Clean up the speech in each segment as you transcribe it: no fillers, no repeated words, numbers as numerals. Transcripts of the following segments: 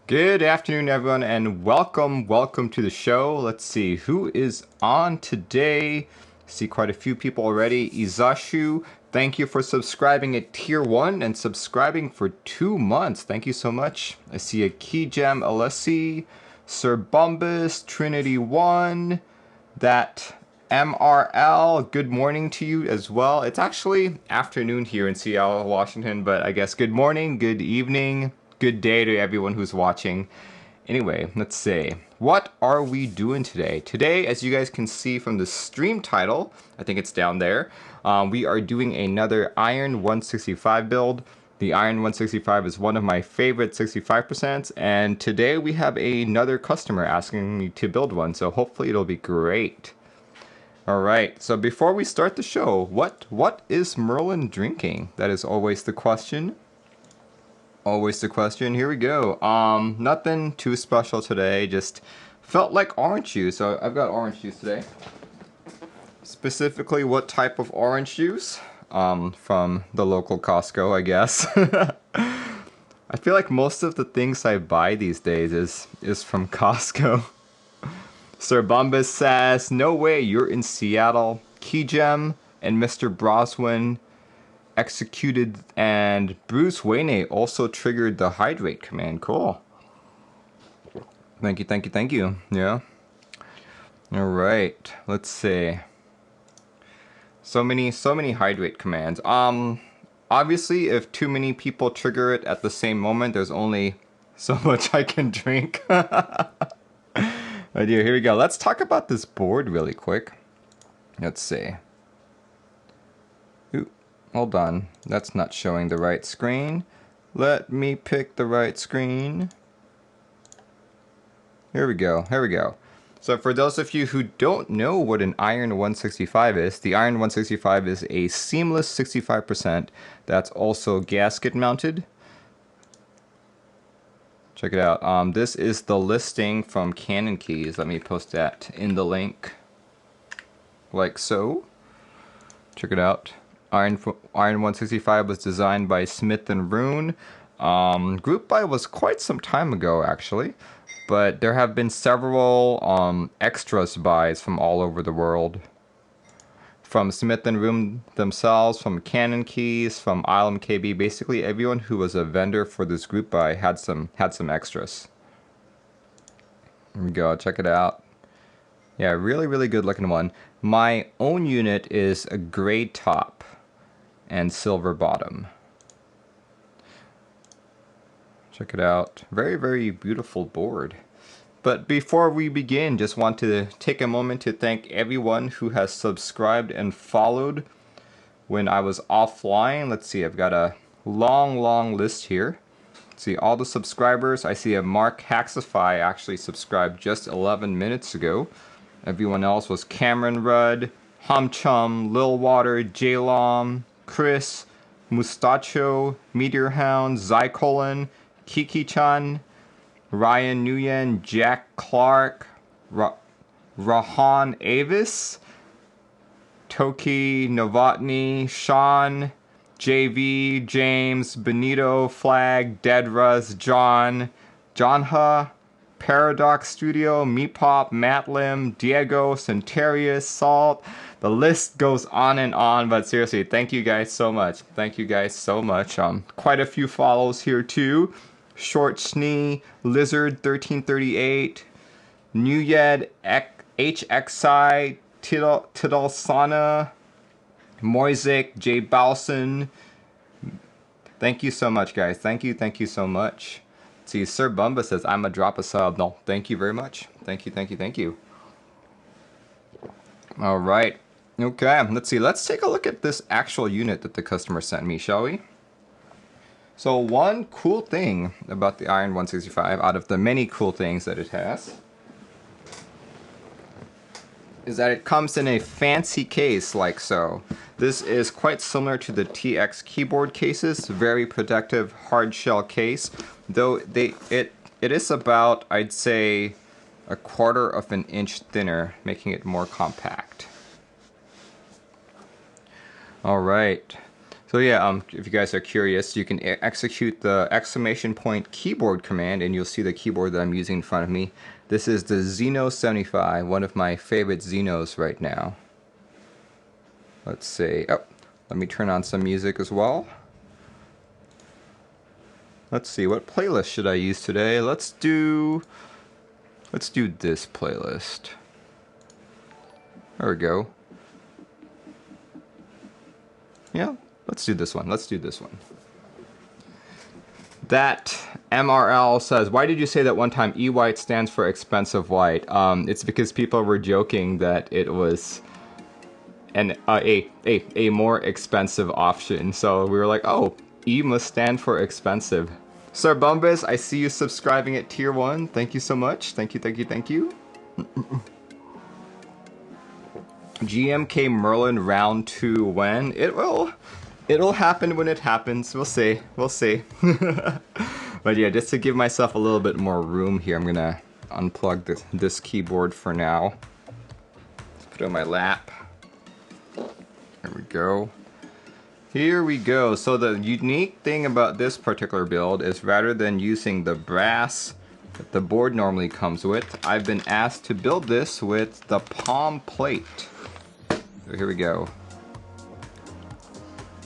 Good afternoon, everyone, and welcome to the show. Let's see who is on today. See quite a few people already. Izashu, thank you for subscribing at Tier 1 and subscribing for 2 months. Thank you so much. I see a Keyjam Alessi, Sir Bumbus, Trinity 1, that MRL, good morning to you as well. It's actually afternoon here in Seattle, Washington, but I guess good morning, good evening, good day to everyone who's watching. Anyway, let's see. What are we doing today? Today, as you guys can see from the stream title, I think it's down there, we are doing another Iron 165 build. The Iron 165 is one of my favorite 65%, and today we have another customer asking me to build one, so hopefully it'll be great. Alright, so before we start the show, what is Merlin drinking? That is always the question. Always the question. Here we go. Nothing too special today. Just felt like orange juice. So I've got orange juice today. Specifically, what type of orange juice? From the local Costco, I guess. I feel like most of the things I buy these days is from Costco. Sir Bombas says, no way, you're in Seattle. Keyjam and Mr. Broswin executed, and Bruce Wayne also triggered the hydrate command. Cool. Thank you. Yeah. Alright, let's see. So many hydrate commands. Obviously, if too many people trigger it at the same moment, there's only so much I can drink. Oh dear, here we go. Let's talk about this board really quick. Let's see. Ooh, hold on. That's not showing the right screen. Let me pick the right screen. Here we go. So for those of you who don't know what an Iron 165 is, the Iron 165 is a seamless 65% that's also gasket mounted. Check it out. This is the listing from Canon Keys. Let me post that in the link. Like so. Check it out. Iron 165 was designed by Smith Rune. Group buy was quite some time ago, actually. But there have been several extras buys from all over the world. From Smith Rune themselves, from Canon Keys, from Ilum KB, basically everyone who was a vendor for this group buy had some extras. Here we go, check it out. Yeah, really good looking one. My own unit is a gray top and silver bottom. Check it out. Very beautiful board. But before we begin, just want to take a moment to thank everyone who has subscribed and followed when I was offline. Let's see, I've got a long list here. Let's see, all the subscribers. I see a Mark Haxify actually subscribed just 11 minutes ago. Everyone else was Cameron Rudd, Humchum, Lil Water, Jalom, Chris, Mustacho, Meteor Hound, Zycolin, Kiki-chan, Ryan Nguyen, Jack Clark, Rahan Avis, Toki Novotny, Sean, JV, James, Benito, Flag, Deadruz, John, Johnha, Paradox Studio, Meepop, Matlim, Diego, Centarius, Salt. The list goes on, but seriously, thank you guys so much. Quite a few follows here too. Short Schnee, Lizard 1338, Nuyed HXI, Tidalsana, Moisic, J Balson. Thank you so much, guys. Thank you so much. See, Sir Bumba says, I'm a drop a sub. No, thank you very much. Thank you. Alright. Okay, let's see. Let's take a look at this actual unit that the customer sent me, shall we? So one cool thing about the Iron 165, out of the many cool things that it has, is that it comes in a fancy case like so. This is quite similar to the TX keyboard cases, very protective hard shell case, though it is about, I'd say, 1/4 of an inch thinner, making it more compact. Alright, So yeah, if you guys are curious, you can execute the ! keyboard command and you'll see the keyboard that I'm using in front of me. This is the Xeno 75, one of my favorite Xenos right now. Let's see, oh, let me turn on some music as well. Let's see, what playlist should I use today? Let's do this playlist. There we go. Yeah, let's do this one. Let's do this one. That MRL says, why did you say that one time E-white stands for expensive white? It's because people were joking that it was a more expensive option. So we were like, oh, E must stand for expensive. Sir Bumbus, I see you subscribing at tier 1. Thank you so much. Thank you, thank you, thank you. GMK Merlin round 2 when? It'll happen when it happens. We'll see. We'll see. But yeah, just to give myself a little bit more room here, I'm gonna unplug this keyboard for now. Let's put it on my lap. There we go. Here we go. So the unique thing about this particular build is rather than using the brass that the board normally comes with, I've been asked to build this with the POM plate. So here we go.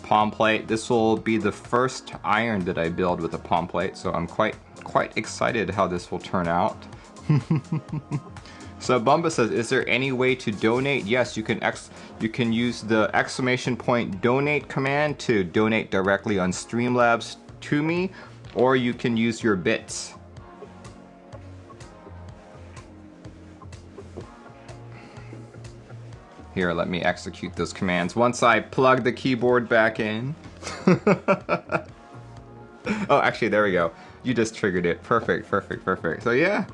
POM plate. This will be the first iron that I build with a POM plate, so I'm quite excited how this will turn out. So Bumba says, is there any way to donate? Yes, you can use the ! donate command to donate directly on Streamlabs to me, or you can use your bits. Here, let me execute those commands once I plug the keyboard back in. Oh, actually, there we go. You just triggered it. Perfect, perfect, perfect. So yeah,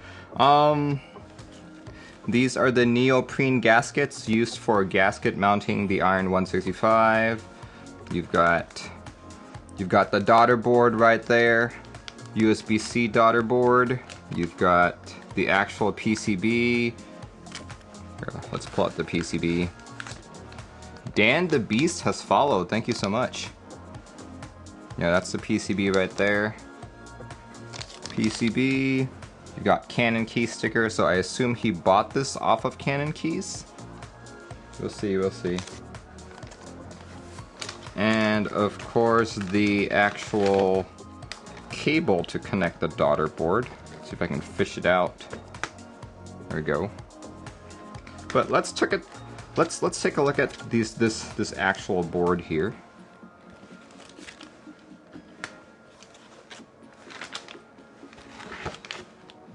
these are the neoprene gaskets used for gasket mounting the Iron 165. You've got the daughter board right there, USB-C daughter board. You've got the actual PCB. Here, let's pull out the PCB. Dan the Beast has followed. Thank you so much. Yeah, that's the PCB right there. PCB. You got Canon Key sticker, so I assume he bought this off of Canon Keys. We'll see, we'll see. And of course, the actual cable to connect the daughter board. See if I can fish it out. There we go. But let's take a look at this actual board here.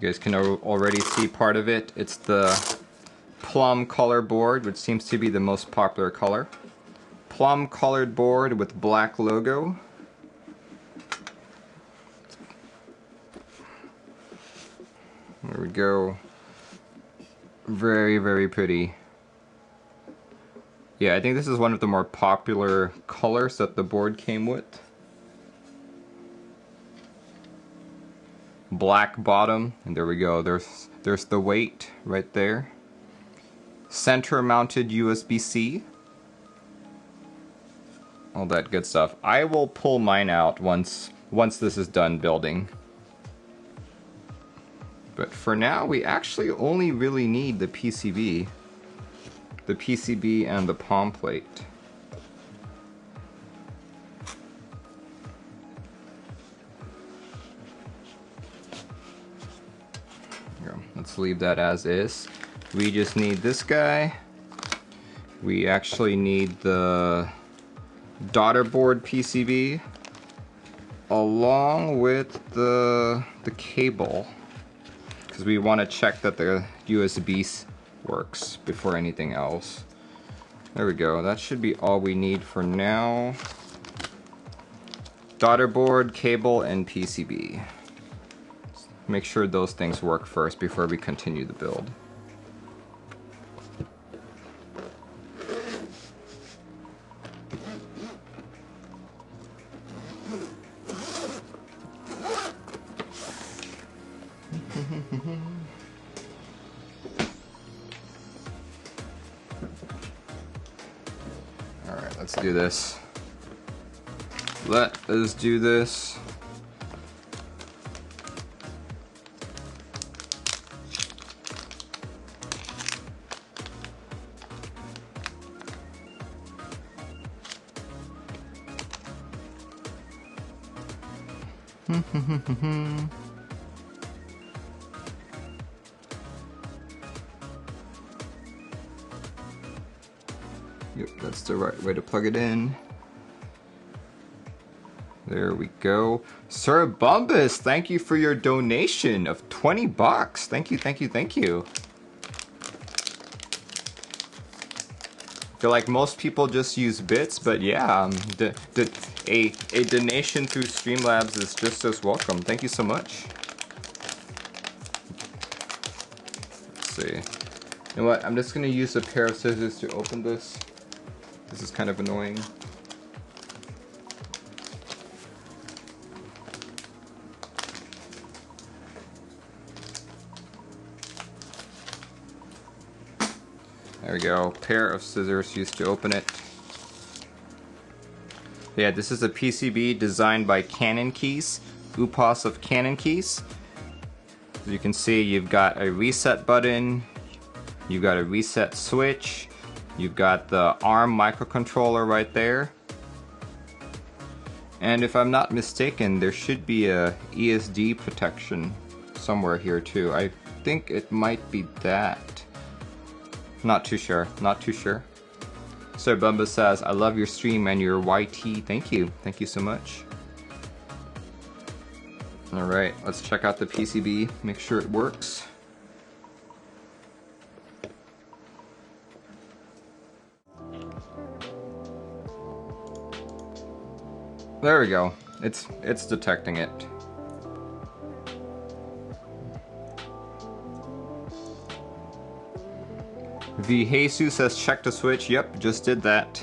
You guys can already see part of it. It's the plum color board, which seems to be the most popular color. Plum colored board with black logo. There we go. Very, very pretty. Yeah, I think this is one of the more popular colors that the board came with. Black bottom, and there we go. There's the weight right there. Center mounted USB-C. All that good stuff. I will pull mine out once this is done building. But for now, we actually only really need the PCB. The PCB and the POM plate. Here, let's leave that as is. We just need this guy. We actually need the daughter board PCB along with the cable, because we want to check that the USB works before anything else. There we go. That should be all we need for now. Daughter board, cable, and PCB. Make sure those things work first before we continue the build. Alright, let's do this. Let us do this. Yep, that's the right way to plug it in. There we go. Sir Bumbus, thank you for your donation of 20 bucks. Thank you, thank you, thank you. I feel like most people just use bits, but yeah, a donation through Streamlabs is just as welcome. Thank you so much. Let's see. You know what? I'm just gonna use a pair of scissors to open this. This is kind of annoying. There we go, pair of scissors used to open it. Yeah, this is a PCB designed by Canon Keys, Upos of Canon Keys. As you can see, you've got a reset button, you've got a reset switch, you've got the ARM microcontroller right there. And if I'm not mistaken, there should be a ESD protection somewhere here too. I think it might be that. Not too sure, not too sure. Sir Bumba says, I love your stream and your YT. Thank you so much. Alright, let's check out the PCB, make sure it works. There we go, it's detecting it. The Jesus says check the switch. Yep, just did that.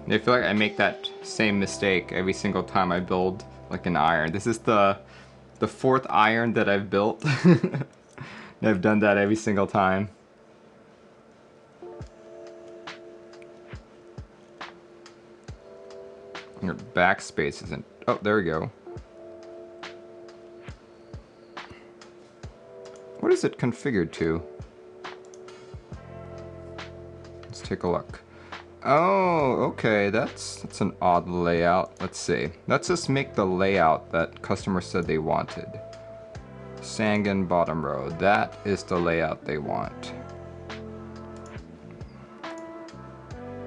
I feel like I make that same mistake every single time I build like an iron. This is the fourth iron that I've built. I've done that every single time. Your backspace isn't... Oh, there we go. What is it configured to? Let's take a look. Oh, okay, that's an odd layout. Let's see. Let's just make the layout that customer said they wanted. Sangan bottom row. That is the layout they want.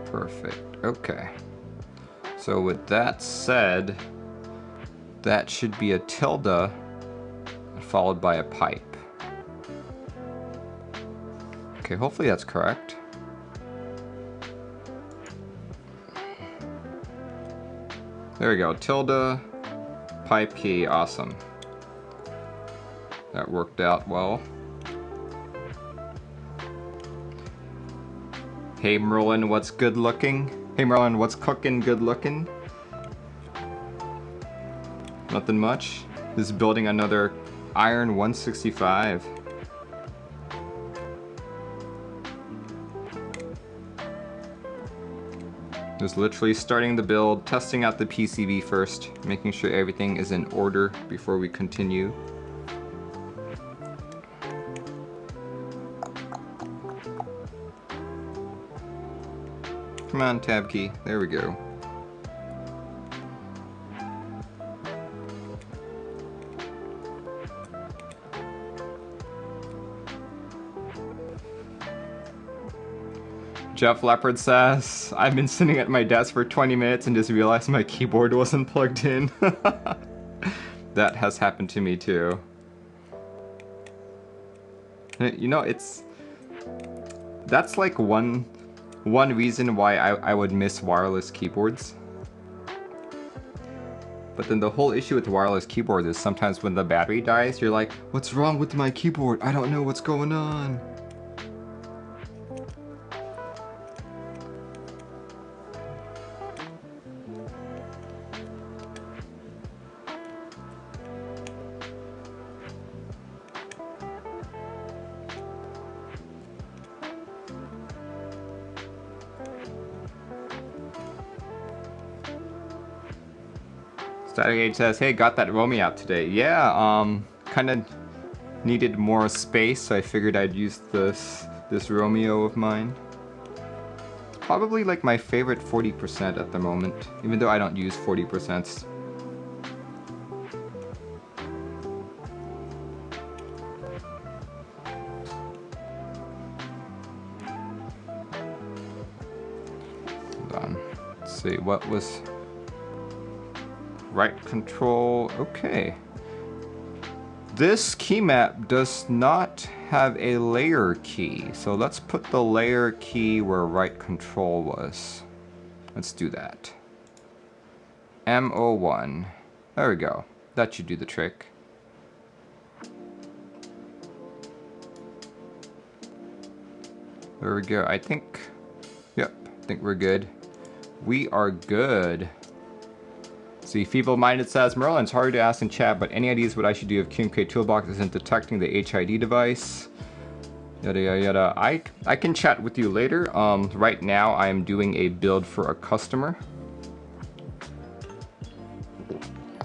Perfect. Okay. So with that said, that should be a tilde followed by a pipe. Okay, hopefully that's correct. There we go, tilde, pipe key, awesome. That worked out well. Hey Merlin, what's good looking? Hey Merlin, what's cooking good looking? Nothing much. Just building another Iron 165. Just literally starting the build, testing out the PCB first, making sure everything is in order before we continue. Come on, tab key. There we go. Jeff Leopard says, I've been sitting at my desk for 20 minutes and just realized my keyboard wasn't plugged in. That has happened to me too. You know, that's like one reason why I would miss wireless keyboards. But then the whole issue with wireless keyboards is sometimes when the battery dies, you're like, what's wrong with my keyboard? I don't know what's going on. Static Age says, hey, got that Romy out today. Yeah, kind of needed more space, so I figured I'd use this Romeo of mine. Probably like my favorite 40% at the moment, even though I don't use 40%. Hold on. Let's see, what was right control? Okay. This key map does not have a layer key, so let's put the layer key where right control was. Let's do that. M01. There we go. That should do the trick. There we go. I think we're good. We are good. See, Feeble-Minded says, Merlin, it's hard to ask in chat, but any ideas what I should do if QMK Toolbox isn't detecting the HID device? Yada yada yada. I can chat with you later. Right now I am doing a build for a customer.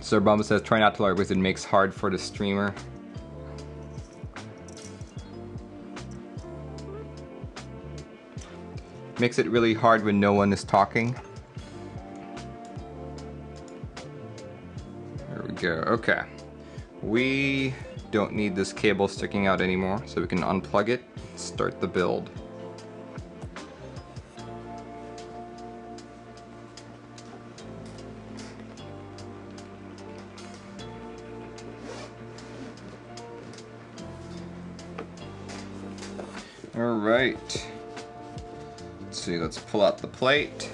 Sir Bumba says, try not to learn because it makes hard for the streamer. Makes it really hard when no one is talking. There we go. Okay. We don't need this cable sticking out anymore, so we can unplug it, start the build. All right. Let's see, let's pull out the plate.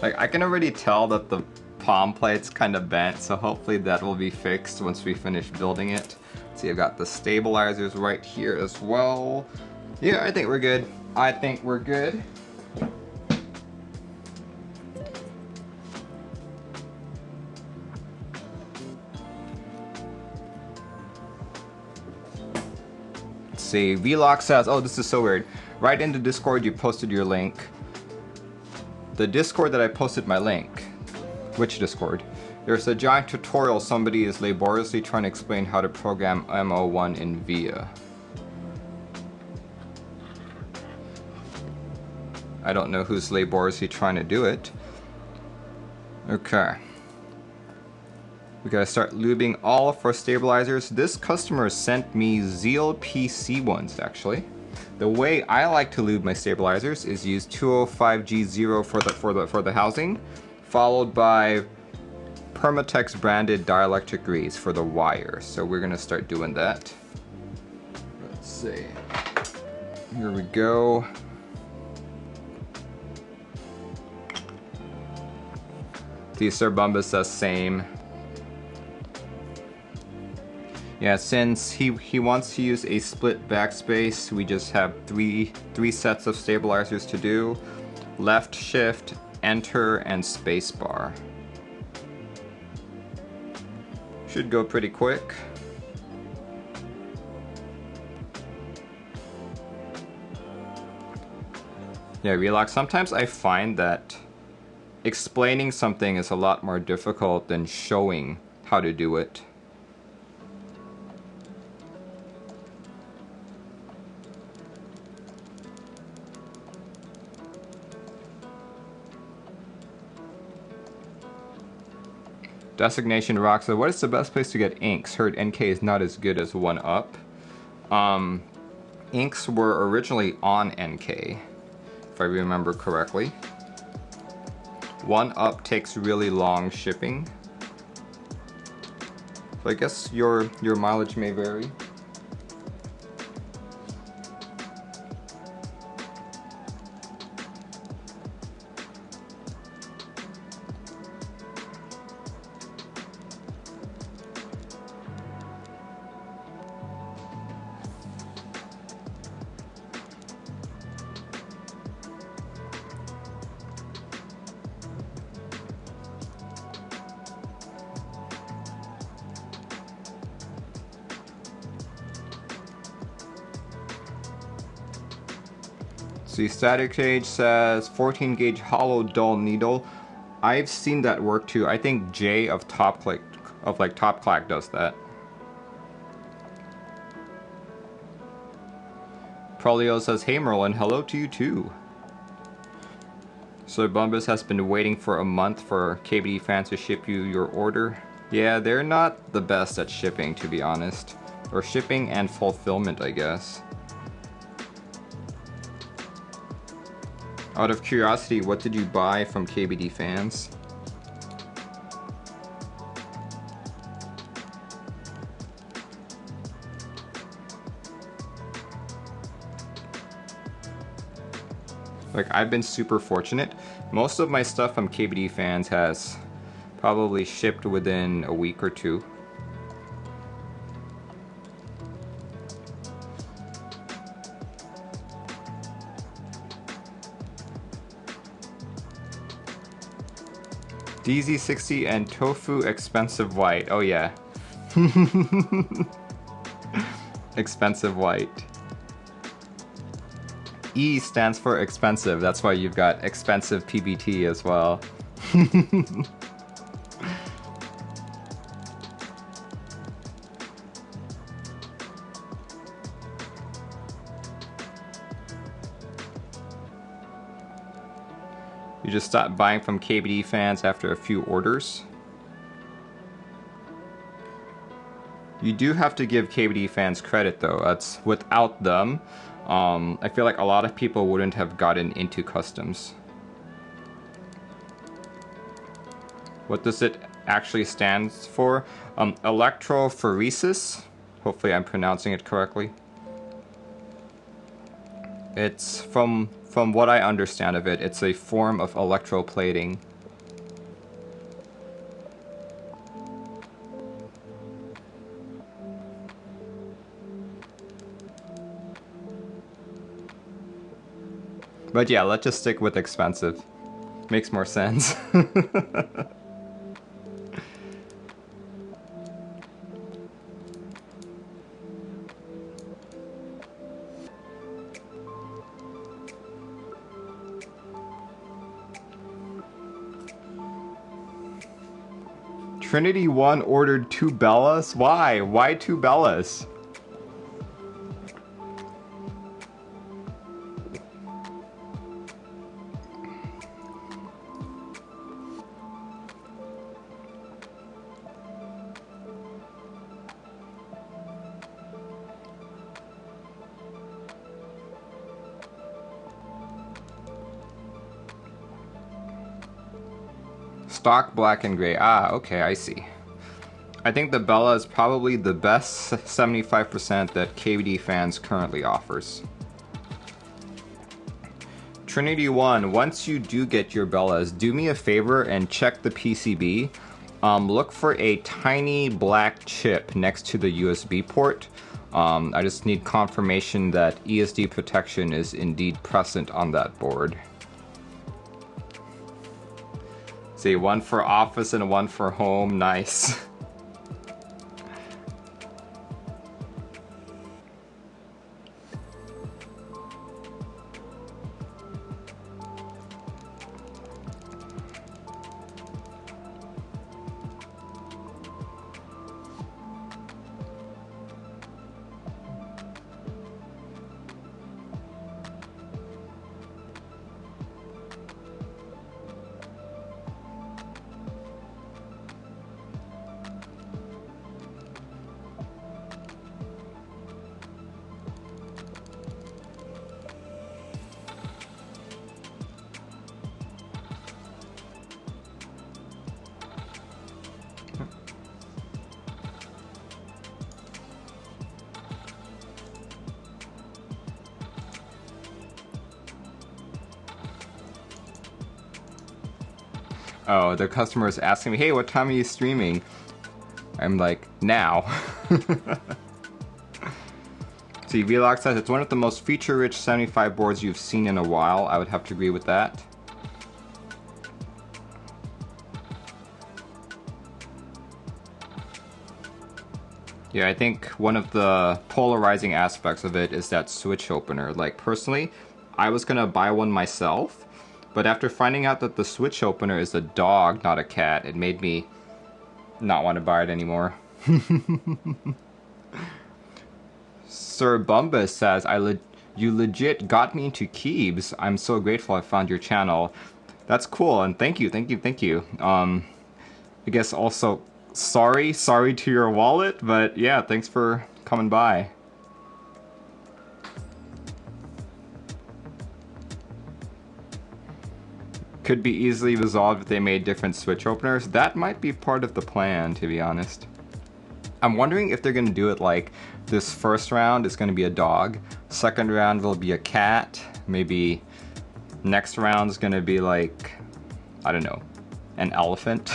Like, I can already tell that the POM plate's kind of bent, so hopefully that will be fixed once we finish building it. See, I've got the stabilizers right here as well. Yeah, I think we're good. I think we're good. Let's see, Vlog says, oh, this is so weird. Right into Discord, you posted your link. The Discord that I posted my link. Which Discord? There's a giant tutorial somebody is laboriously trying to explain how to program M01 in VIA. I don't know who's laboriously trying to do it. Okay. We gotta start lubing all of our stabilizers. This customer sent me Zeal PC ones, actually. The way I like to lube my stabilizers is use 205G0 for the housing, followed by Permatex branded dielectric grease for the wire. So we're gonna start doing that. Let's see. Here we go. The Sir Bumba says same. Yeah, since he wants to use a split backspace, we just have three sets of stabilizers to do. Left shift, enter, and spacebar. Should go pretty quick. Yeah, Relax, sometimes I find that explaining something is a lot more difficult than showing how to do it. Designation Rock said, what is the best place to get inks? Heard NK is not as good as 1UP. Inks were originally on NK, if I remember correctly. 1UP takes really long shipping. So I guess your mileage may vary. See, Static Cage says 14 gauge hollow dull needle. I've seen that work too. I think Jay of Top Clack does that. Prolio says, hey Merlin, hello to you too. So Bumbus has been waiting for a month for KBD fans to ship you your order. Yeah, they're not the best at shipping, to be honest. Or shipping and fulfillment, I guess. Out of curiosity, what did you buy from KBD fans? Like, I've been super fortunate. Most of my stuff from KBD fans has probably shipped within a week or two. DZ60 and Tofu Expensive White. Oh yeah. Expensive White. E stands for expensive. That's why you've got expensive PBT as well. You just stopped buying from KBD fans after a few orders. You do have to give KBD fans credit though. That's without them, I feel like a lot of people wouldn't have gotten into customs. What does it actually stand for? Electrophoresis. Hopefully I'm pronouncing it correctly. It's from what I understand of it, it's a form of electroplating. But yeah, let's just stick with expensive. Makes more sense. Trinity 1 ordered 2 Bellas? Why? Why 2 Bellas? Stock black and gray. Ah, okay, I see. I think the Bella is probably the best 75% that KBD fans currently offers. Trinity 1, once you do get your Bellas, do me a favor and check the PCB. Look for a tiny black chip next to the USB port. I just need confirmation that ESD protection is indeed present on that board. See, one for office and one for home. Nice. Oh, the customer is asking me, hey, what time are you streaming? I'm like, now. See, Vlog says it's one of the most feature-rich 75 boards you've seen in a while. I would have to agree with that. Yeah, I think one of the polarizing aspects of it is that switch opener. Like, personally, I was gonna buy one myself, But after finding out that the switch opener is a dog, not a cat, it made me not want to buy it anymore. Sir Bumbus says, you legit got me into Keebs. I'm so grateful I found your channel. That's cool, and thank you. I guess also, sorry to your wallet, but yeah, thanks for coming by. Could be easily resolved if they made different switch openers. That might be part of the plan, to be honest. I'm wondering if they're going to do it like this first round is going to be a dog, second round will be a cat, maybe next round is going to be like, I don't know, an elephant.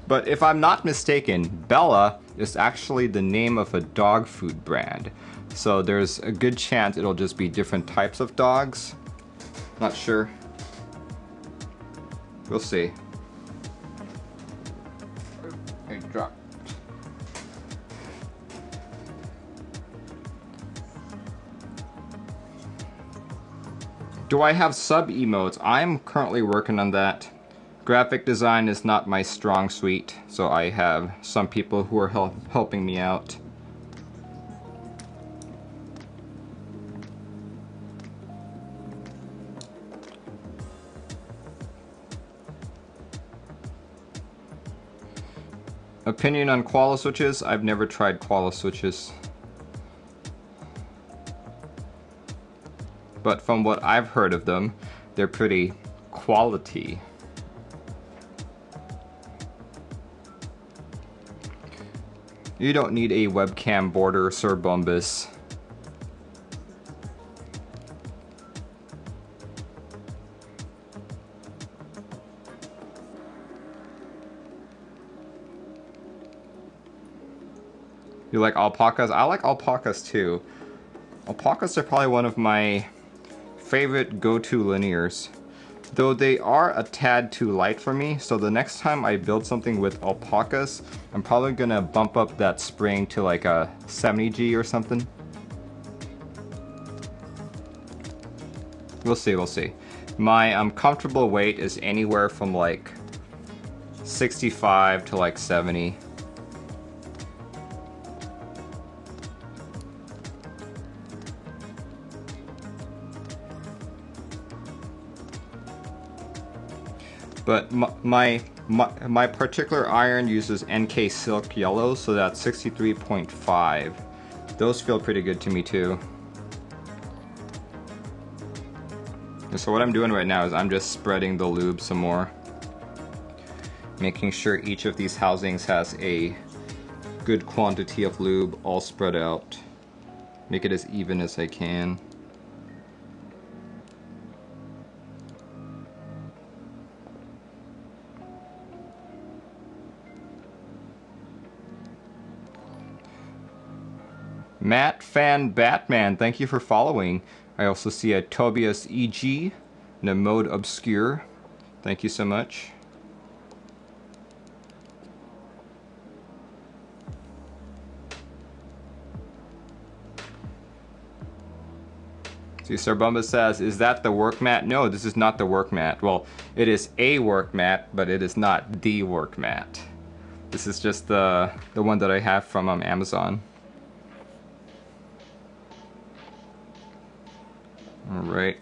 But if I'm not mistaken, Bella is actually the name of a dog food brand. So there's a good chance it'll just be different types of dogs. Not sure. We'll see. Hey, drop. Do I have sub emotes? I'm currently working on that. Graphic design is not my strong suite, so I have some people who are helping me out. Opinion on koala switches? I've never tried koala switches. But from what I've heard of them, they're pretty quality. You don't need a webcam border, Sir Bumbus. You like alpacas? I like alpacas too. Alpacas are probably one of my favorite go-to linears. Though they are a tad too light for me, so the next time I build something with alpacas, I'm probably gonna bump up that spring to like a 70G or something. We'll see. My comfortable weight is anywhere from like 65 to like 70. But my particular iron uses NK Silk Yellow, so that's 63.5. Those feel pretty good to me too. So what I'm doing right now is I'm just spreading the lube some more. Making sure each of these housings has a good quantity of lube all spread out. Make it as even as I can. Matt Fan Batman, thank you for following. I also see a Tobias EG and a Mode Obscure. Thank you so much. See, Sir Bumba says, is that the work mat? No, this is not the work mat. Well, it is a work mat, but it is not the work mat. This is just the one that I have from Amazon. Alright,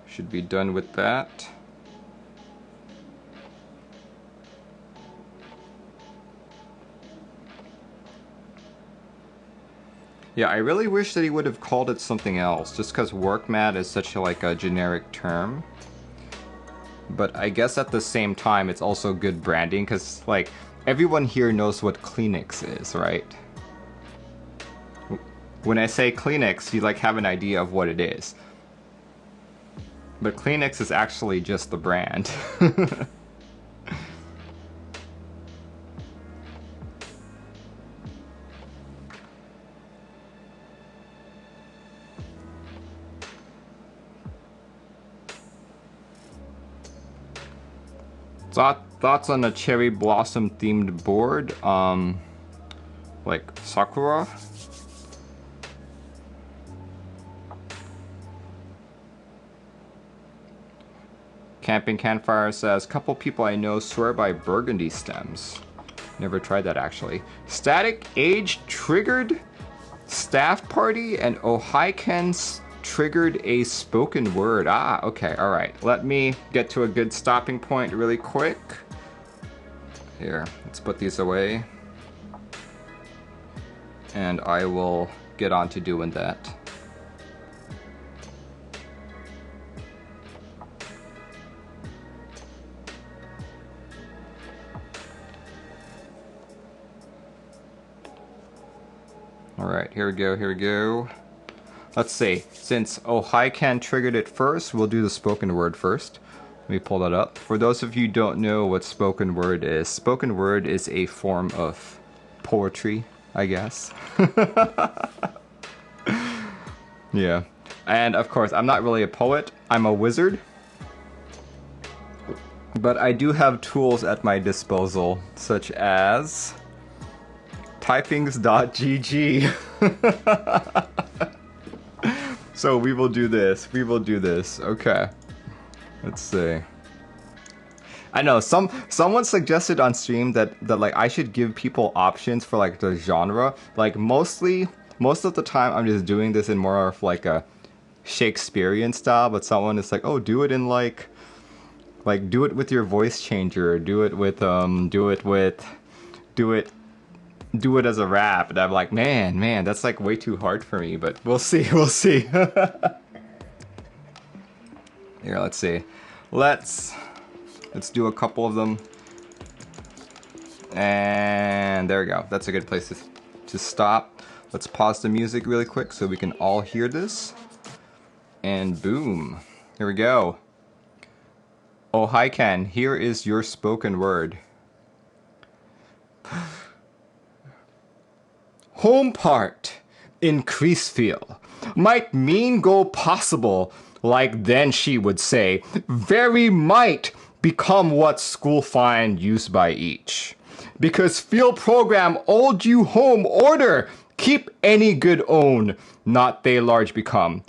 should be done with that. Yeah, I really wish that he would have called it something else, just because work mat is such a generic term. But I guess at the same time, it's also good branding, because like everyone here knows what Kleenex is, right? When I say Kleenex, you like have an idea of what it is. But Kleenex is actually just the brand. Thoughts on a cherry blossom themed board? Like Sakura? Camping Campfire says, couple people I know swear by burgundy stems. Never tried that actually. Static Age triggered staff party and Ohaiken's triggered a spoken word. Ah, okay, all right. Let me get to a good stopping point really quick. Here, let's put these away. And I will get on to doing that. Alright, here we go. Let's see, since Ohaiken triggered it first, we'll do the spoken word first. Let me pull that up. For those of you who don't know what spoken word is a form of poetry, I guess. Yeah, and of course, I'm not really a poet, I'm a wizard. But I do have tools at my disposal, such as typings.gg. So we will do this, okay. Let's see. I know, someone suggested on stream that like I should give people options for like the genre. Like most of the time I'm just doing this in more of like a Shakespearean style, but someone is like, oh, do it in like do it with your voice changer, do it as a rap. And I'm like, man, that's like way too hard for me, but we'll see. Here, let's see. Let's do a couple of them. And there we go. That's a good place to stop. Let's pause the music really quick so we can all hear this. And boom. Here we go. Ohaiken, here is your spoken word. Home part in Creaseville might mean go possible, like then she would say, very might become what school find used by each. Because field program old you home order, keep any good own, not they large become.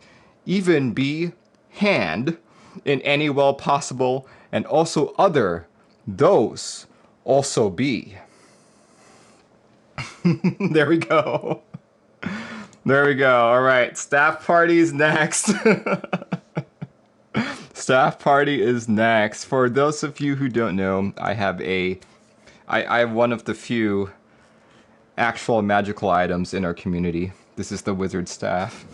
Even be hand in any well possible, and also other, those also be. There we go. All right, staff party's next. Staff party is next. For those of you who don't know, I have one of the few actual magical items in our community. This is the wizard staff.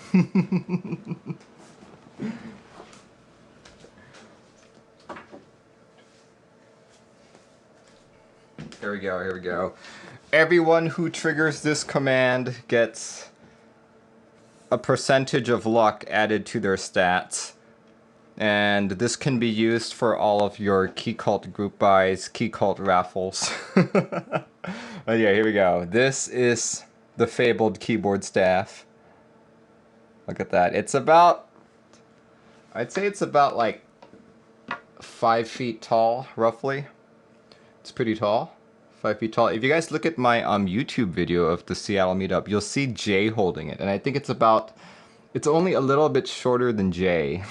Here we go. Everyone who triggers this command gets a percentage of luck added to their stats. And this can be used for all of your Key Cult group buys, Key Cult raffles. But yeah, here we go. This is the fabled keyboard staff. Look at that. It's about, I'd say it's about like 5 feet tall, roughly. It's pretty tall. 5 feet tall. If you guys look at my YouTube video of the Seattle meetup, you'll see Jay holding it. And I think it's only a little bit shorter than Jay.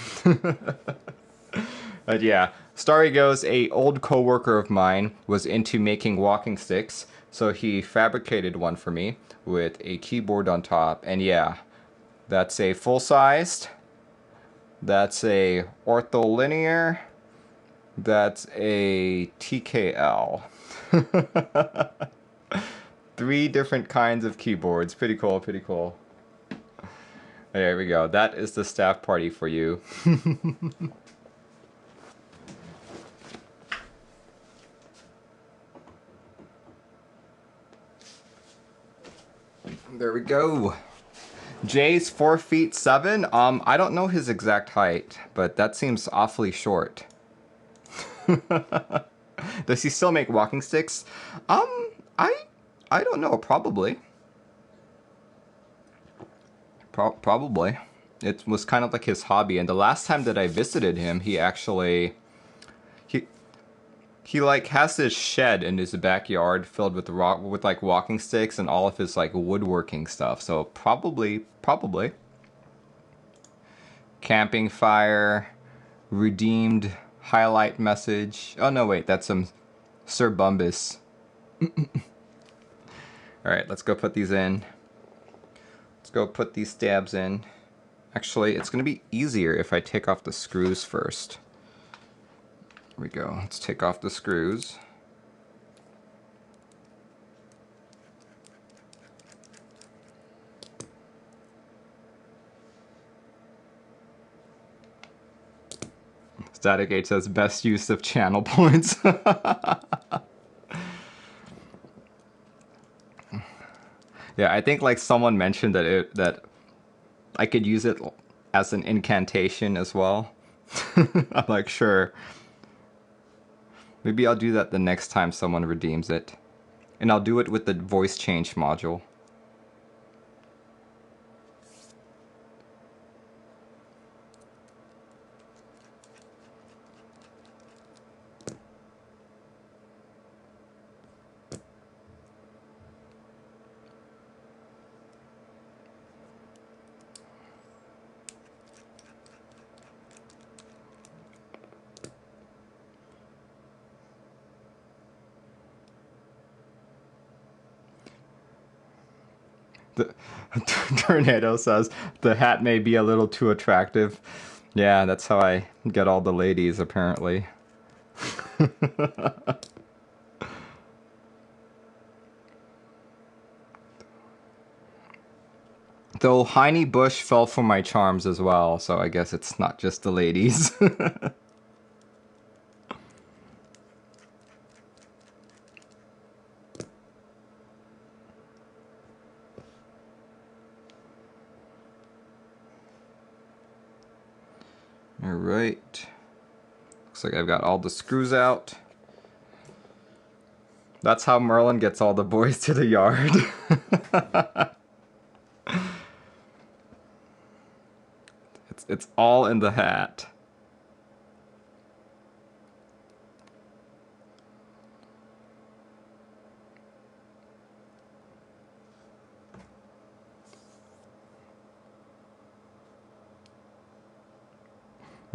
But yeah, story goes, a old coworker of mine was into making walking sticks, so he fabricated one for me with a keyboard on top. And yeah, that's a full-sized, that's a ortholinear, that's a TKL. 3 different kinds of keyboards. Pretty cool. There we go. That is the staff party for you. There we go. Jay's 4'7". I don't know his exact height, but that seems awfully short. Does he still make walking sticks? I don't know. Probably. Probably. It was kind of like his hobby, and the last time that I visited him, he actually he like has this shed in his backyard filled with like walking sticks and all of his like woodworking stuff. So probably. Camping fire, redeemed highlight message. Oh no, wait, that's some Sir Bumbus. Alright, let's go put these in. Let's go put these stabs in. Actually, it's going to be easier if I take off the screws first. Here we go. Let's take off the screws. Static H says best use of channel points. Yeah, I think like someone mentioned that I could use it as an incantation as well. I'm like, sure. Maybe I'll do that the next time someone redeems it. And I'll do it with the voice change module. The Tornado says the hat may be a little too attractive. Yeah, that's how I get all the ladies, apparently. Though Heine Bush fell for my charms as well, so I guess it's not just the ladies. Alright. Looks like I've got all the screws out. That's how Merlin gets all the boys to the yard. It's all in the hat.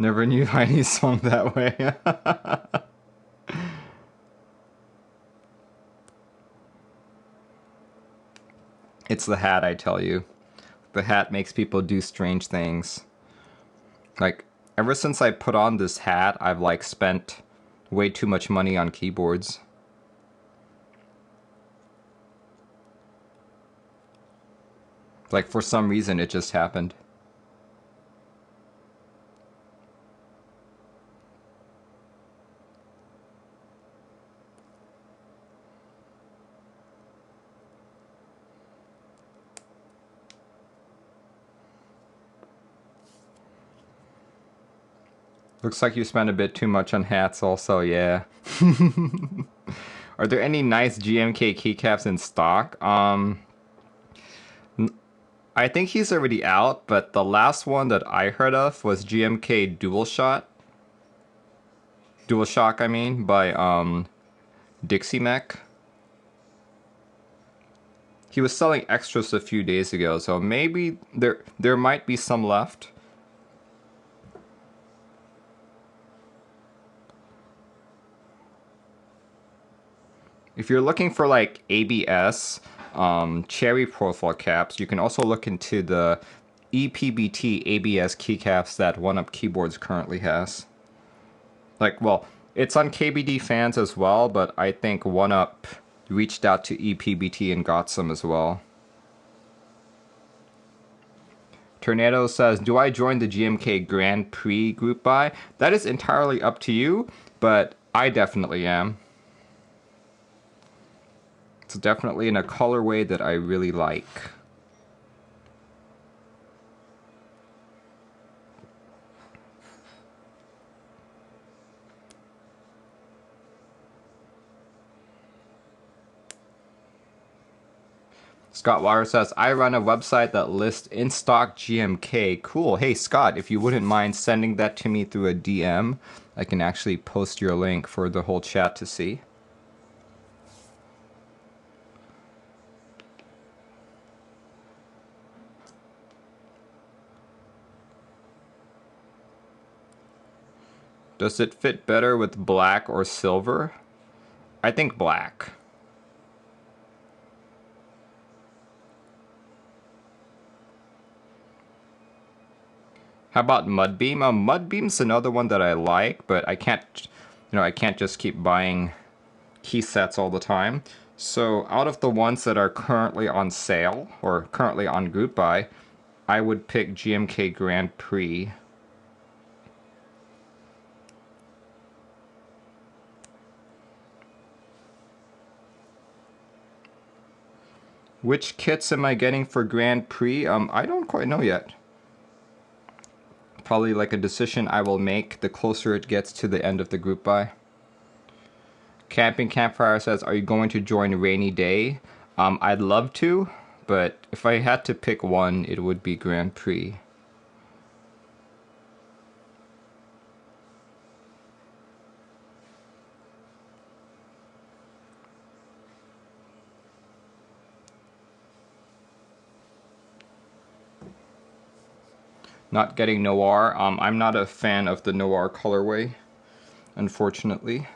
Never knew Heine swung that way. It's the hat, I tell you. The hat makes people do strange things. Like, ever since I put on this hat, I've like spent way too much money on keyboards. Like, for some reason, it just happened. Looks like you spent a bit too much on hats also, yeah. Are there any nice GMK keycaps in stock? I think he's already out, but the last one that I heard of was GMK DualShock, I mean, by Dixie Mech. He was selling extras a few days ago, so maybe there might be some left. If you're looking for like ABS, cherry profile caps, you can also look into the EPBT ABS keycaps that OneUp Keyboards currently has. Like, well, it's on KBD fans as well, but I think OneUp reached out to EPBT and got some as well. Tornado says, do I join the GMK Grand Prix group buy? That is entirely up to you, but I definitely am. It's definitely in a colorway that I really like. Scott Wire says, I run a website that lists in-stock GMK. Cool. Hey, Scott, if you wouldn't mind sending that to me through a DM, I can actually post your link for the whole chat to see. Does it fit better with black or silver? I think black. How about Mudbeam? Mudbeam's another one that I like, but I can't, I can't just keep buying key sets all the time. So out of the ones that are currently on sale, or currently on group buy, I would pick GMK Grand Prix. Which kits am I getting for Grand Prix? I don't quite know yet. Probably like a decision I will make the closer it gets to the end of the group buy. Camping Campfire says, are you going to join Rainy Day? I'd love to, but if I had to pick one, it would be Grand Prix. Not getting Noir. I'm not a fan of the Noir colorway, unfortunately.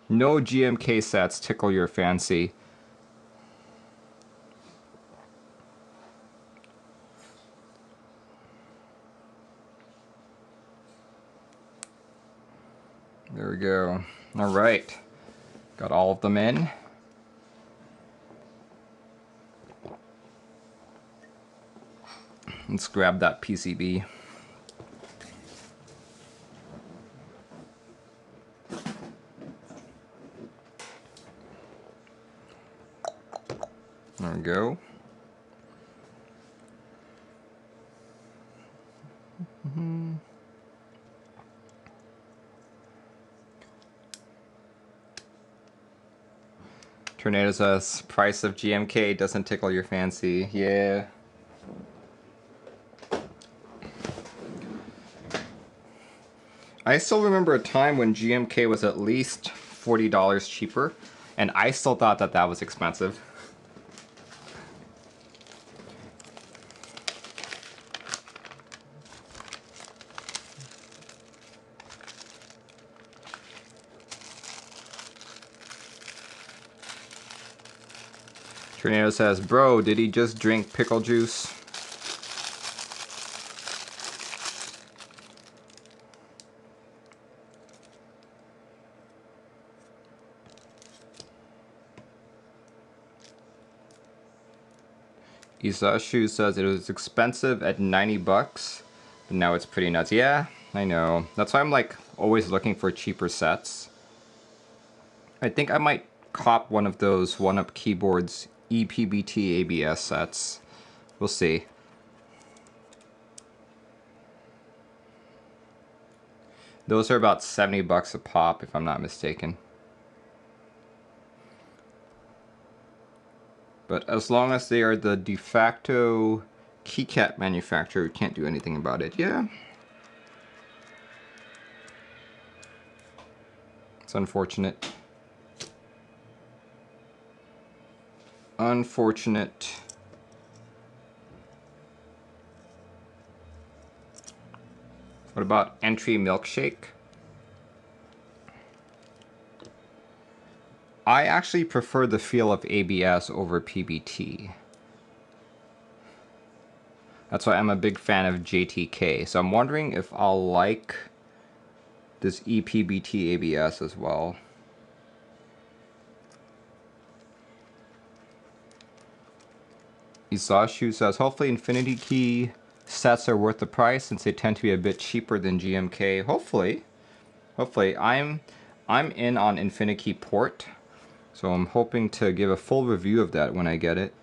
No GMK sets tickle your fancy. There we go. All right. Got all of them in. Let's grab that PCB. There we go. Tornado says, price of GMK doesn't tickle your fancy. Yeah. I still remember a time when GMK was at least $40 cheaper, and I still thought that that was expensive. Tornado says, bro, did he just drink pickle juice? Isashu says it was expensive at 90 bucks, but now it's pretty nuts. Yeah, I know. That's why I'm like always looking for cheaper sets. I think I might cop one of those one-up keyboards EPBT ABS sets. We'll see. Those are about 70 bucks a pop if I'm not mistaken. But as long as they are the de facto keycap manufacturer, we can't do anything about it. Yeah. It's unfortunate. Unfortunate. What about Entry Milkshake? I actually prefer the feel of ABS over PBT. That's why I'm a big fan of JTK. So I'm wondering if I'll like this EPBT ABS as well. Isashu says, hopefully Infinity Key sets are worth the price since they tend to be a bit cheaper than GMK. Hopefully. Hopefully. I'm in on Infinity Port, so I'm hoping to give a full review of that when I get it.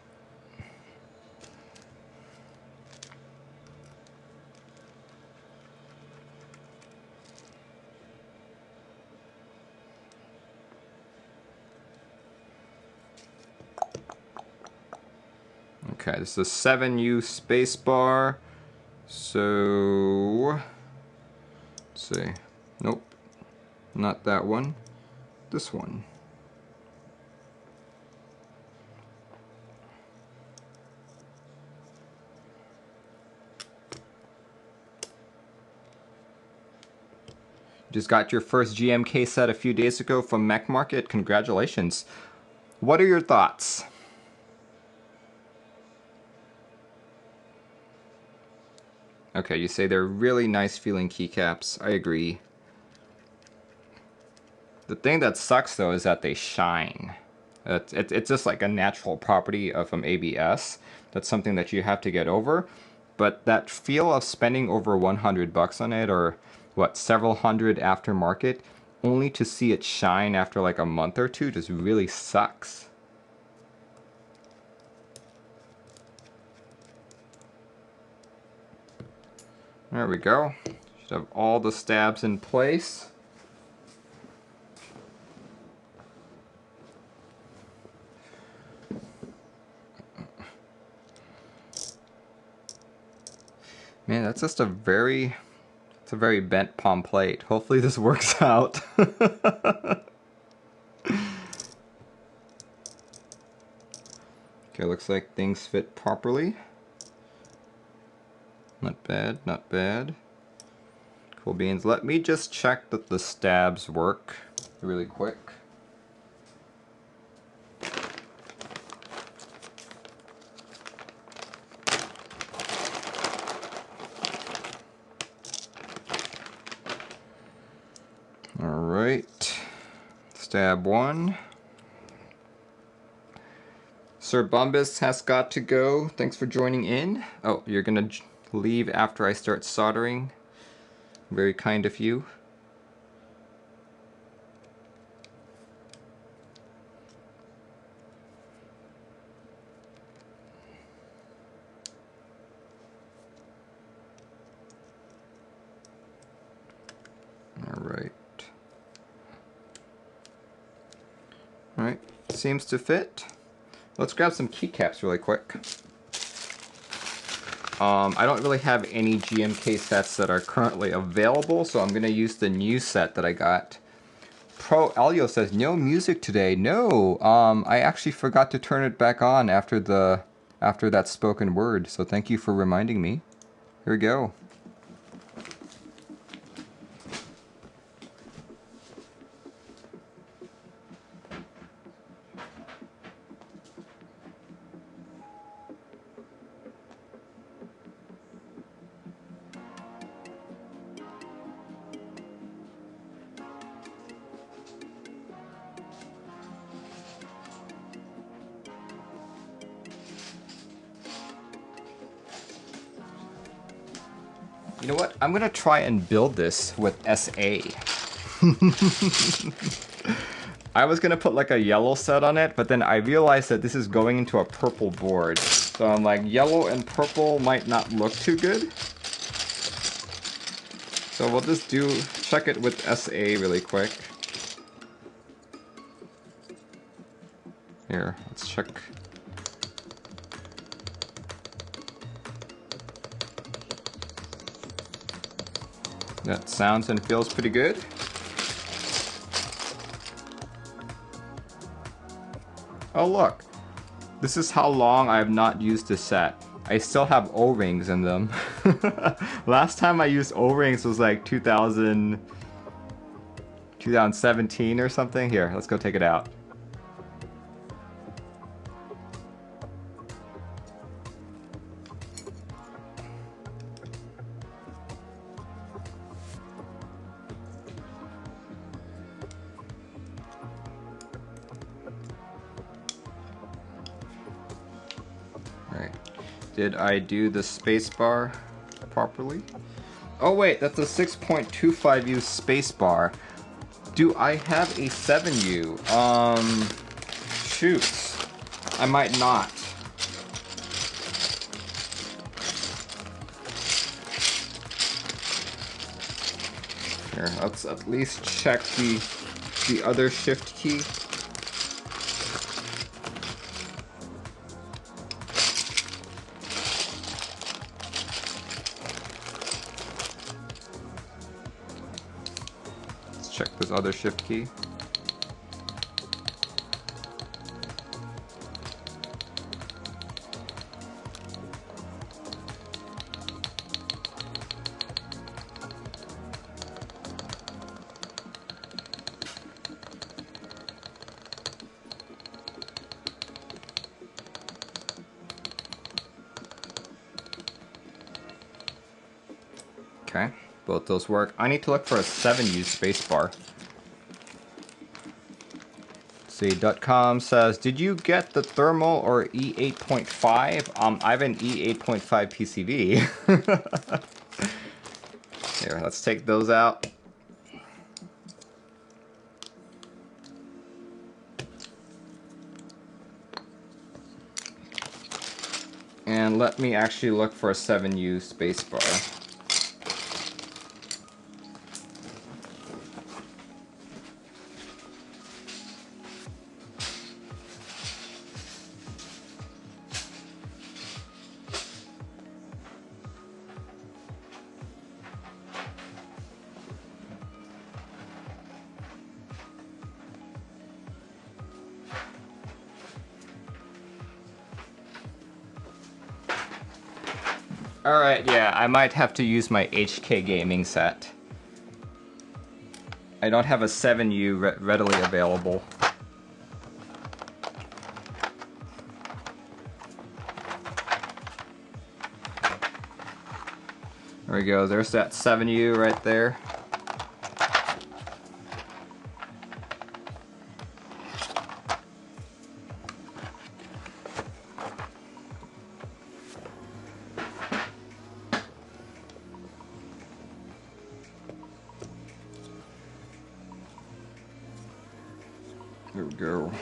Okay, this is a 7U spacebar. So, let's see. Nope, not that one. This one. Just got your first GMK set a few days ago from Mech Market. Congratulations. What are your thoughts? Okay, you say they're really nice feeling keycaps. I agree. The thing that sucks though is that they shine. It's just like a natural property of ABS. That's something that you have to get over. But that feel of spending over 100 bucks on it, or what, several hundred aftermarket, only to see it shine after like a month or two just really sucks. There we go. Should have all the stabs in place. Man, that's just a very bent POM plate. Hopefully this works out. Okay, looks like things fit properly. Not bad, not bad. Cool beans. Let me just check that the stabs work really quick. Alright, stab one. Sir Bumbus has got to go. Thanks for joining in. Oh, you're gonna leave after I start soldering. Very kind of you. Alright. Alright, seems to fit. Let's grab some keycaps really quick. I don't really have any GMK sets that are currently available, so I'm going to use the new set that I got. Pro Elio says, no music today. No, I actually forgot to turn it back on after that spoken word, so thank you for reminding me. Here we go. You know what? I'm gonna try and build this with SA. I was gonna put like a yellow set on it, but then I realized that this is going into a purple board. So I'm like, yellow and purple might not look too good. So we'll just check it with SA really quick. Here, let's check. That sounds and feels pretty good. Oh look, this is how long I have not used this set. I still have O-rings in them. Last time I used O-rings was like 2017 or something. Here, let's go take it out. Did I do the spacebar properly? Oh wait, that's a 6.25U spacebar. Do I have a 7U? Shoot. I might not. Here, let's at least check the other shift key. check this other shift key. Okay, both those work. I need to look for a 7U spacebar. See, .com says, did you get the thermal or E8.5? I have an E8.5 PCB. Here, let's take those out. And let me actually look for a 7U spacebar. Alright, yeah, I might have to use my HK gaming set. I don't have a 7U readily available. There we go, there's that 7U right there. There we go.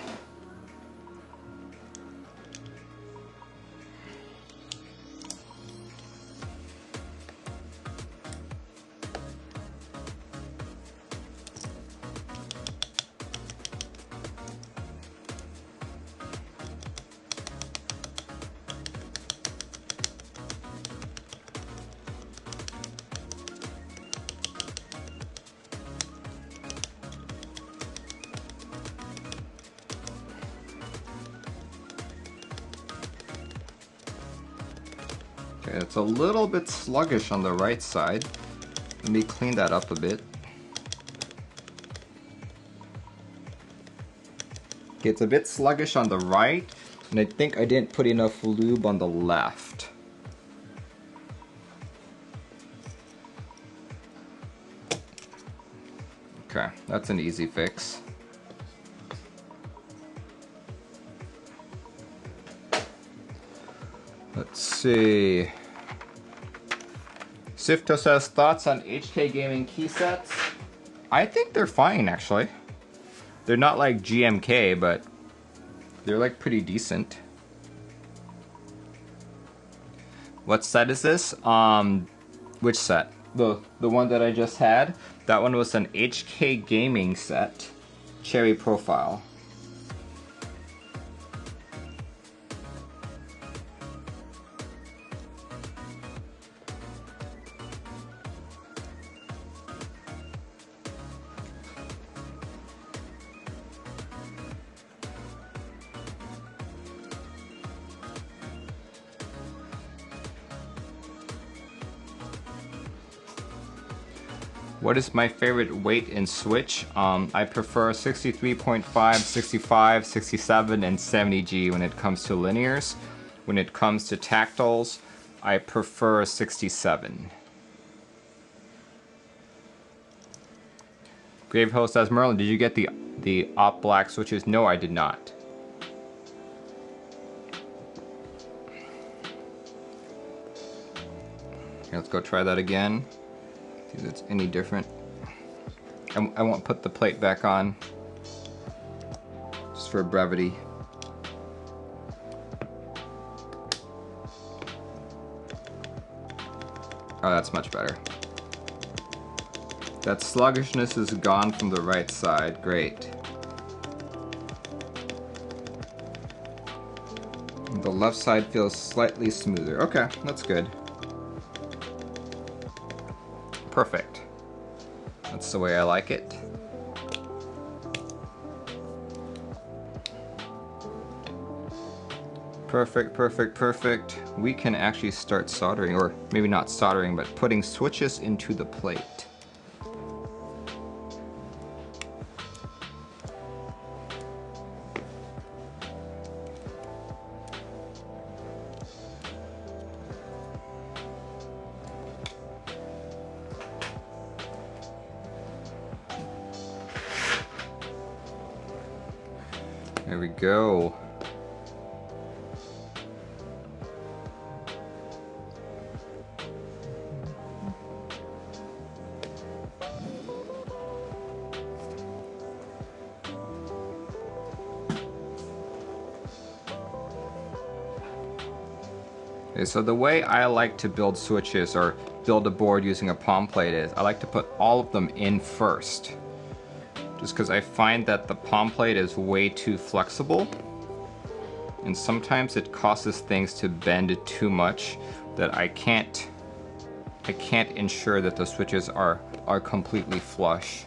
Okay, it's a little bit sluggish on the right side. Let me clean that up a bit. Okay, it's a bit sluggish on the right, and I think I didn't put enough lube on the left. Okay, that's an easy fix. Let's see. Sifto says, thoughts on HK Gaming key sets? I think they're fine, actually. They're not like GMK, but they're like pretty decent. What set is this? Which set? The one that I just had? That one was an HK Gaming set. Cherry Profile. What is my favorite weight in switch? I prefer 63.5, 65, 67, and 70G when it comes to linears. When it comes to tactiles, I prefer 67. Gravehost says, Merlin, did you get the op black switches? No, I did not. Okay, let's go try that again. See if it's any different. I won't put the plate back on, just for brevity. Oh, that's much better. That sluggishness is gone from the right side. Great. The left side feels slightly smoother. Okay, that's good. Perfect. That's the way I like it. Perfect, perfect, perfect. We can actually start soldering, or maybe not soldering, but putting switches into the plate. There we go. Okay, so the way I like to build switches or build a board using a POM plate is I like to put all of them in first. Just because I find that the POM plate is way too flexible, and sometimes it causes things to bend too much that I can't ensure that the switches are completely flush.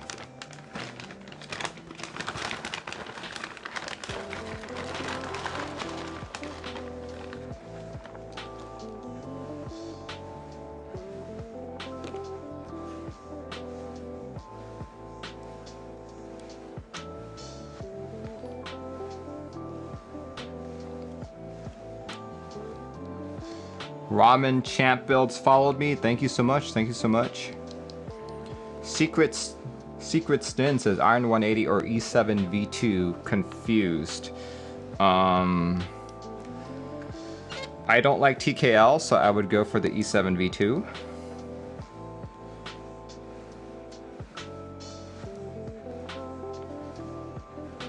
Ramen Champ Builds followed me. Thank you so much. Thank you so much. Secret Stin says Iron 180 or E7 V2. Confused. I don't like TKL, so I would go for the E7 V2.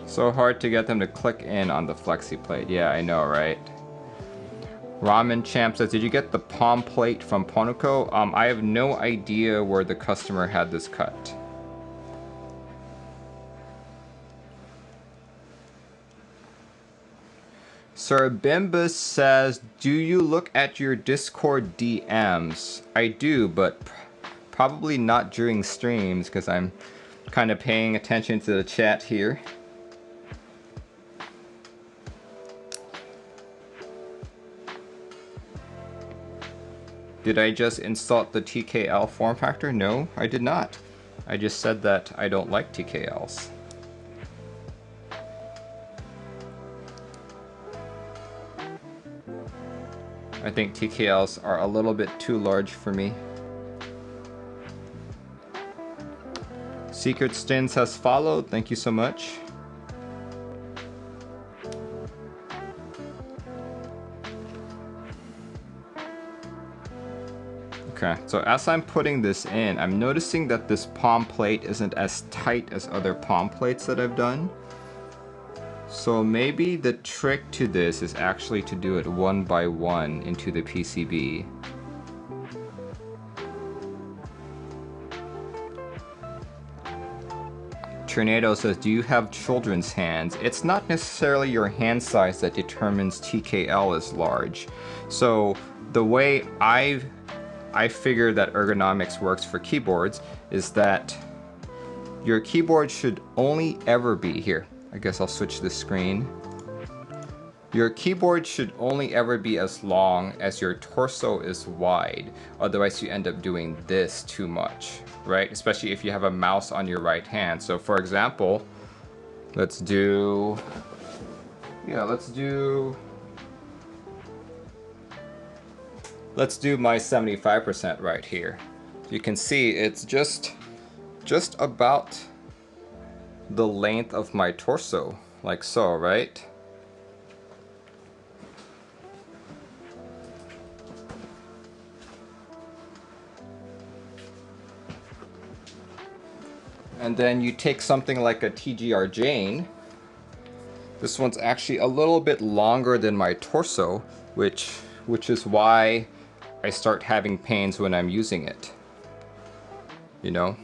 So hard to get them to click in on the flexi plate. Yeah, I know, right? Ramen Champ says, did you get the POM plate from Ponuco? I have no idea where the customer had this cut. Sir Bimbus says, do you look at your Discord DMs? I do, but probably not during streams because I'm kind of paying attention to the chat here. Did I just insult the TKL form factor? No, I did not. I just said that I don't like TKLs. I think TKLs are a little bit too large for me. Secret Stins has followed. Thank you so much. Okay, so as I'm putting this in, I'm noticing that this POM plate isn't as tight as other POM plates that I've done. So maybe the trick to this is actually to do it one by one into the PCB. Tornado says, do you have children's hands? It's not necessarily your hand size that determines TKL is large. So the way I figure that ergonomics works for keyboards is that your keyboard should only ever be here. I guess I'll switch the screen. Your keyboard should only ever be as long as your torso is wide. Otherwise you end up doing this too much, right? Especially if you have a mouse on your right hand. So for example, let's do my 75% right here. You can see it's just about the length of my torso, like so, right? And then you take something like a TGR Jane. This one's actually a little bit longer than my torso, which is why I start having pains when I'm using it, you know?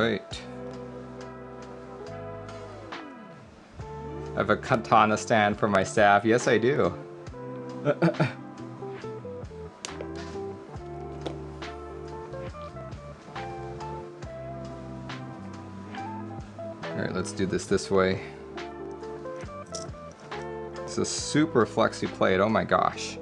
right. I have a katana stand for my staff. Yes, I do. Alright, let's do this way. It's a super flexy plate, oh my gosh.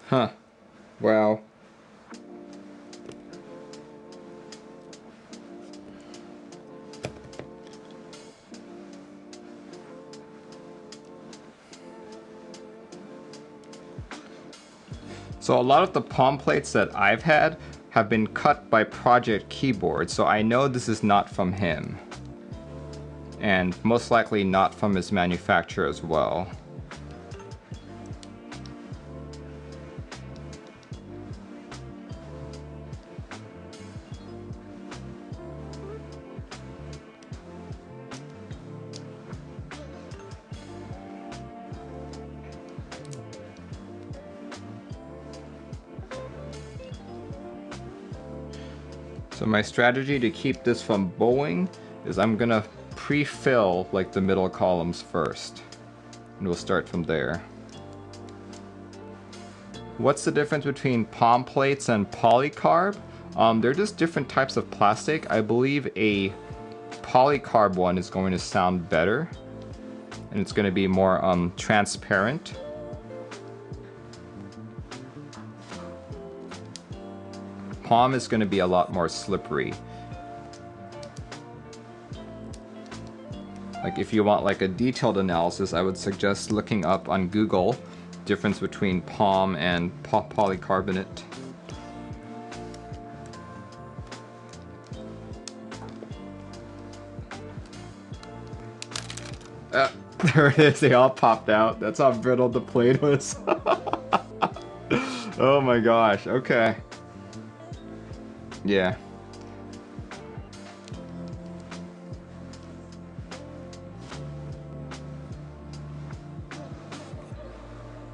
Huh. Wow. So a lot of the POM plates that I've had have been cut by Project Keyboard, so I know this is not from him. And most likely not from his manufacturer as well. So my strategy to keep this from bowing is I'm gonna pre-fill like the middle columns first. And we'll start from there. What's the difference between POM plates and polycarb? They're just different types of plastic. I believe a polycarb one is going to sound better. And it's going to be more transparent. POM is going to be a lot more slippery. Like if you want like a detailed analysis, I would suggest looking up on Google difference between POM and polycarbonate. There it is, they all popped out. That's how brittle the plate was. Oh my gosh, okay. Yeah.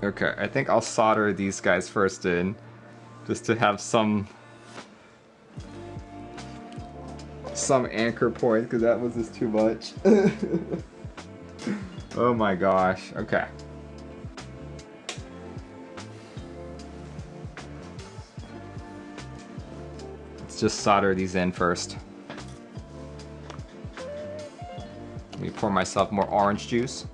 Okay, I think I'll solder these guys first in, just to have some anchor point, because that was just too much. Oh my gosh, okay. Let's just solder these in first. Let me pour myself more orange juice.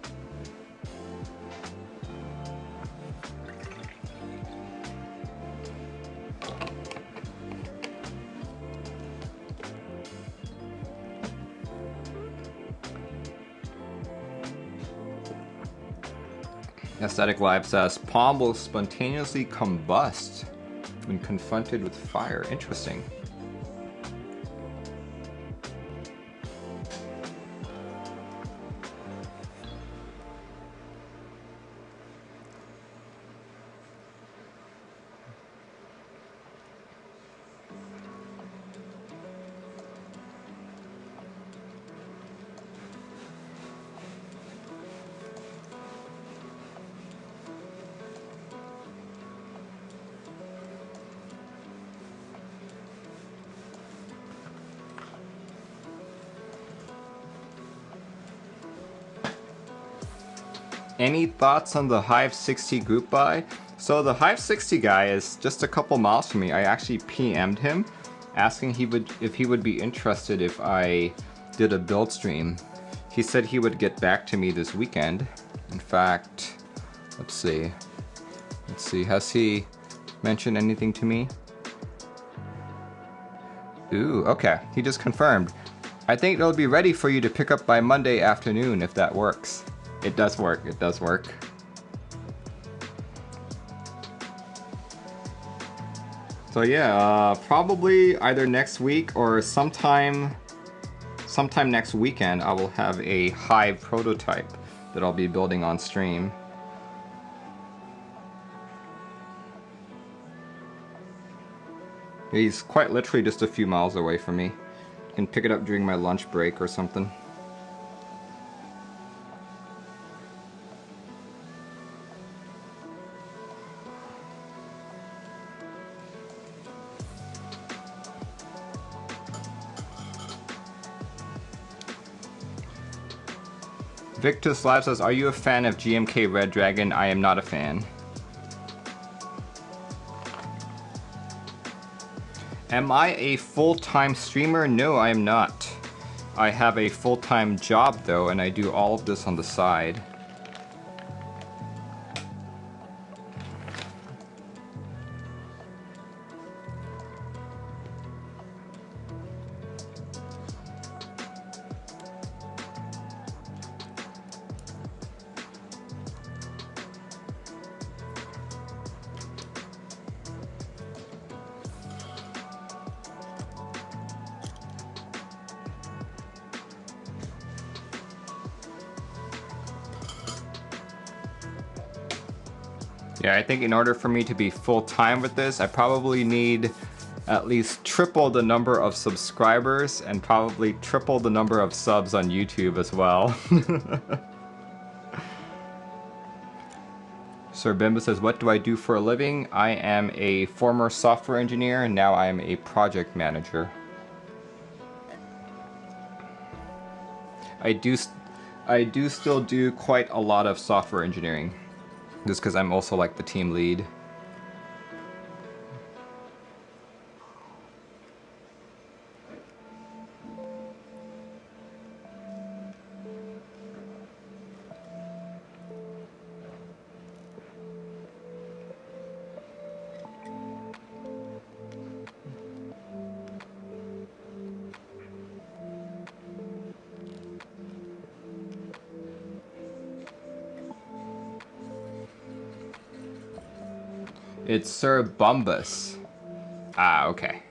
Aesthetic Live says, POM will spontaneously combust when confronted with fire. Interesting. Any thoughts on the Hive 60 group buy? So the Hive 60 guy is just a couple miles from me. I actually PM'd him asking if he would be interested if I did a build stream. He said he would get back to me this weekend. In fact, let's see, has he mentioned anything to me? Ooh, okay, he just confirmed. I think it'll be ready for you to pick up by Monday afternoon if that works. It does work, it does work. So yeah, probably either next week or sometime next weekend I will have a Hive prototype that I'll be building on stream. He's quite literally just a few miles away from me. Can pick it up during my lunch break or something. Victus Live says, are you a fan of GMK Red Dragon? I am not a fan. Am I a full-time streamer? No, I am not. I have a full-time job though, and I do all of this on the side. Yeah, I think in order for me to be full-time with this, I probably need at least triple the number of subscribers and probably triple the number of subs on YouTube as well. Sir Bimba says, what do I do for a living? I am a former software engineer and now I am a project manager. I do still do quite a lot of software engineering. Just because I'm also like the team lead. It's Sir Bumbus. Ah, okay.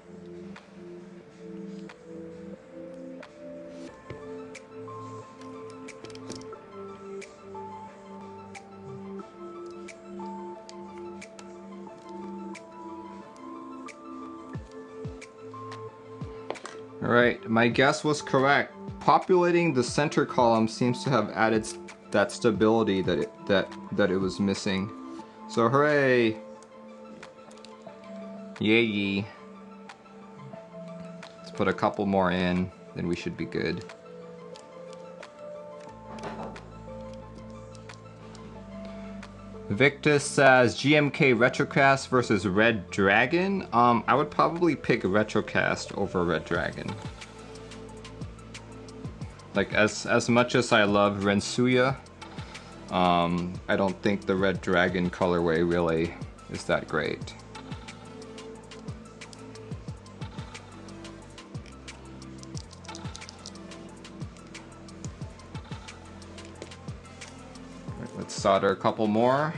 Alright, my guess was correct. Populating the center column seems to have added that stability that it was missing. So hooray! Yay! Let's put a couple more in, then we should be good. Victus says GMK Retrocast versus Red Dragon. I would probably pick Retrocast over Red Dragon. Like as much as I love Rensuya, I don't think the Red Dragon colorway really is that great. Let's solder a couple more.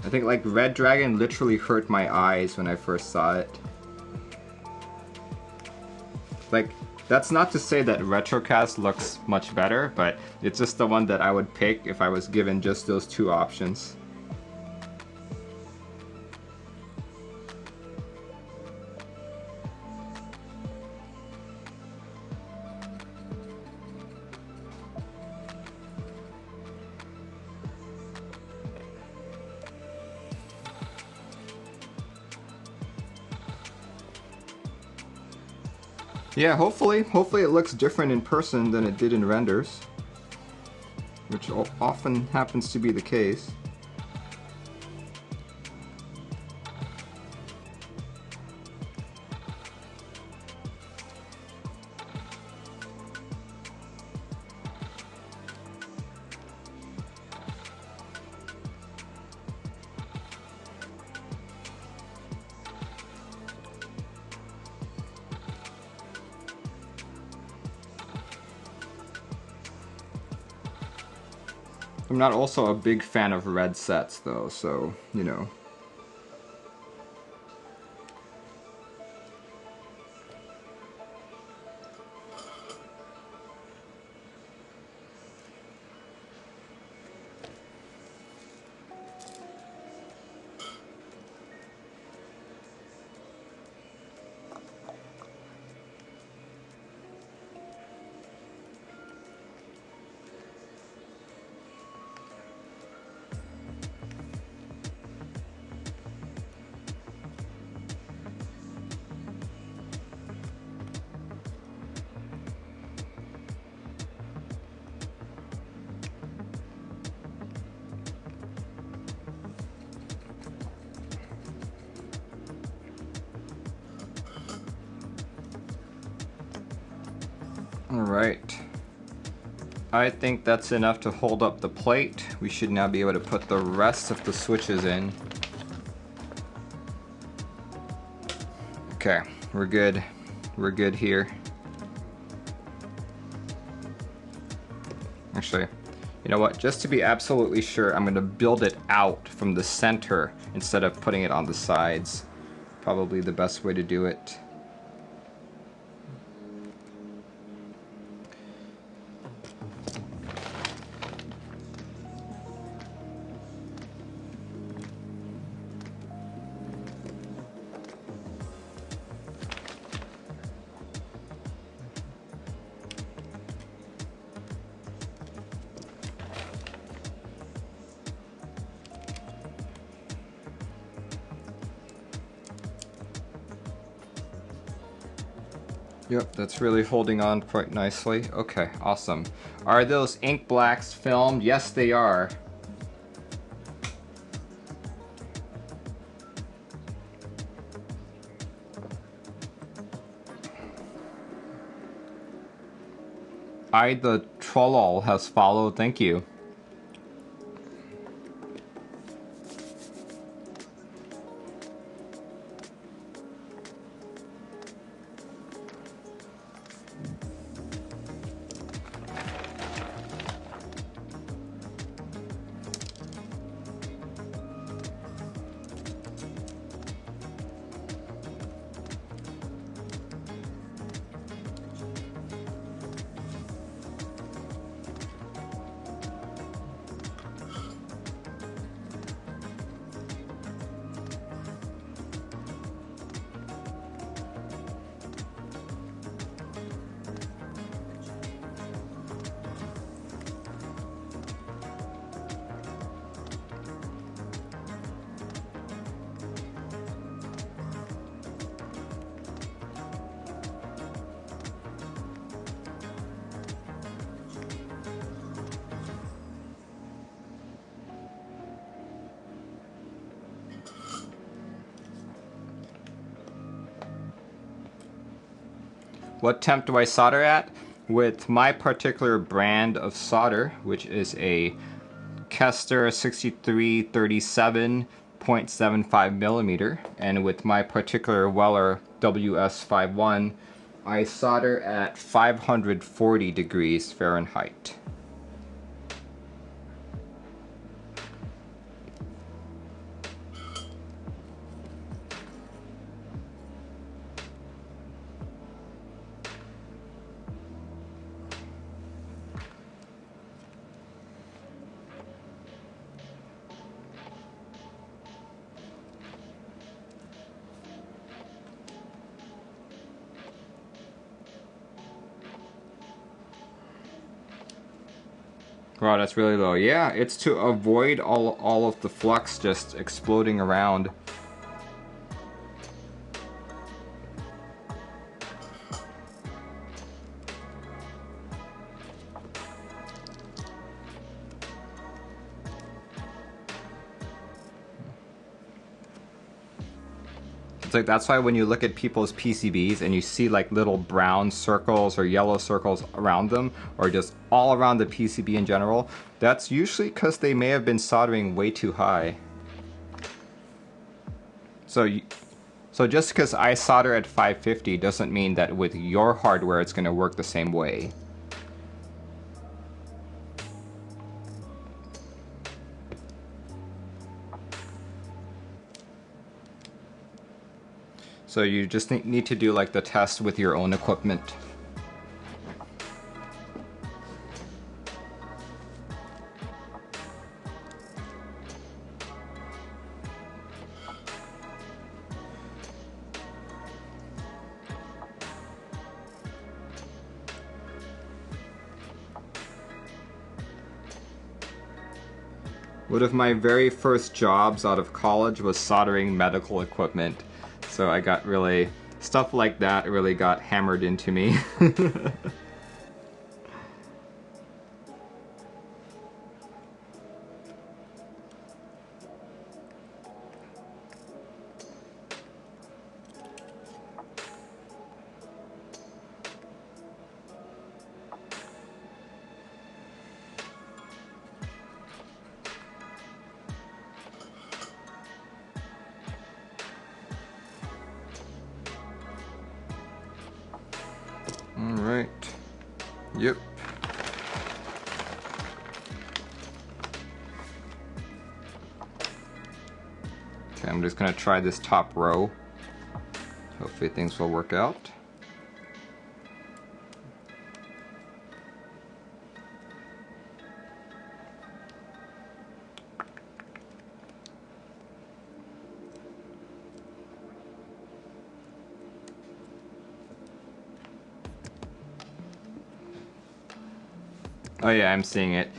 I think like Red Dragon literally hurt my eyes when I first saw it. Like, that's not to say that Retrocast looks much better, but it's just the one that I would pick if I was given just those two options. Yeah, hopefully it looks different in person than it did in renders, which often happens to be the case. I'm not also a big fan of red sets though, so, you know. Alright. I think that's enough to hold up the plate. We should now be able to put the rest of the switches in. Okay, we're good. We're good here. Actually, you know what? Just to be absolutely sure, I'm going to build it out from the center instead of putting it on the sides. Probably the best way to do it. Yep, that's really holding on quite nicely. Okay, awesome. Are those ink blacks filmed? Yes, they are. The Trollol has followed, thank you. What temp do I solder at? With my particular brand of solder, which is a Kester 6337.75 millimeter, and with my particular Weller WS51, I solder at 540 degrees Fahrenheit. Wow, that's really low. Yeah, it's to avoid all of the flux just exploding around. It's like, that's why when you look at people's PCBs and you see like little brown circles or yellow circles around them, or just all around the PCB in general, that's usually because they may have been soldering way too high. So just because I solder at 550 doesn't mean that with your hardware it's going to work the same way. So you just need to do like the test with your own equipment. One of my very first jobs out of college was soldering medical equipment. So I got really, stuff like that really got hammered into me. Yep. Okay, I'm just gonna try this top row. Hopefully things will work out. Oh yeah, I'm seeing it.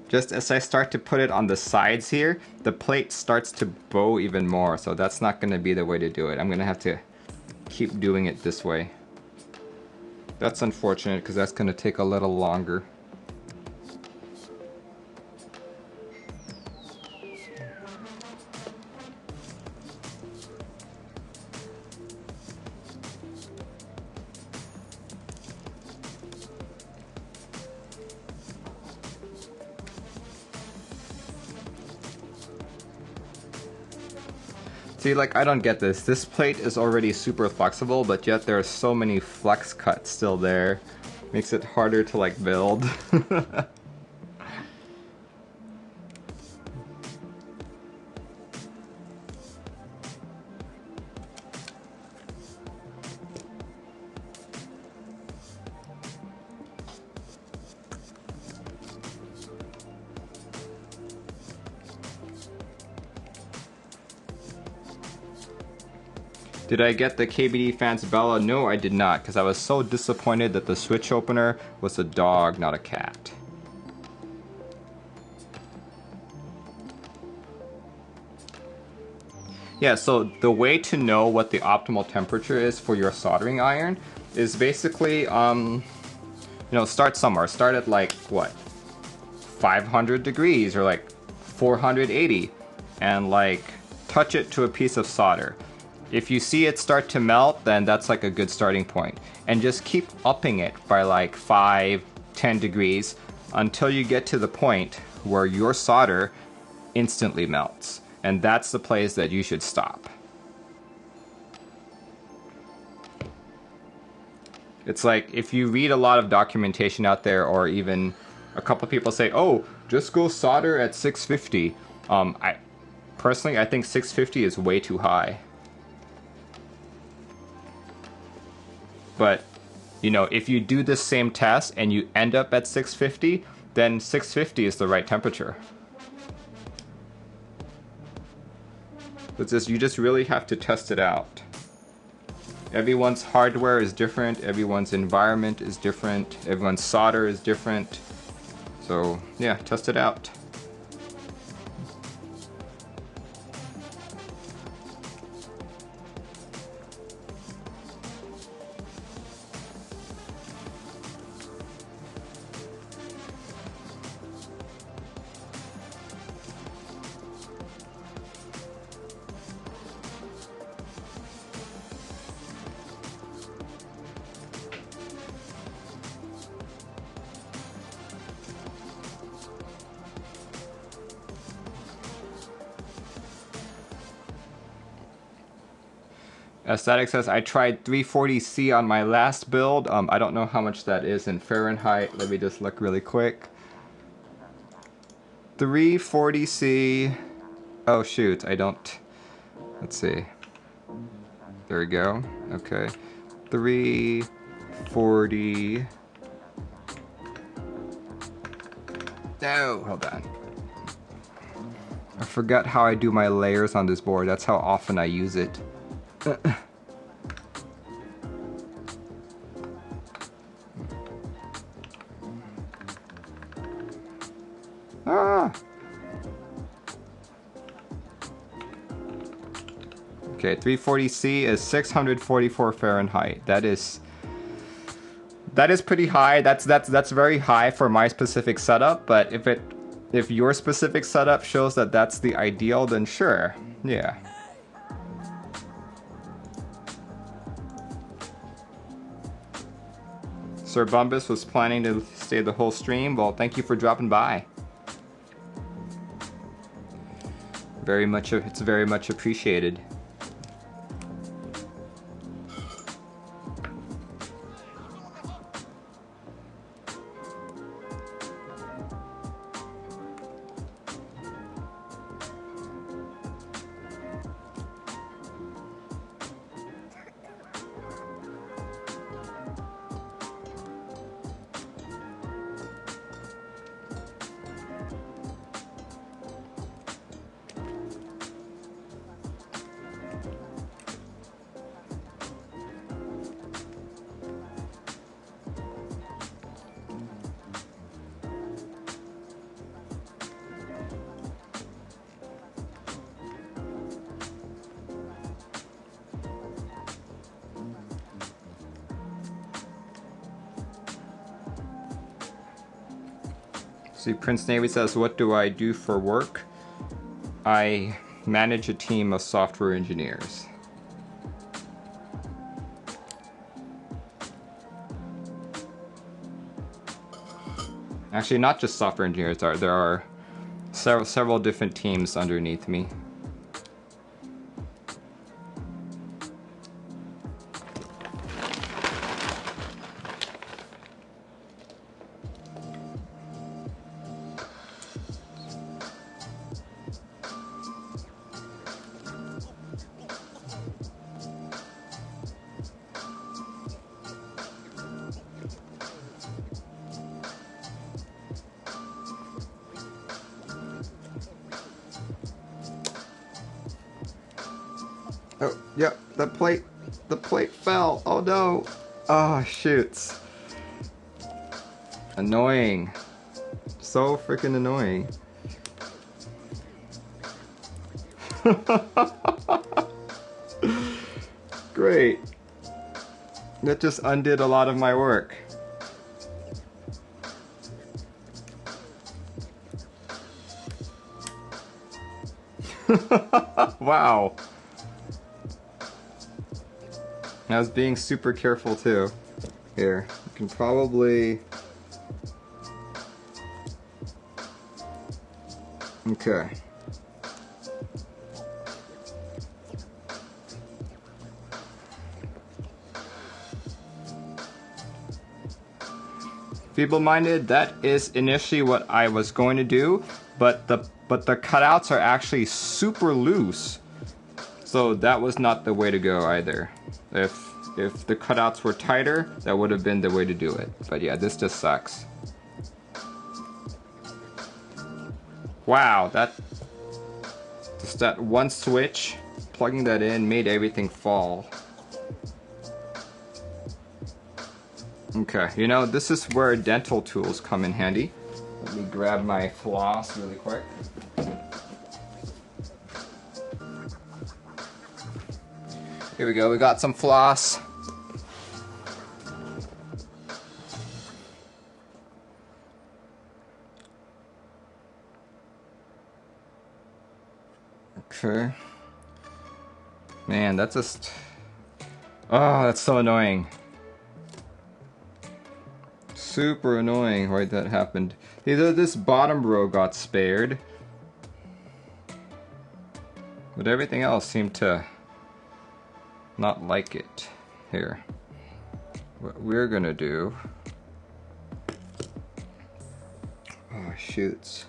Just as I start to put it on the sides here, the plate starts to bow even more, so that's not going to be the way to do it. I'm going to have to keep doing it this way. That's unfortunate because that's going to take a little longer. See, like, I don't get this. This plate is already super flexible, but yet there are so many flex cuts still there. Makes it harder to, like, build. Did I get the KBD Fans Bella? No, I did not, because I was so disappointed that the switch opener was a dog, not a cat. Yeah, so the way to know what the optimal temperature is for your soldering iron is basically, you know, start somewhere. Start at like, what, 500 degrees or like 480, and like touch it to a piece of solder. If you see it start to melt, then that's like a good starting point. And just keep upping it by like 5, 10 degrees until you get to the point where your solder instantly melts. And that's the place that you should stop. It's like if you read a lot of documentation out there, or even a couple people say, oh, just go solder at 650. Personally, I think 650 is way too high. But, you know, if you do this same test and you end up at 650, then 650 is the right temperature. It's just, you just really have to test it out. Everyone's hardware is different, everyone's environment is different, everyone's solder is different. So, yeah, test it out. Static says, I tried 340C on my last build. I don't know how much that is in Fahrenheit. Let me just look really quick. 340C. Oh shoot, I don't. Let's see. There we go. Okay. 340. No, hold on. I forgot how I do my layers on this board. That's how often I use it. Okay, 340C is 644 Fahrenheit. That is pretty high. That's very high for my specific setup, but if your specific setup shows that that's the ideal, then sure. Yeah. Sir Bumbus was planning to stay the whole stream. Well, thank you for dropping by. It's very much appreciated. See, Prince Navy says, what do I do for work? I manage a team of software engineers. Actually, not just software engineers, there are several different teams underneath me. Oh, yep, the plate fell. Oh no. Oh, shoots. Annoying. So freaking annoying. Great. That just undid a lot of my work. Wow. I was being super careful too. Here, you can probably... Okay. Feeble-minded, that is initially what I was going to do, but the cutouts are actually super loose. So that was not the way to go either. If the cutouts were tighter, that would have been the way to do it. But yeah, this just sucks. Wow, just that one switch, plugging that in, made everything fall. Okay, you know, this is where dental tools come in handy. Let me grab my floss really quick. Here we go, we got some floss. Okay. Man, that's just... Oh, that's so annoying. Super annoying why that happened. Either this bottom row got spared, but everything else seemed to not like it. Here. What we're gonna do... Oh, shoots.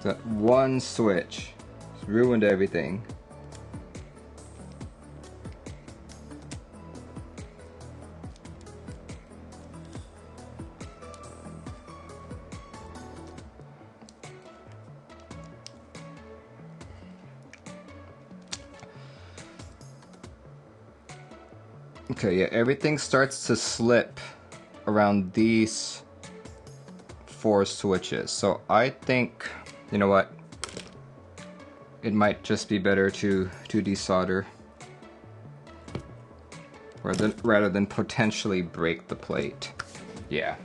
That one switch just ruined everything. Okay, yeah, everything starts to slip around these 4 switches. So I think, you know what? It might just be better to desolder rather than potentially break the plate. Yeah,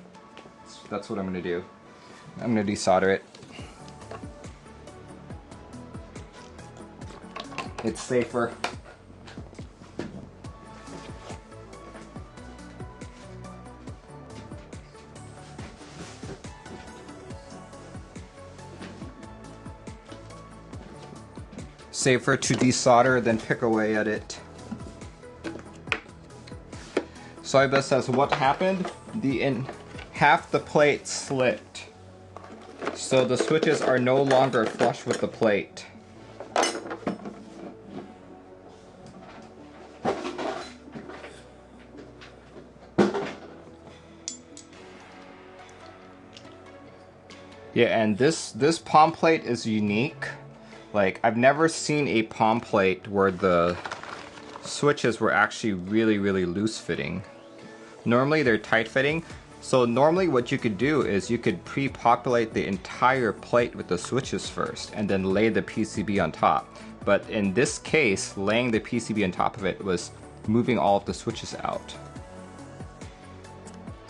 that's what I'm gonna do. I'm gonna desolder it. It's safer. Safer to desolder than pick away at it. Soybus says, what happened? Half the plate slipped. So the switches are no longer flush with the plate. Yeah, and this POM plate is unique. Like, I've never seen a POM plate where the switches were actually really, really loose fitting. Normally they're tight fitting. So normally what you could do is you could pre-populate the entire plate with the switches first and then lay the PCB on top. But in this case, laying the PCB on top of it was moving all of the switches out.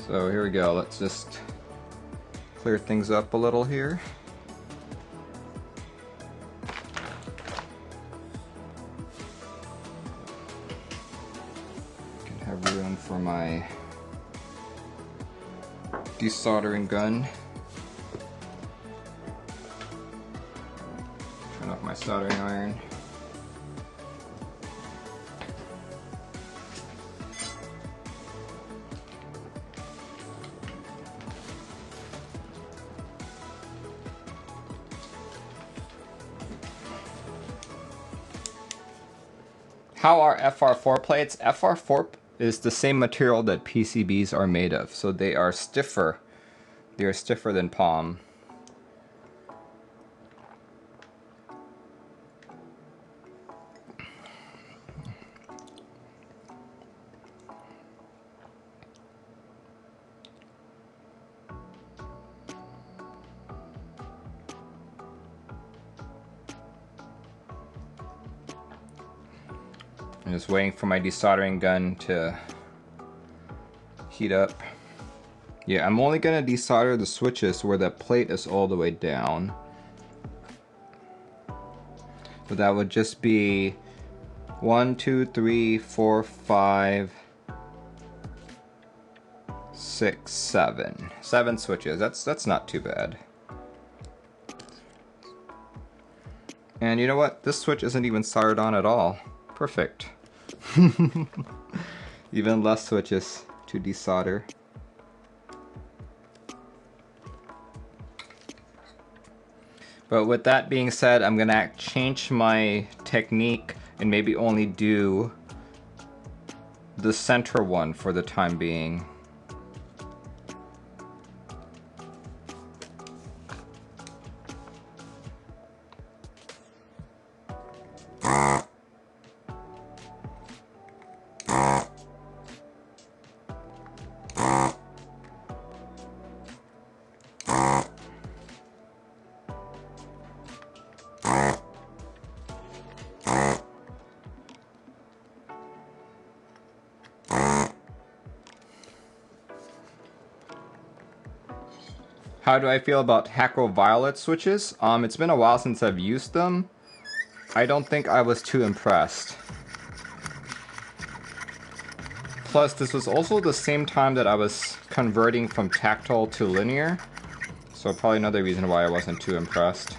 So here we go, let's just clear things up a little here. Can have room for my desoldering gun. Turn off my soldering iron. How are FR4 plates? FR4 is the same material that PCBs are made of, so they are stiffer. They are stiffer than POM. I'm just waiting for my desoldering gun to heat up. Yeah, I'm only gonna desolder the switches where the plate is all the way down. So that would just be 1, 2, 3, 4, 5, 6, 7. 7 switches. That's not too bad. And you know what? This switch isn't even soldered on at all. Perfect. Even less switches to desolder. But with that being said, I'm gonna change my technique and maybe only do the center one for the time being. How do I feel about Hacko Violet switches? It's been a while since I've used them. I don't think I was too impressed. Plus, this was also the same time that I was converting from tactile to linear. So probably another reason why I wasn't too impressed.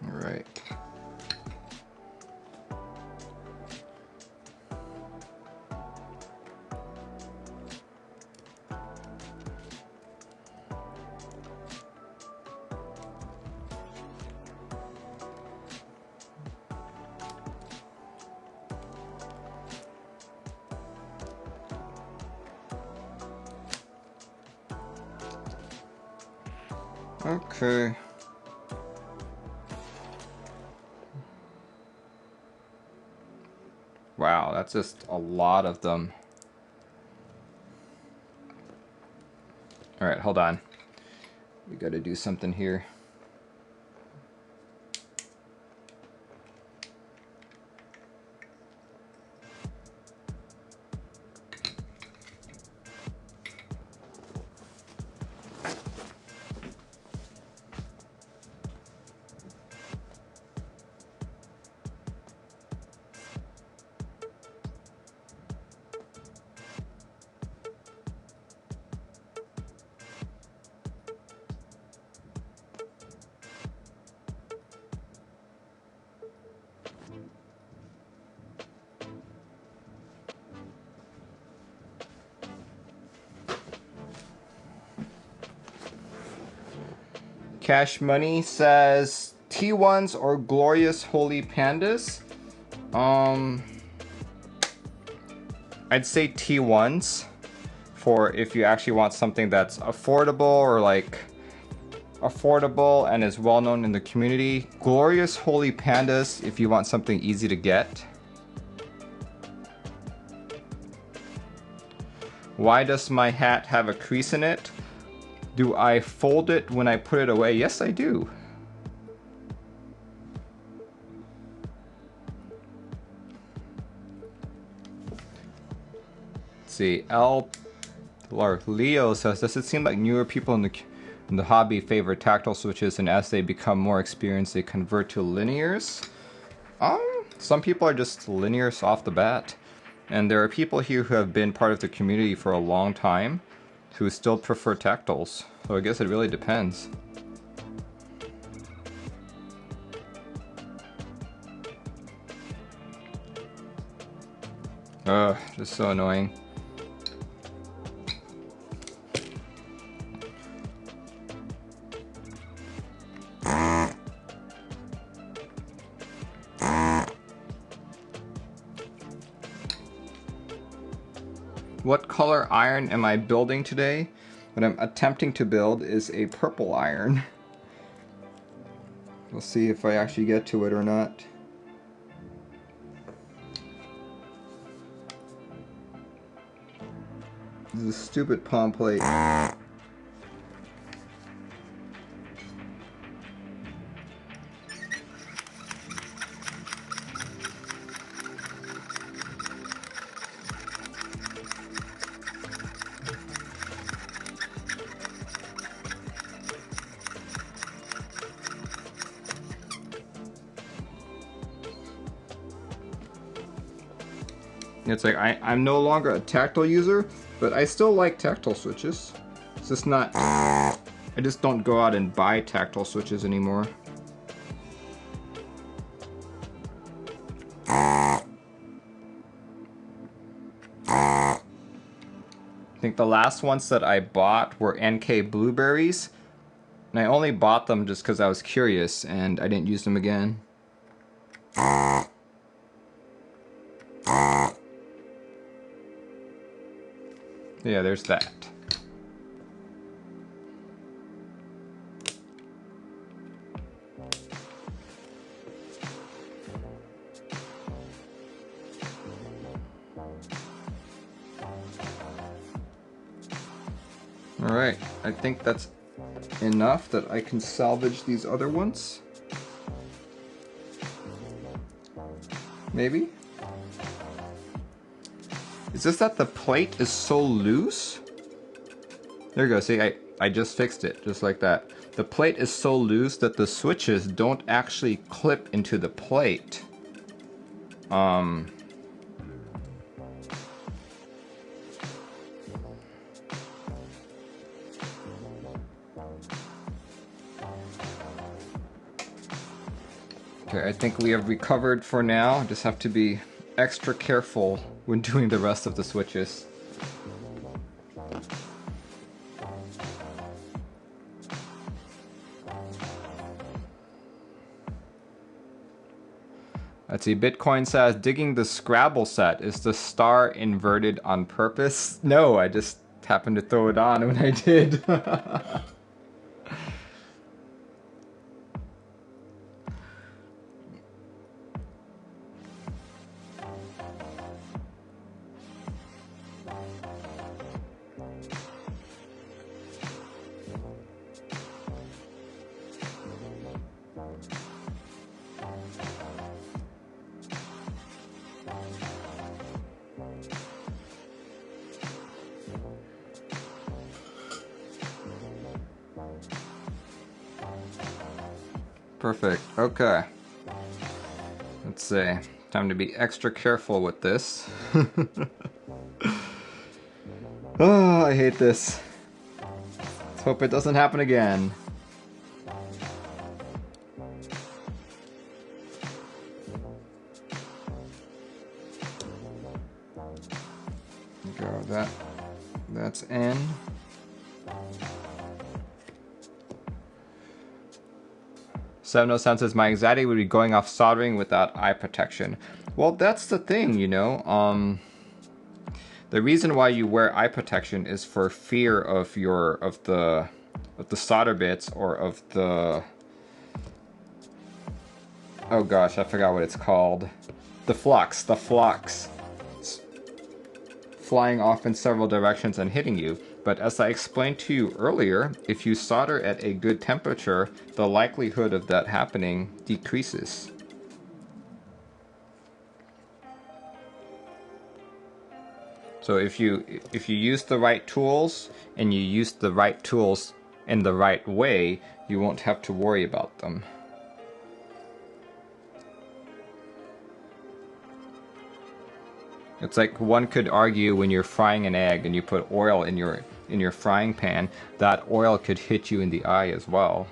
Alright. Okay. Wow, that's just a lot of them. Alright, hold on. We gotta do something here. Cash Money says T1s or Glorious Holy Pandas. I'd say T1s for if you actually want something that's affordable or like affordable and is well known in the community. Glorious Holy Pandas if you want something easy to get. Why does my hat have a crease in it? Do I fold it when I put it away? Yes, I do. Let's see, Leo says, does it seem like newer people in the hobby favor tactile switches, and as they become more experienced, they convert to linears? Some people are just linears off the bat. And there are people here who have been part of the community for a long time who still prefer tactiles. So I guess it really depends. Ugh, this is so annoying. What color iron am I building today? What I'm attempting to build is a purple iron. We'll see if I actually get to it or not. This is a stupid palm plate. It's like I'm no longer a tactile user, but I still like tactile switches. It's just not, I just don't go out and buy tactile switches anymore. I think the last ones that I bought were NK blueberries, and I only bought them just because I was curious and I didn't use them again. Yeah, there's that. Alright, I think that's enough that I can salvage these other ones. Maybe? It's just that the plate is so loose. There you go, see, I just fixed it, just like that. The plate is so loose that the switches don't actually clip into the plate. Okay, I think we have recovered for now. Just have to be extra careful when doing the rest of the switches. Let's see, Bitcoin says, digging the Scrabble set. Is the star inverted on purpose? No, I just happened to throw it on when I did. Perfect. Okay. Let's see. Time to be extra careful with this. Oh, I hate this. Let's hope it doesn't happen again. Go. That's in. Seven says my anxiety would be going off soldering without eye protection. Well, that's the thing, you know. The reason why you wear eye protection is for fear of the solder bits, or of the, oh gosh, I forgot what it's called. The flux flying off in several directions and hitting you. But as I explained to you earlier, if you solder at a good temperature, the likelihood of that happening decreases. So if you use the right tools, and you use the right tools in the right way, you won't have to worry about them. It's like one could argue when you're frying an egg and you put oil in your frying pan, that oil could hit you in the eye as well.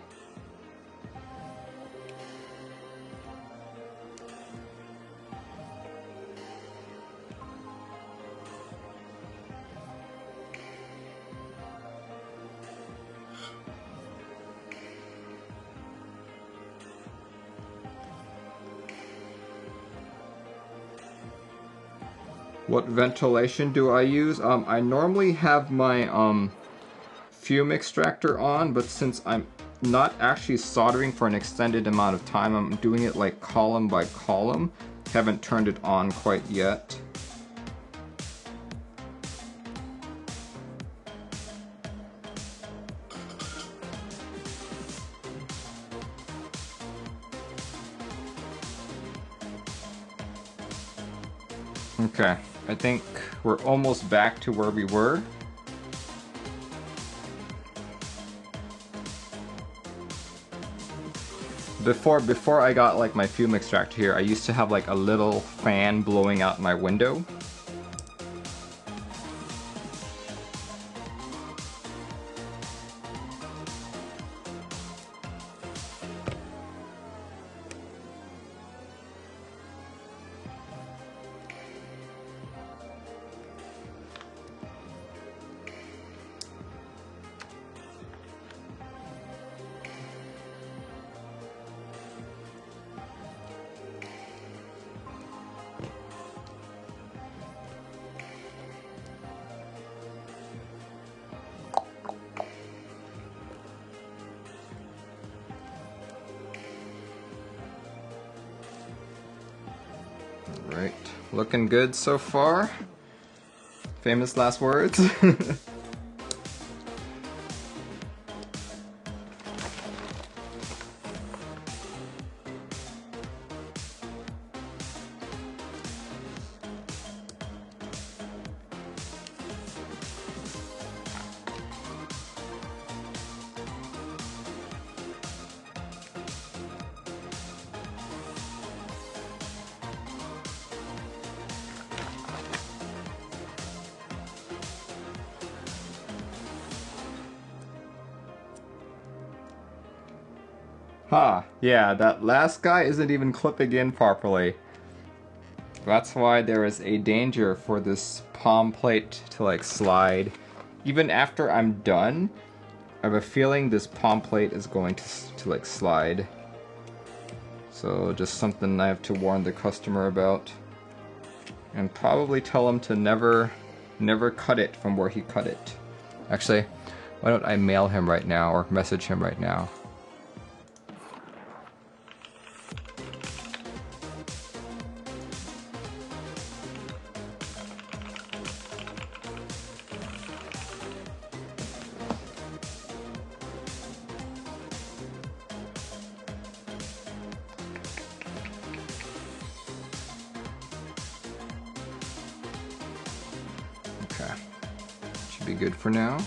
What ventilation do I use? I normally have my fume extractor on, but since I'm not actually soldering for an extended amount of time, I'm doing it like column by column. Haven't turned it on quite yet. Okay, I think we're almost back to where we were. Before I got like my fume extractor here, I used to have like a little fan blowing out my window. Right, looking good so far. Famous last words. Huh, yeah, that last guy isn't even clipping in properly. That's why there is a danger for this POM plate to like slide. Even after I'm done, I have a feeling this POM plate is going to like slide. So just something I have to warn the customer about. And probably tell him to never cut it from where he cut it. Actually, why don't I mail him right now or message him right now? Okay, should be good for now.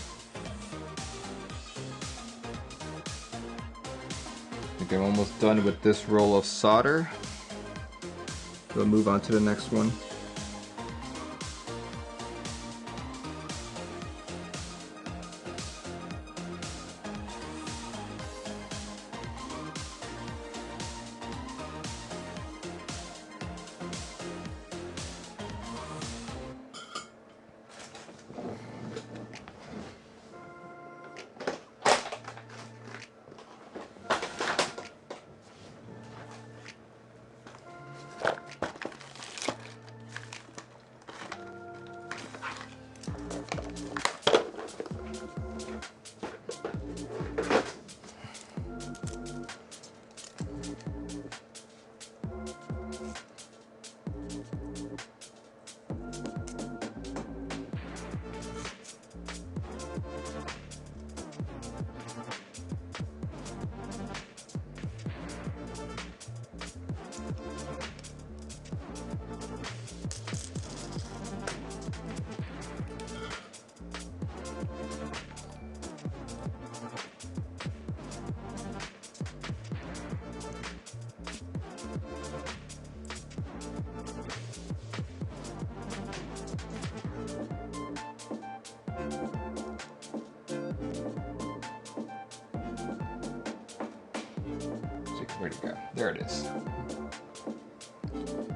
I think I'm almost done with this roll of solder. We'll move on to the next one. Where'd it go? There it is.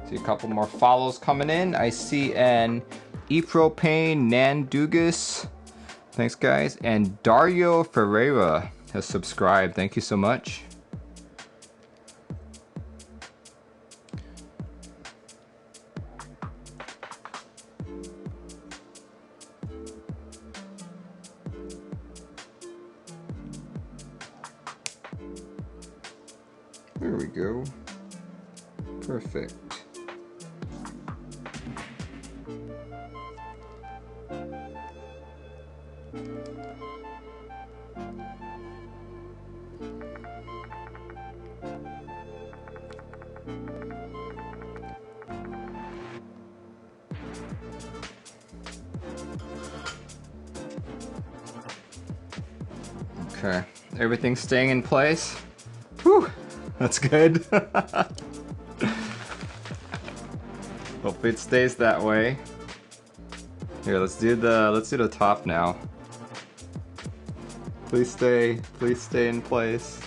See a couple more follows coming in. I see an Epropane Nandugas. Thanks, guys. And Dario Ferreira has subscribed. Thank you so much. There we go. Perfect. Okay, everything's staying in place. Whew, that's good. Hopefully it stays that way. Here, let's do the top now. Please stay in place.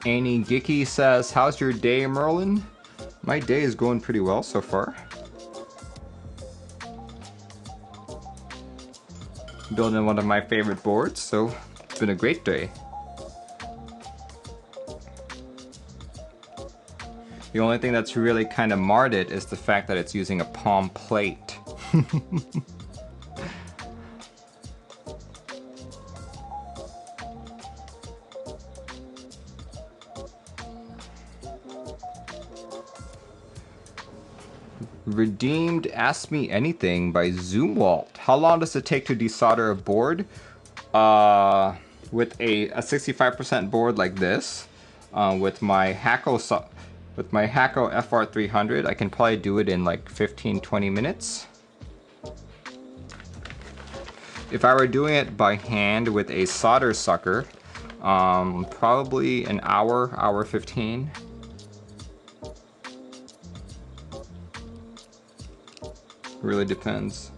Annie Gicky says, how's your day, Merlin? My day is going pretty well so far. Building one of my favorite boards, so it's been a great day. The only thing that's really kind of marred it is the fact that it's using a POM plate. Redeemed Ask Me Anything by Zoomwalt. How long does it take to desolder a board? With a 65% board like this, with my Hakko FR300, I can probably do it in like 15-20 minutes. If I were doing it by hand with a solder sucker, probably an hour 15. Really depends.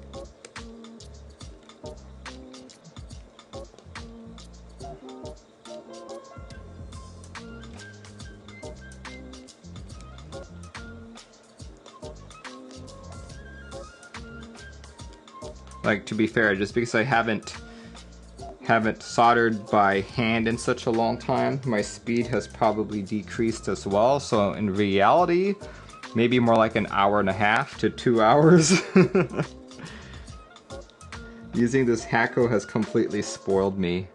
Like, to be fair, just because I haven't soldered by hand in such a long time, my speed has probably decreased as well. So in reality, maybe more like an hour and a half to 2 hours. Using this Hakko has completely spoiled me.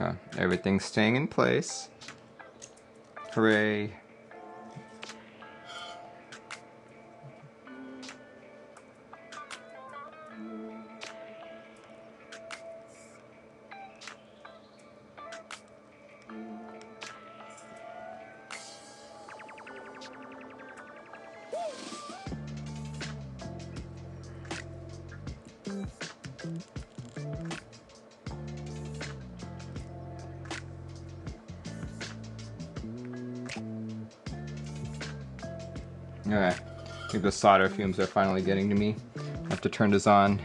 Okay, everything's staying in place. Hooray. Alright, I think the solder fumes are finally getting to me. I have to turn this on.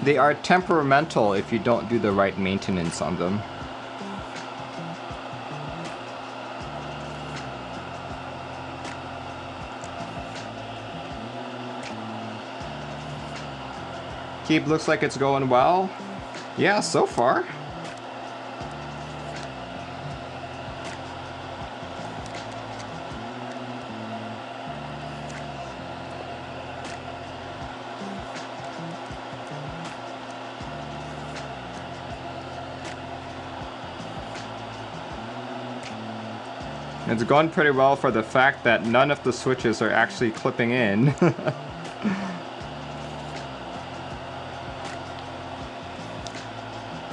They are temperamental if you don't do the right maintenance on them. Keep looks like it's going well. Yeah, so far. It's going pretty well for the fact that none of the switches are actually clipping in.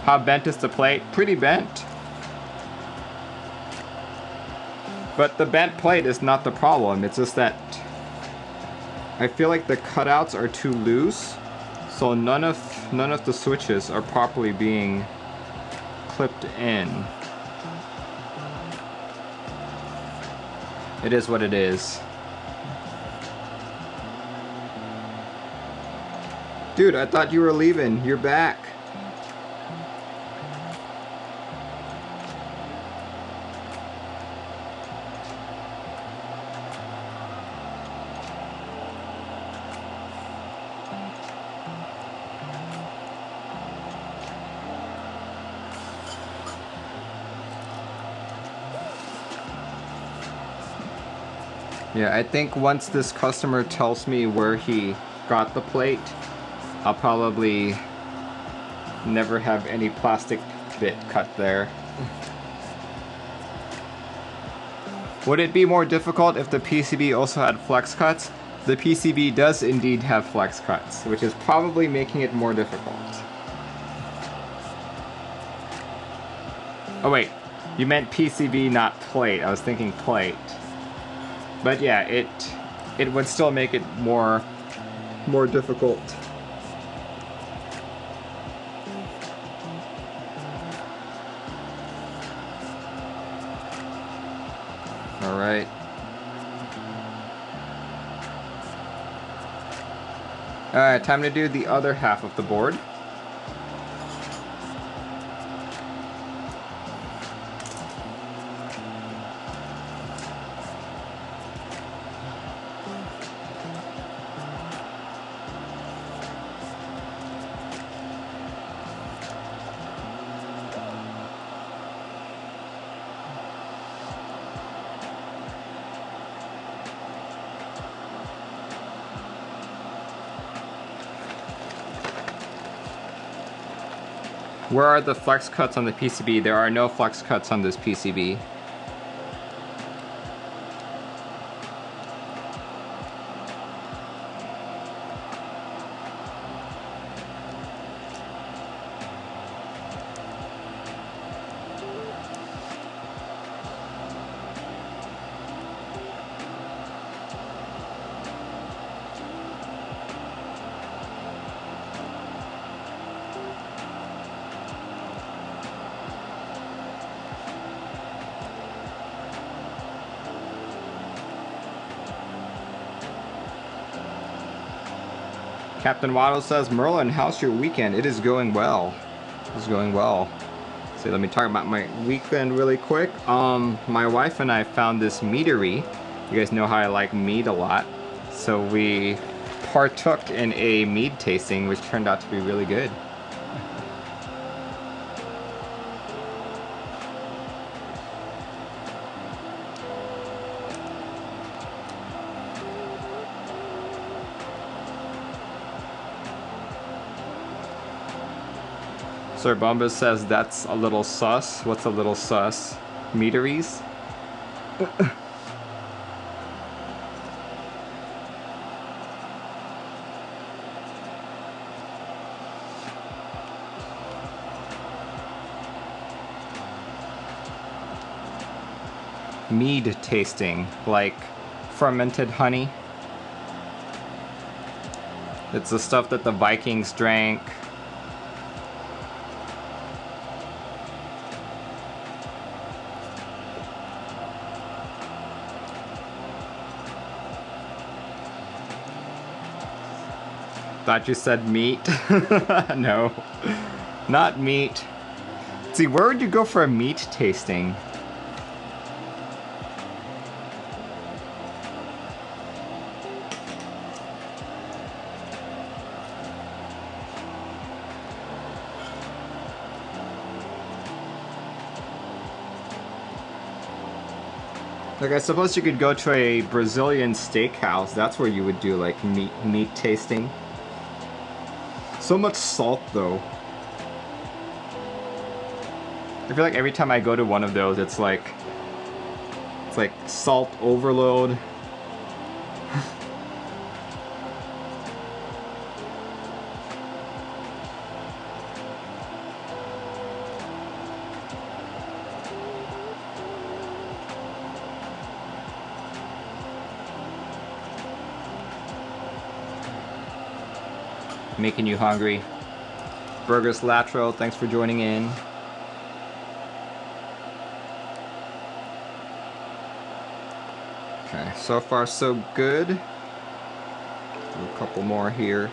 How bent is the plate? Pretty bent. But the bent plate is not the problem. It's just that I feel like the cutouts are too loose, so none of the switches are properly being clipped in. It is what it is. Dude, I thought you were leaving. You're back. Yeah, I think once this customer tells me where he got the plate, I'll probably never have any plastic bit cut there. Would it be more difficult if the PCB also had flex cuts? The PCB does indeed have flex cuts, which is probably making it more difficult. Oh wait, you meant PCB, not plate. I was thinking plate. But yeah, it would still make it more difficult. All right. All right, time to do the other half of the board. Where are the flex cuts on the PCB? There are no flex cuts on this PCB. Captain Waddle says, Merlin, how's your weekend? It is going well. It is going well. So let me talk about my weekend really quick. My wife and I found this meadery. You guys know how I like mead a lot. So we partook in a mead tasting, which turned out to be really good. Sir Bombas says that's a little sus. What's a little sus? Meaderies? Mead tasting, like fermented honey. It's the stuff that the Vikings drank. Thought you said meat. No, not meat. See, where would you go for a meat tasting? Like, I suppose you could go to a Brazilian steakhouse. That's where you would do, like, meat tasting. So much salt, though. I feel like every time I go to one of those, it's like salt overload. Making you hungry. Burgers Lateral, thanks for joining in. Okay, so far so good. Do a couple more here.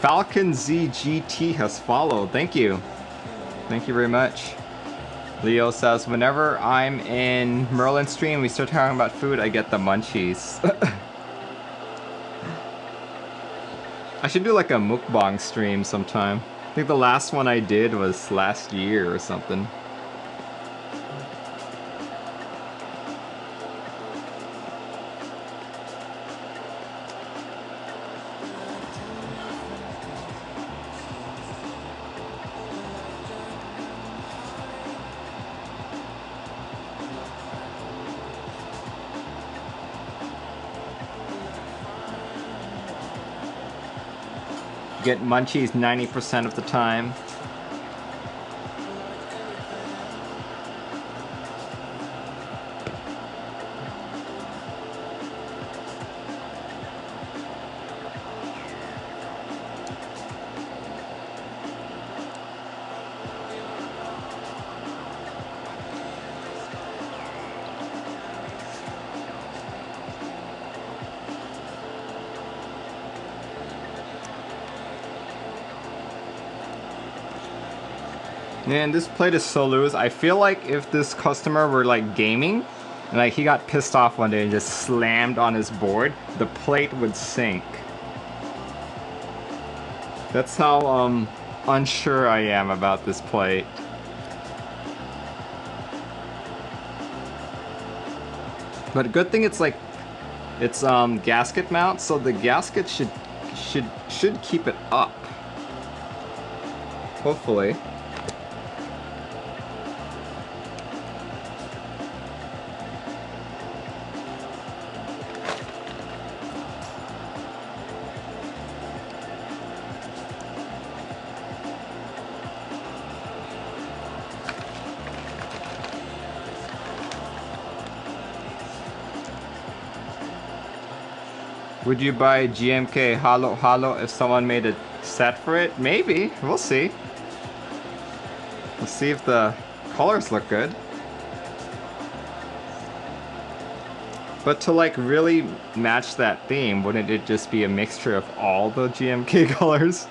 Falcon ZGT has followed. Thank you. Thank you very much. Leo says, whenever I'm in Merlin stream, we start talking about food, I get the munchies. I should do like a mukbang stream sometime. I think the last one I did was last year or something. Get munchies 90% of the time. Man, this plate is so loose. I feel like if this customer were like gaming, and like he got pissed off one day and just slammed on his board, the plate would sink. That's how unsure I am about this plate. But a good thing it's like it's gasket mount, so the gasket should keep it up. Hopefully. Would you buy GMK Holo if someone made a set for it? Maybe. We'll see. We'll see if the colors look good. But to like really match that theme, wouldn't it just be a mixture of all the GMK colors?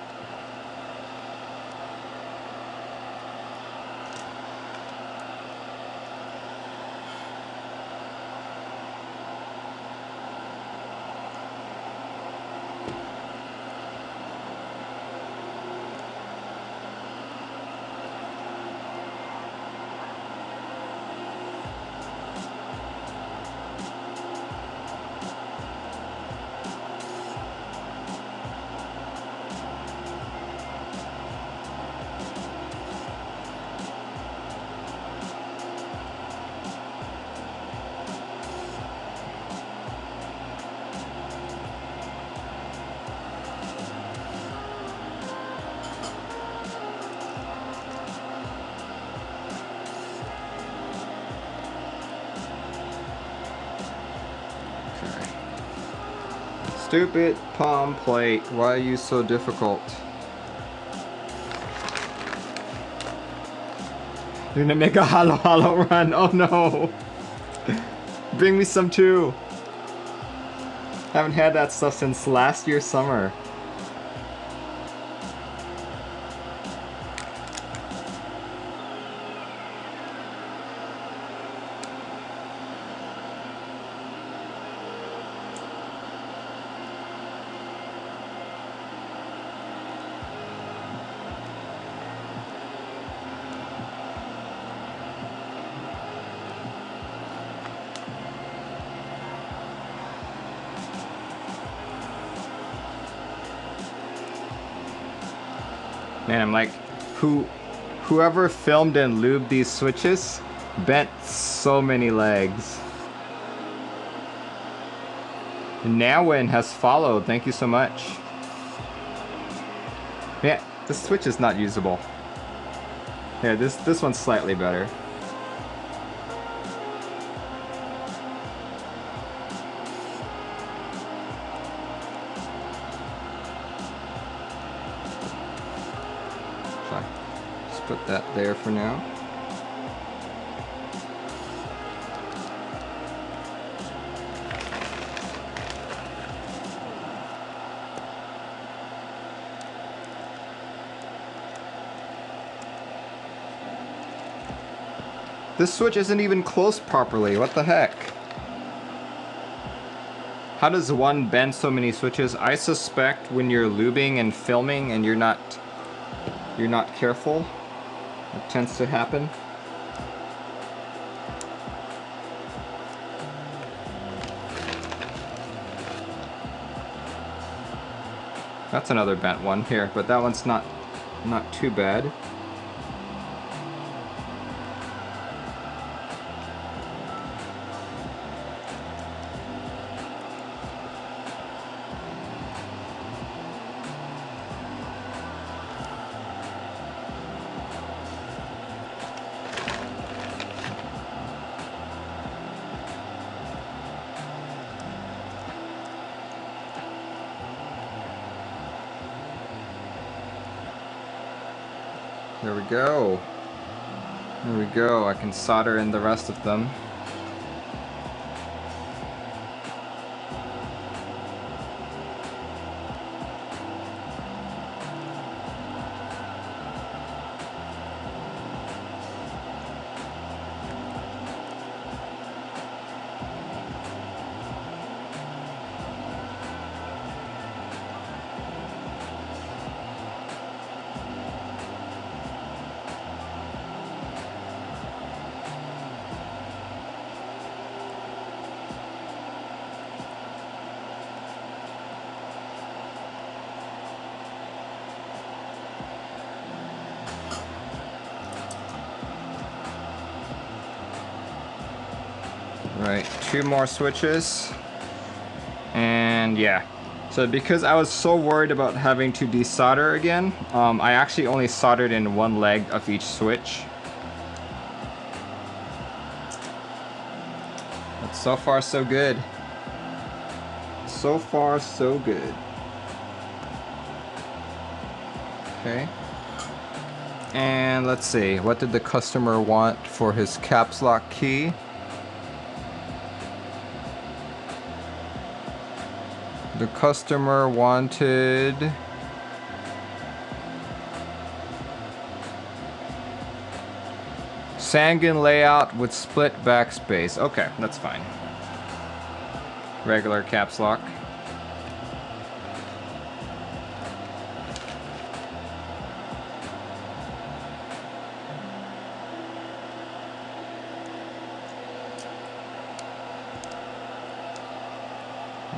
Stupid POM plate, why are you so difficult? You're gonna make a hollow run, oh no! Bring me some too! Haven't had that stuff since last year's summer. Man, I'm like, whoever filmed and lubed these switches bent so many legs. Nawin has followed, thank you so much. Yeah, this switch is not usable. Here, this one's slightly better. Put that there for now. This switch isn't even closed properly, what the heck? How does one bend so many switches? I suspect when you're lubing and filming and you're not careful. It tends to happen. That's another bent one here, but that one's not too bad. There we go. There we go. I can solder in the rest of them. Right, 2 more switches. And yeah. So because I was so worried about having to desolder again, I actually only soldered in 1 leg of each switch. But so far so good. So far so good. Okay. And let's see, what did the customer want for his caps lock key? The customer wanted Sanguine layout with split backspace. Okay, that's fine. Regular caps lock.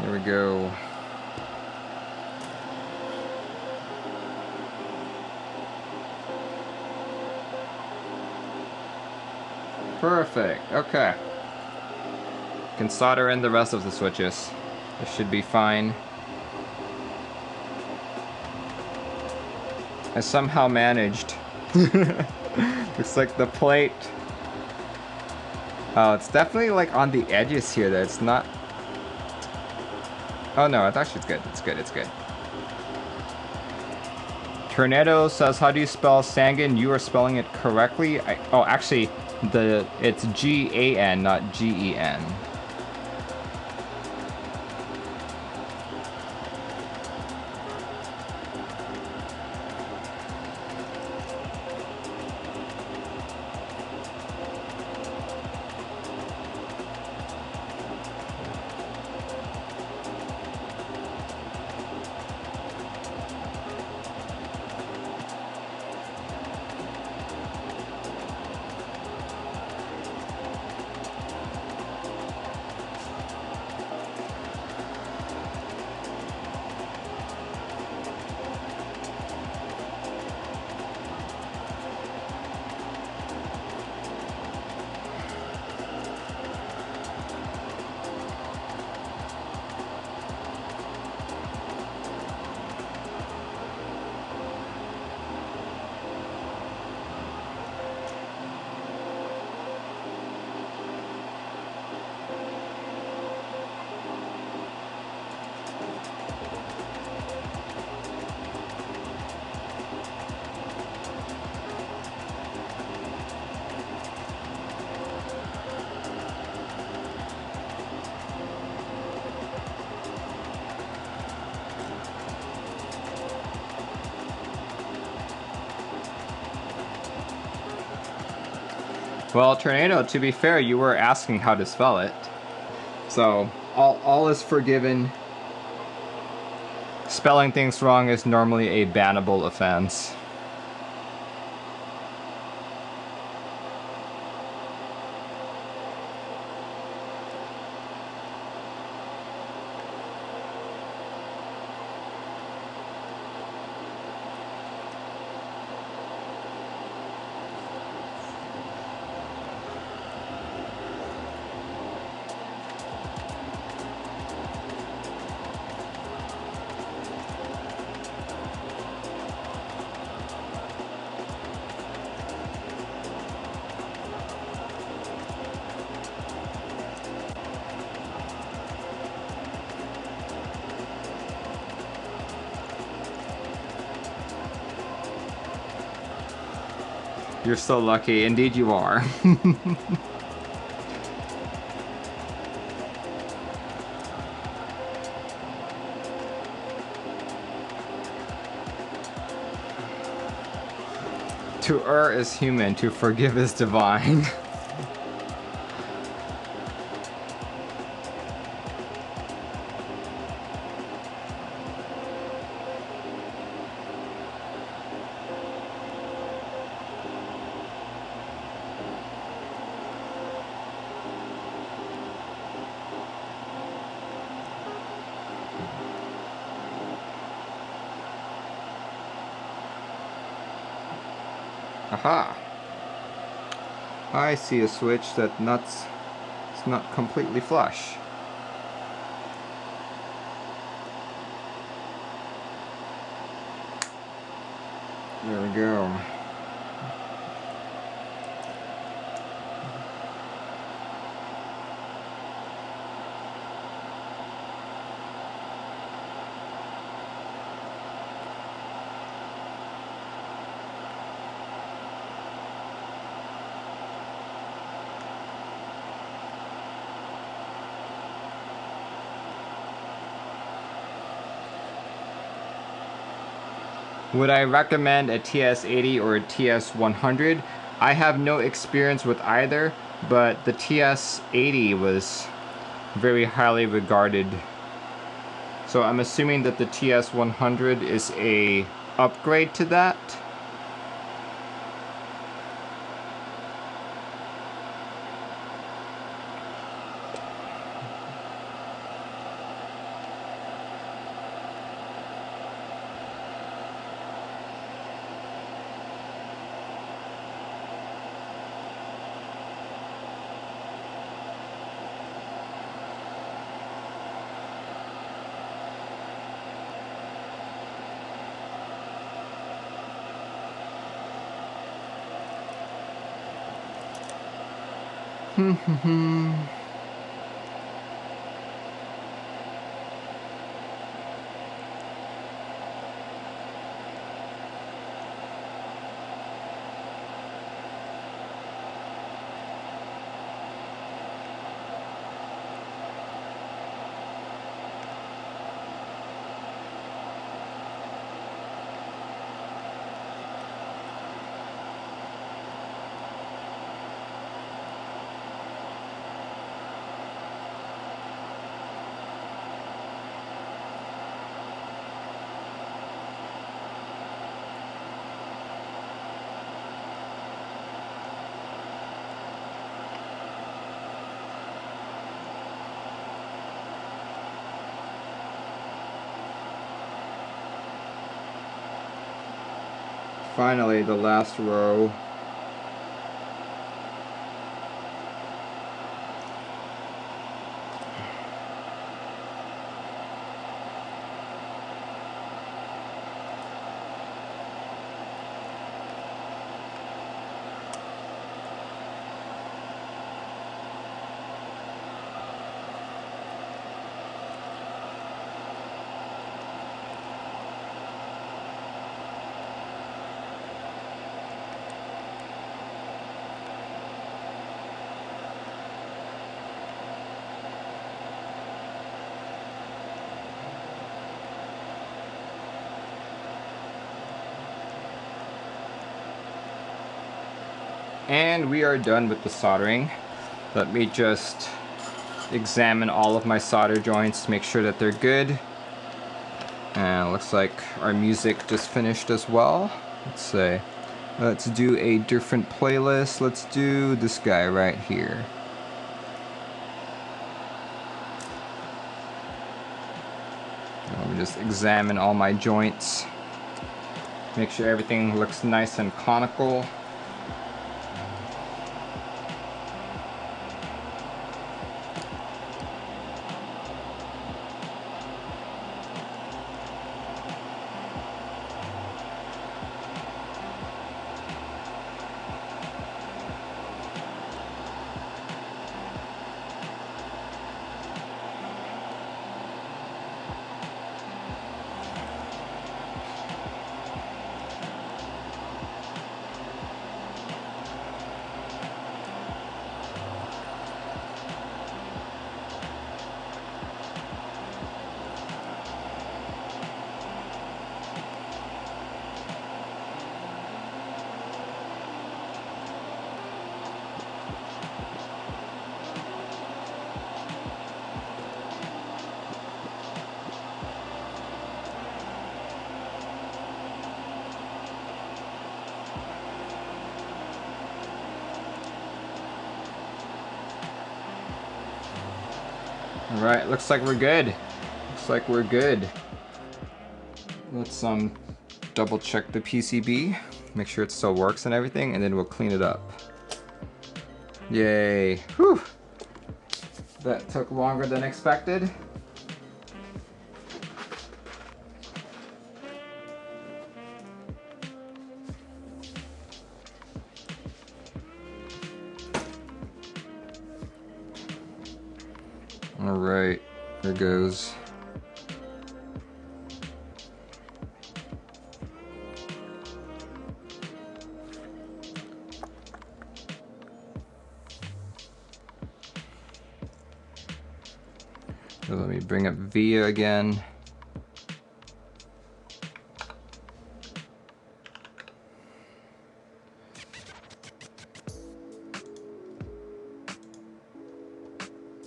There we go. Perfect. Okay. Can solder in the rest of the switches. This should be fine. I somehow managed. Looks like the plate. Oh, it's definitely like on the edges here. That it's not. Oh no, actually it's good. It's good. It's good. Tornado says, "How do you spell Sangan?" You are spelling it correctly. Oh, actually, it's G-A-N, not G-E-N. Well, Tornado, to be fair, you were asking how to spell it. So, all is forgiven. Spelling things wrong is normally a bannable offense. You're so lucky. Indeed you are. To err is human, to forgive is divine. Aha! I see a switch that it's not completely flush. There we go. Would I recommend a TS80 or a TS100? I have no experience with either, but the TS80 was very highly regarded. So I'm assuming that the TS100 is a upgrade to that. finally, the last row. And we are done with the soldering. Let me just examine all of my solder joints, make sure that they're good. And it looks like our music just finished as well. Let's see. Let's do a different playlist. Let's do this guy right here. Let me just examine all my joints. Make sure everything looks nice and conical. Alright, looks like we're good. Looks like we're good. Let's double check the PCB, make sure it still works and everything, and then we'll clean it up. Yay. Whew. That took longer than expected. Alright, there goes. So let me bring up VIA again.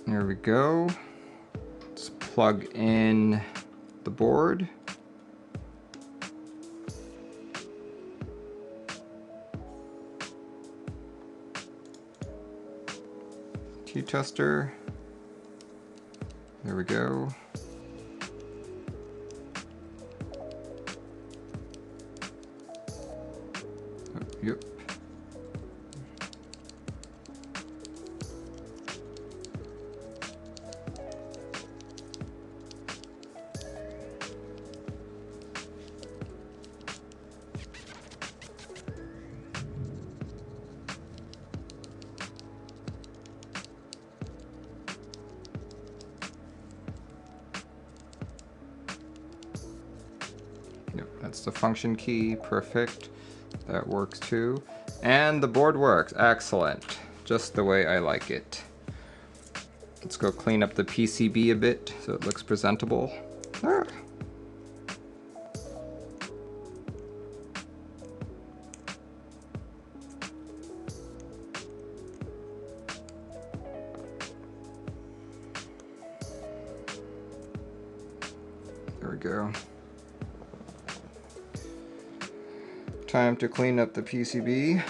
There we go. Let's plug in the board. T-tester. There we go. Oh, yep. That's the function key, perfect. That works too. And the board works, excellent. Just the way I like it. Let's go clean up the PCB a bit so it looks presentable. Ah. There we go. Time to clean up the PCB.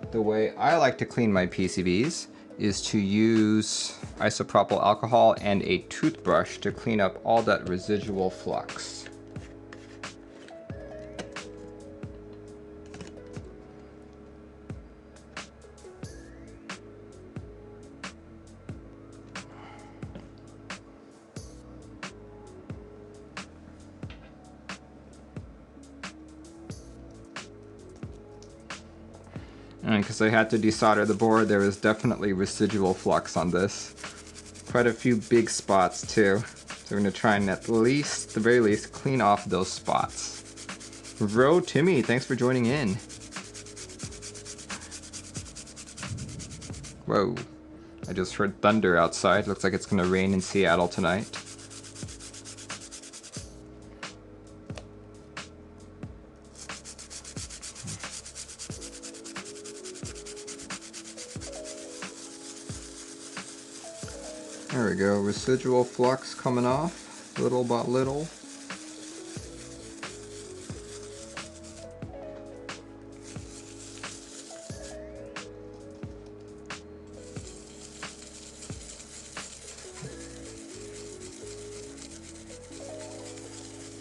The way I like to clean my PCBs is to use isopropyl alcohol and a toothbrush to clean up all that residual flux. And because I had to desolder the board, there was definitely residual flux on this. Quite a few big spots too. So we're gonna try and at least, the very least, clean off those spots. Ro Timmy, thanks for joining in. Whoa, I just heard thunder outside. Looks like it's gonna rain in Seattle tonight. There we go, residual flux coming off, little by little.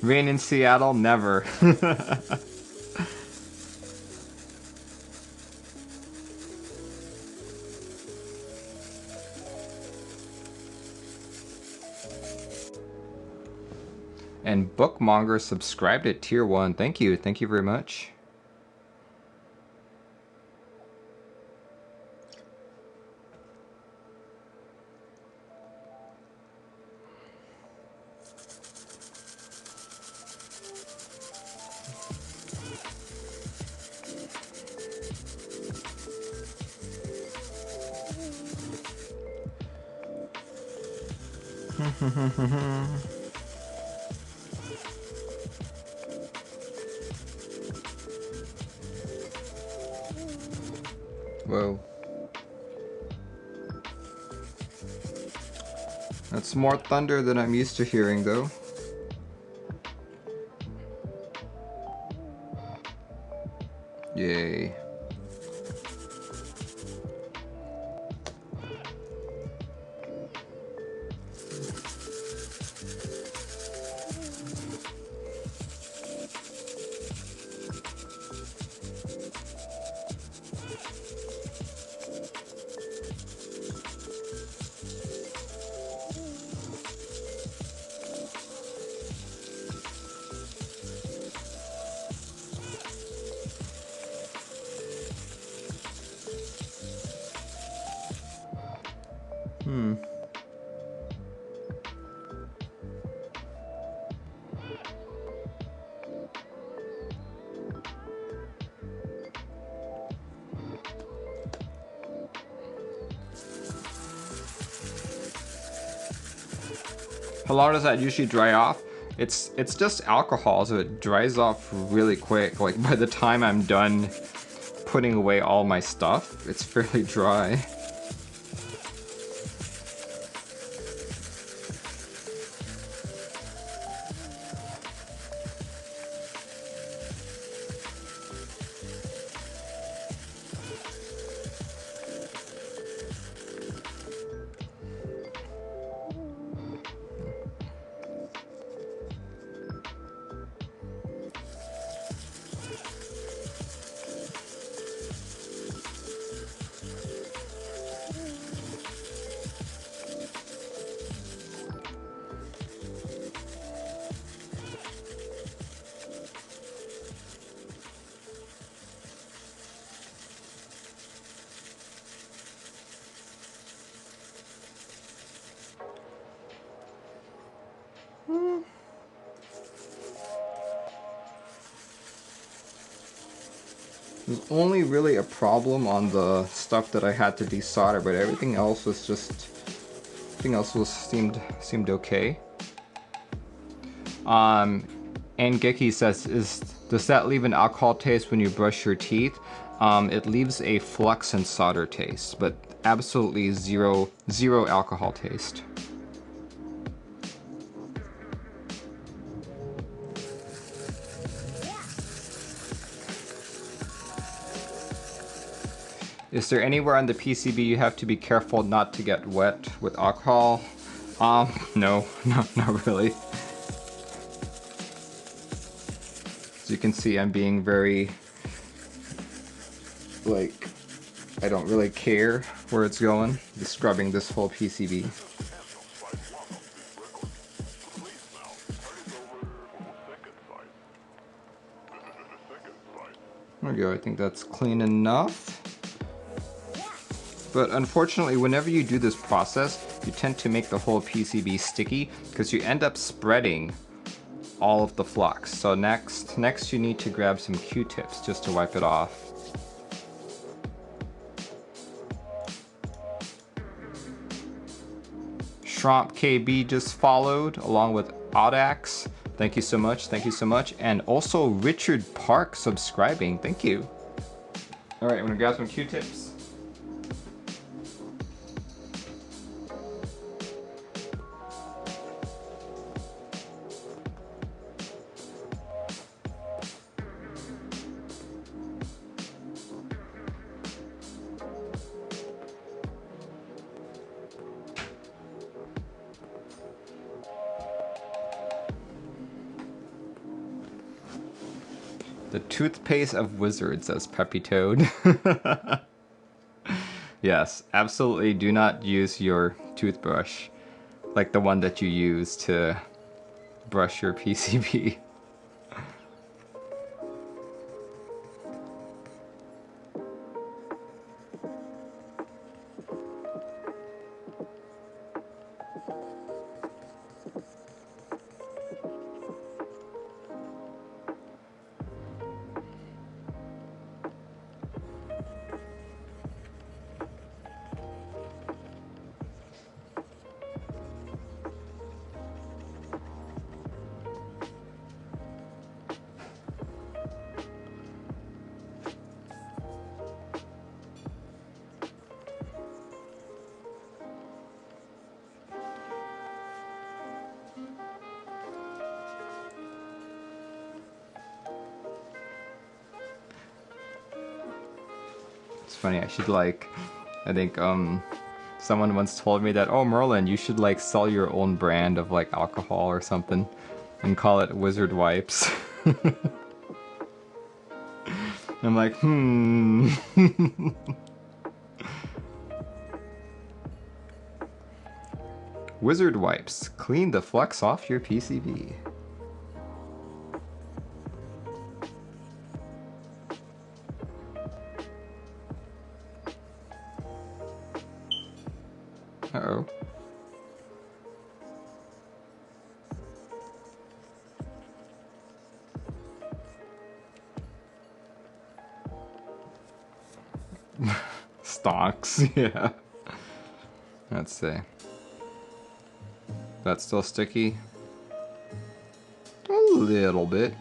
Rain in Seattle? Never. And Bookmonger subscribed at tier 1. Thank you very much. Whoa. That's more thunder than I'm used to hearing, though. Yay. How long does that usually dry off? It's just alcohol, so it dries off really quick. Like by the time I'm done putting away all my stuff, it's fairly dry. There's only really a problem on the stuff that I had to desolder, but everything else was seemed okay. And Geki says, does that leave an alcohol taste when you brush your teeth? It leaves a flux and solder taste, but absolutely zero alcohol taste. Is there anywhere on the PCB you have to be careful not to get wet with alcohol? No, not really. As you can see, I'm being very, like, I don't really care where it's going. Just scrubbing this whole PCB. There we go, I think that's clean enough. But unfortunately, whenever you do this process, you tend to make the whole PCB sticky because you end up spreading all of the flux. So next you need to grab some Q-tips just to wipe it off. Shromp KB just followed along with Audax. Thank you so much, thank you so much. And also Richard Park subscribing, thank you. All right, I'm gonna grab some Q-tips. The toothpaste of wizards, says Peppy Toad. Yes, absolutely do not use your toothbrush like the one that you use to brush your PCB. It's funny, I think someone once told me that, oh Merlin, you should like sell your own brand of like alcohol or something and call it Wizard Wipes. I'm like, Wizard Wipes, clean the flux off your PCB. Uh-oh. Stonks, yeah. Let's see. That's still sticky? A little bit.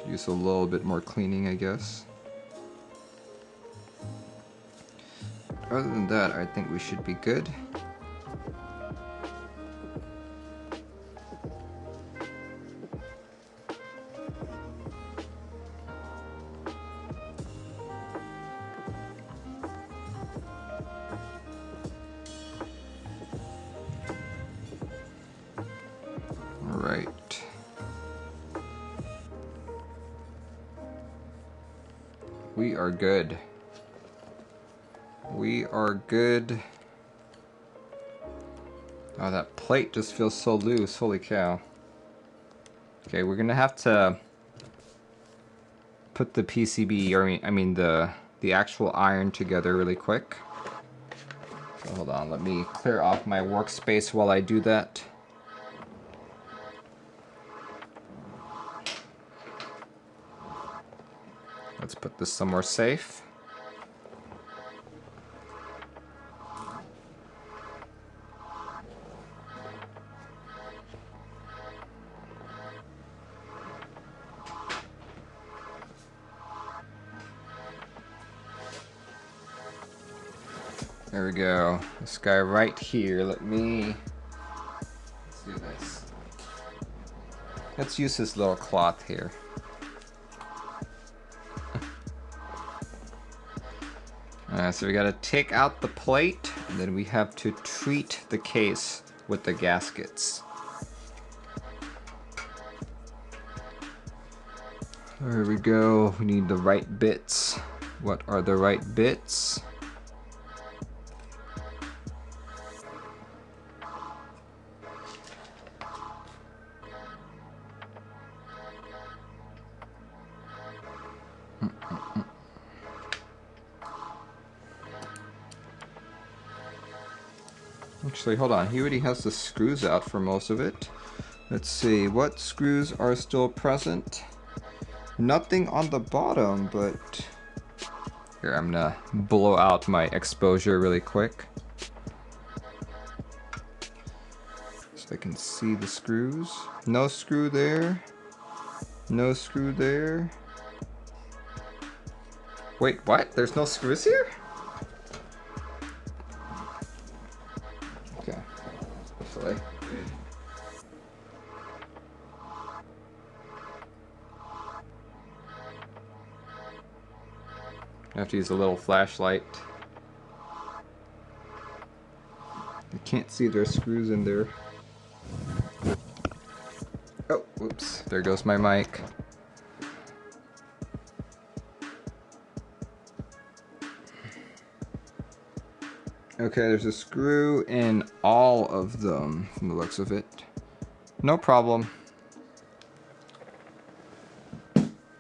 Use a little bit more cleaning, I guess. Other than that, I think we should be good. Alright. We are good. We are good. Oh, that plate just feels so loose. Holy cow. Okay, we're gonna have to put the PCB, or I mean the actual iron together really quick. So hold on, let me clear off my workspace while I do that. Let's put this somewhere safe. There we go. This guy right here. Let's do this. Let's use this little cloth here. So we gotta take out the plate, and then we have to treat the case with the gaskets. There we go. We need the right bits. What are the right bits? Actually, hold on. He already has the screws out for most of it. Let's see, what screws are still present? Nothing on the bottom, but... Here, I'm gonna blow out my exposure really quick, so I can see the screws. No screw there. No screw there. Wait, what? There's no screws here? Okay. Hopefully. I have to use a little flashlight. I can't see there's screws in there. Oh, whoops. There goes my mic. Okay, there's a screw in all of them, from the looks of it. No problem.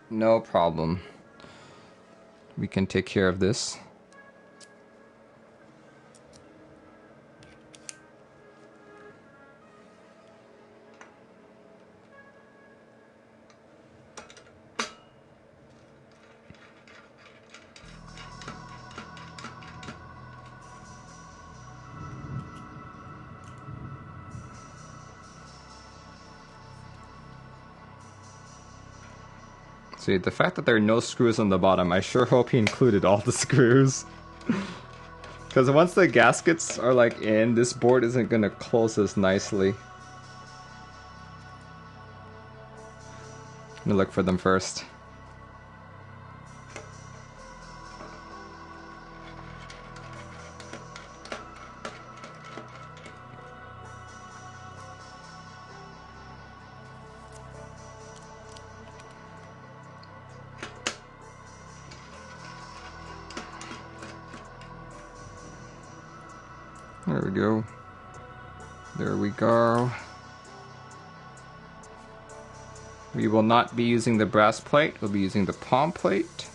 No problem. We can take care of this. See, the fact that there are no screws on the bottom, I sure hope he included all the screws. Because once the gaskets are like in, this board isn't gonna close as nicely. Let me look for them first. There we go. There we go. We will not be using the brass plate, we'll be using the POM plate.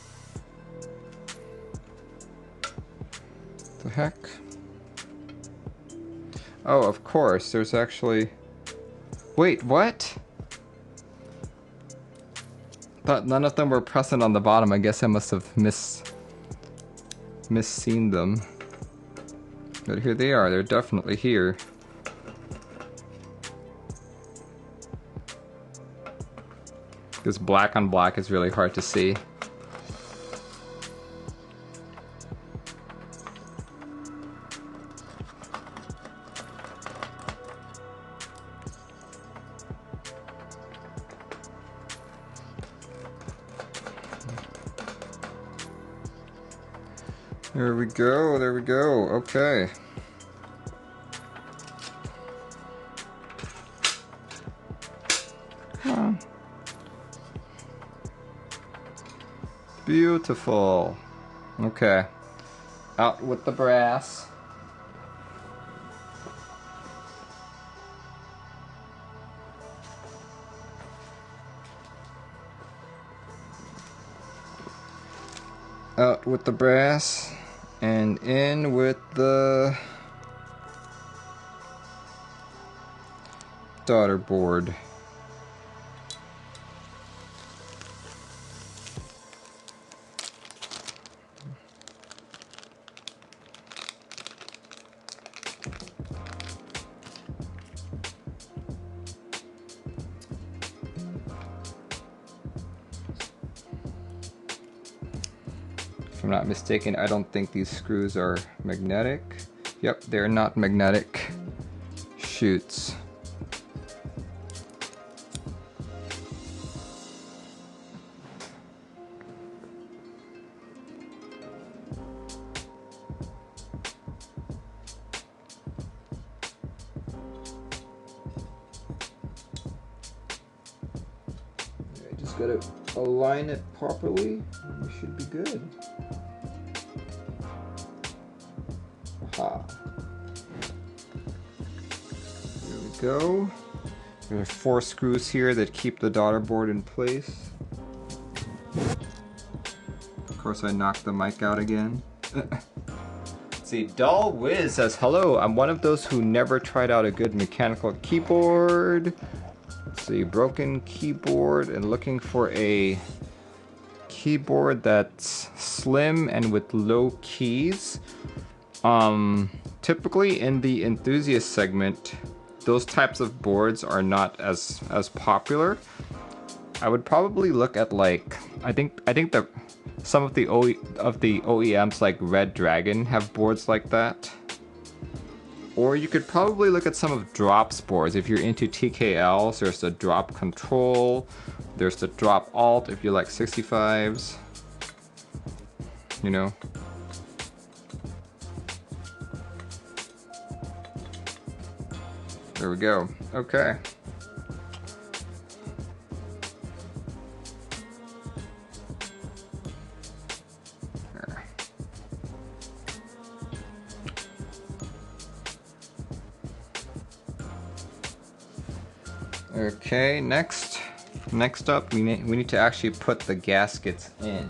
The heck? Oh, of course, there's actually... Wait, what? Thought none of them were present on the bottom. I guess I must have misseen them. But here they are, they're definitely here. This black on black is really hard to see. There we go, there we go, okay. Come on. Beautiful. Okay. Out with the brass. Out with the brass. And in with the daughter board. If I'm not mistaken, I don't think these screws are magnetic. Yep, they're not magnetic. Shoots. I just gotta align it properly, and we should be good. Aha. There we go. There are 4 screws here that keep the daughter board in place. Of course, I knocked the mic out again. Let's See, Dull Wiz says, hello, I'm one of those who never tried out a good mechanical keyboard. Let's see, broken keyboard and looking for a keyboard that's slim and with low keys. Typically in the enthusiast segment, those types of boards are not as popular. I would probably look at like, I think that some of the OEMs like Red Dragon have boards like that. Or you could probably look at some of Drop's boards. If you're into TKLs, there's the Drop Control, there's the Drop Alt if you like 65s. You know. There we go. Okay. Okay, next up, we need to actually put the gaskets in.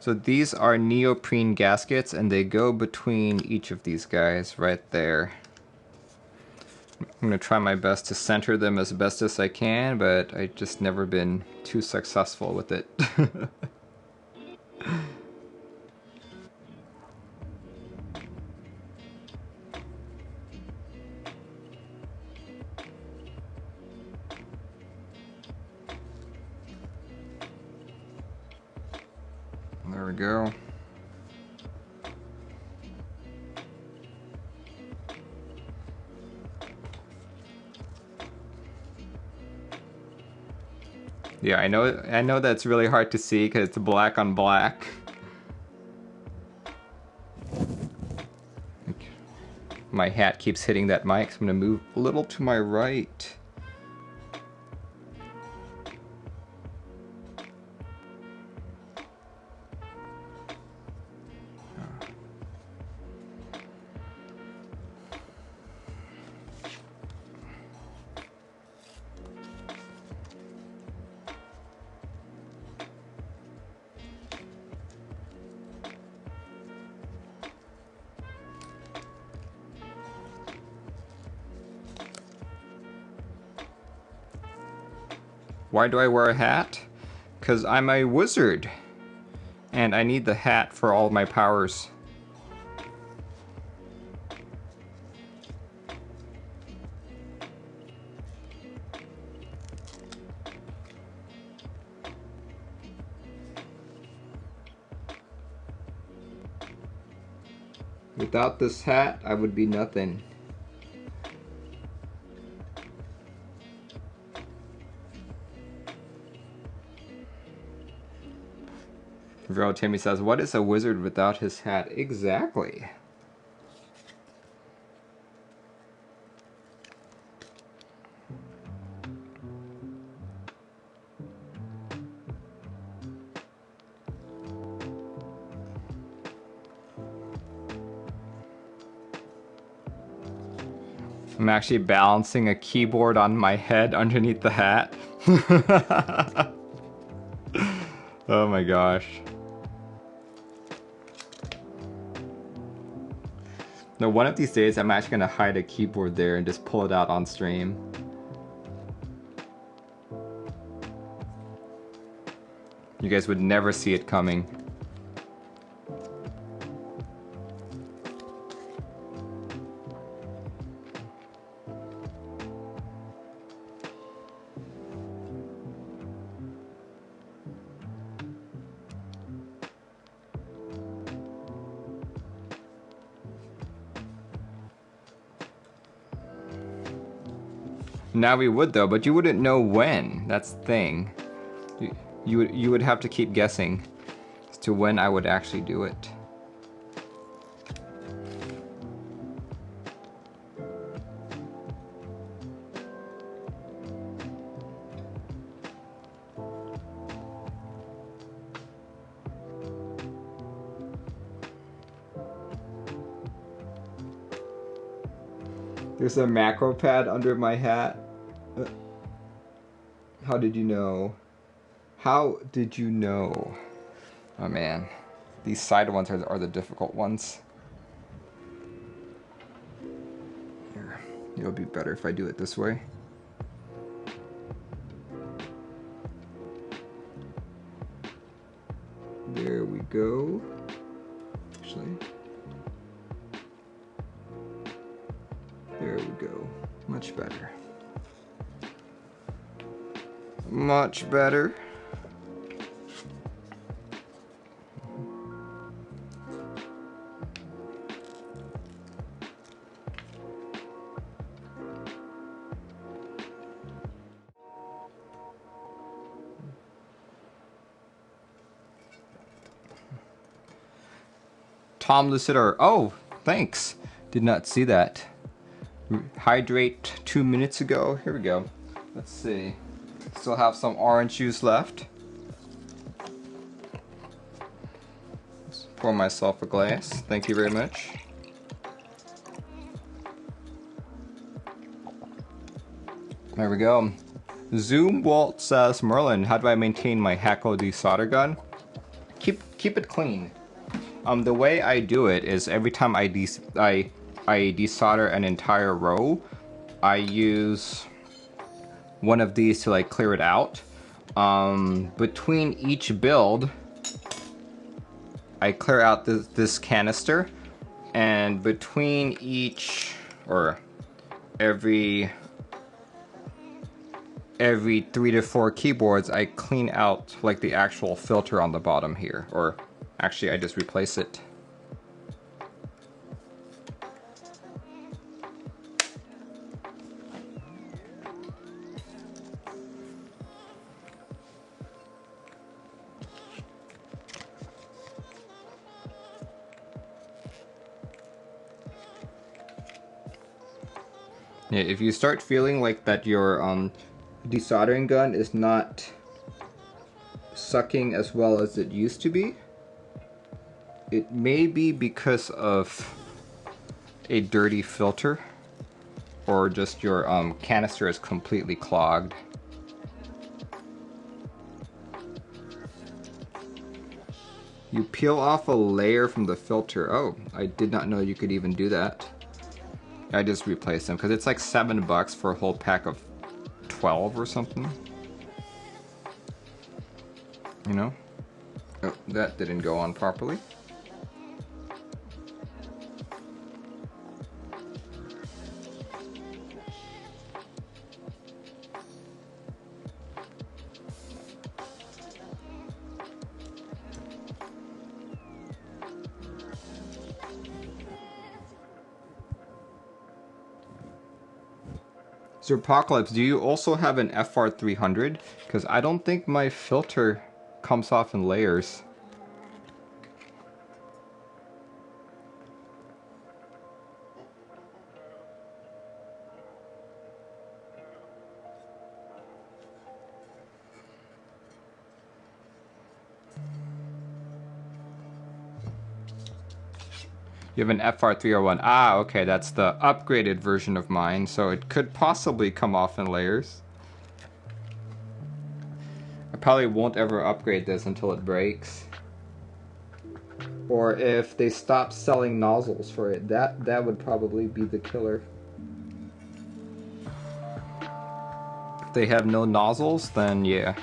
So these are neoprene gaskets, and they go between each of these guys right there. I'm gonna try my best to center them as best as I can, but I've just never been too successful with it. There we go. Yeah, I know that's really hard to see because it's black on black. My hat keeps hitting that mic, so I'm gonna move a little to my right. Why do I wear a hat? Because I'm a wizard. And I need the hat for all my powers. Without this hat, I would be nothing. Real Timmy says, what is a wizard without his hat? Exactly. I'm actually balancing a keyboard on my head underneath the hat. Oh my gosh. No, one of these days I'm actually gonna hide a keyboard there and just pull it out on stream. You guys would never see it coming. Now we would though, but you wouldn't know when. That's the thing. You would have to keep guessing as to when I would actually do it. There's a macro pad under my hat. How did you know? How did you know? Oh man, these side ones are the difficult ones. Here, it'll be better if I do it this way. There we go. Actually, there we go. Much better. Much better. Tom Lucidor. Oh, thanks. Did not see that. Hydrate 2 minutes ago. Here we go. Let's see. Still have some orange juice left. Let's pour myself a glass. Thank you very much. There we go. Zoom Walt says, Merlin, how do I maintain my Hacko desolder gun? Keep it clean. The way I do it is every time I desolder an entire row, I use one of these to like clear it out. Between each build, I clear out this canister, and between each, or every 3 to 4 keyboards, I clean out like the actual filter on the bottom here, or actually I just replace it. Yeah, if you start feeling like that your desoldering gun is not sucking as well as it used to be, it may be because of a dirty filter, or just your canister is completely clogged. You peel off a layer from the filter. Oh, I did not know you could even do that. I just replaced them because it's like $7 for a whole pack of 12 or something. You know? Oh, that didn't go on properly. Zerpocalypse, do you also have an FR300? Because I don't think my filter comes off in layers. You have an FR301. Ah, okay, that's the upgraded version of mine, so it could possibly come off in layers. I probably won't ever upgrade this until it breaks. Or if they stop selling nozzles for it, that would probably be the killer. If they have no nozzles, then yeah.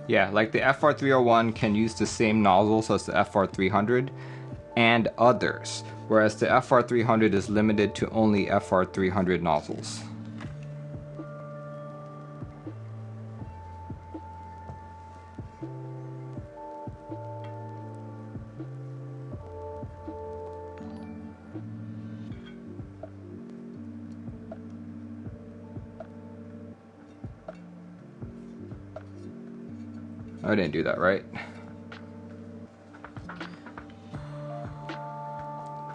Yeah, like the FR301 can use the same nozzles as the FR300 and others, whereas the FR300 is limited to only FR300 nozzles. I didn't do that right.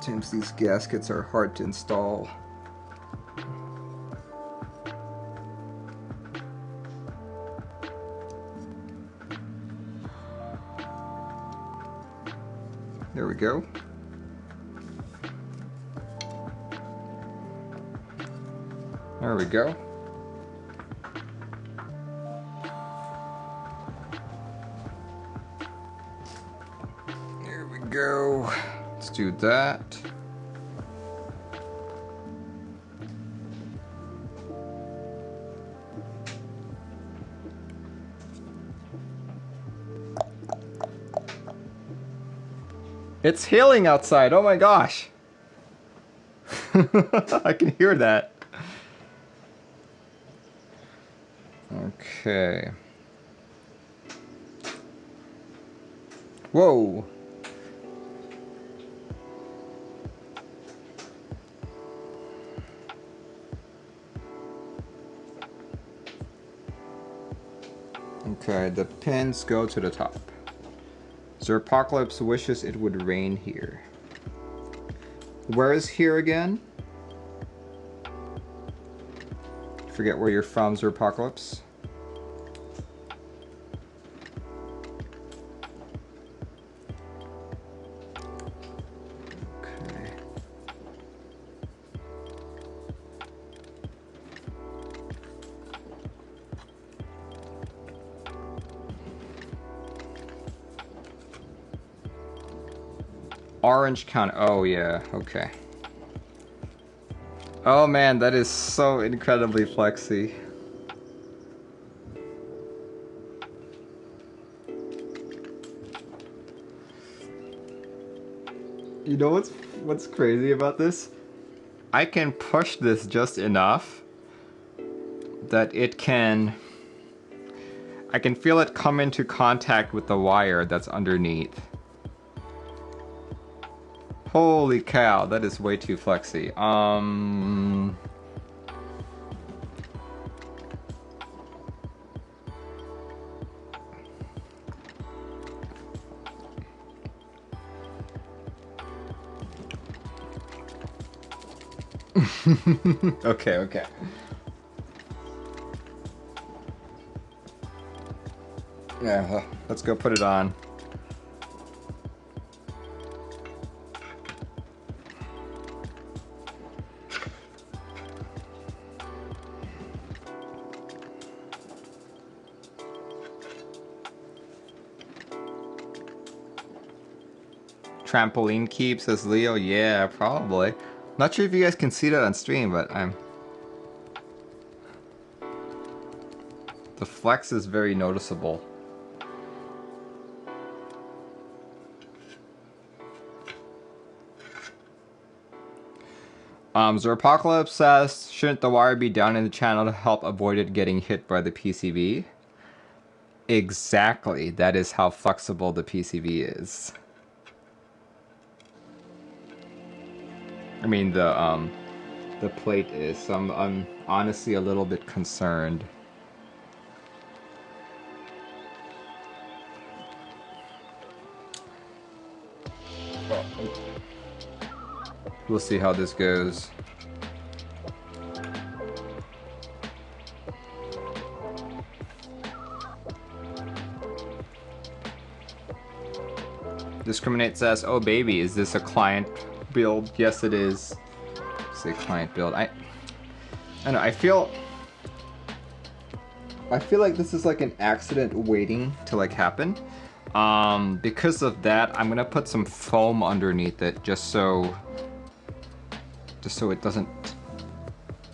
Sometimes these gaskets are hard to install. There we go. There we go. There we go. Let's do that. It's hailing outside. Oh my gosh. I can hear that. Okay. Whoa. Okay, the pins go to the top. Zerpocalypse wishes it would rain here. Where is here again? Forget where you're from, Zerpocalypse. Okay. Orange County. Oh yeah, okay. Oh man, that is so incredibly flexy. You know what's crazy about this? I can push this just enough that it can... I can feel it come into contact with the wire that's underneath. Holy cow, that is way too flexy. Okay. Yeah, let's go put it on. Trampoline keep, says Leo. Yeah, probably. Not sure if you guys can see that on stream, but the flex is very noticeable. Zerpocalypse says, shouldn't the wire be down in the channel to help avoid it getting hit by the PCB? Exactly. That is how flexible the PCB is. I mean, the plate is. So I'm honestly a little bit concerned. We'll see how this goes. Discriminate says, oh baby, is this a client build? Yes it is. It's a client build. I don't know, I feel like this is like an accident waiting to like happen. Because of that, I'm gonna put some foam underneath it just so it doesn't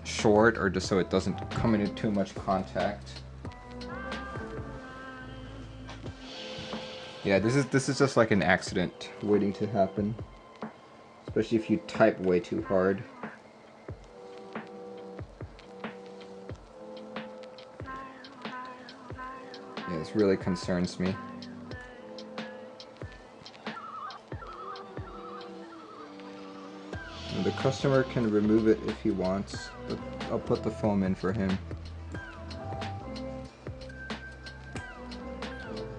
short, or just so it doesn't come into too much contact. Yeah, this is just like an accident waiting to happen. Especially if you type way too hard. Yeah, this really concerns me. And the customer can remove it if he wants, but I'll put the foam in for him.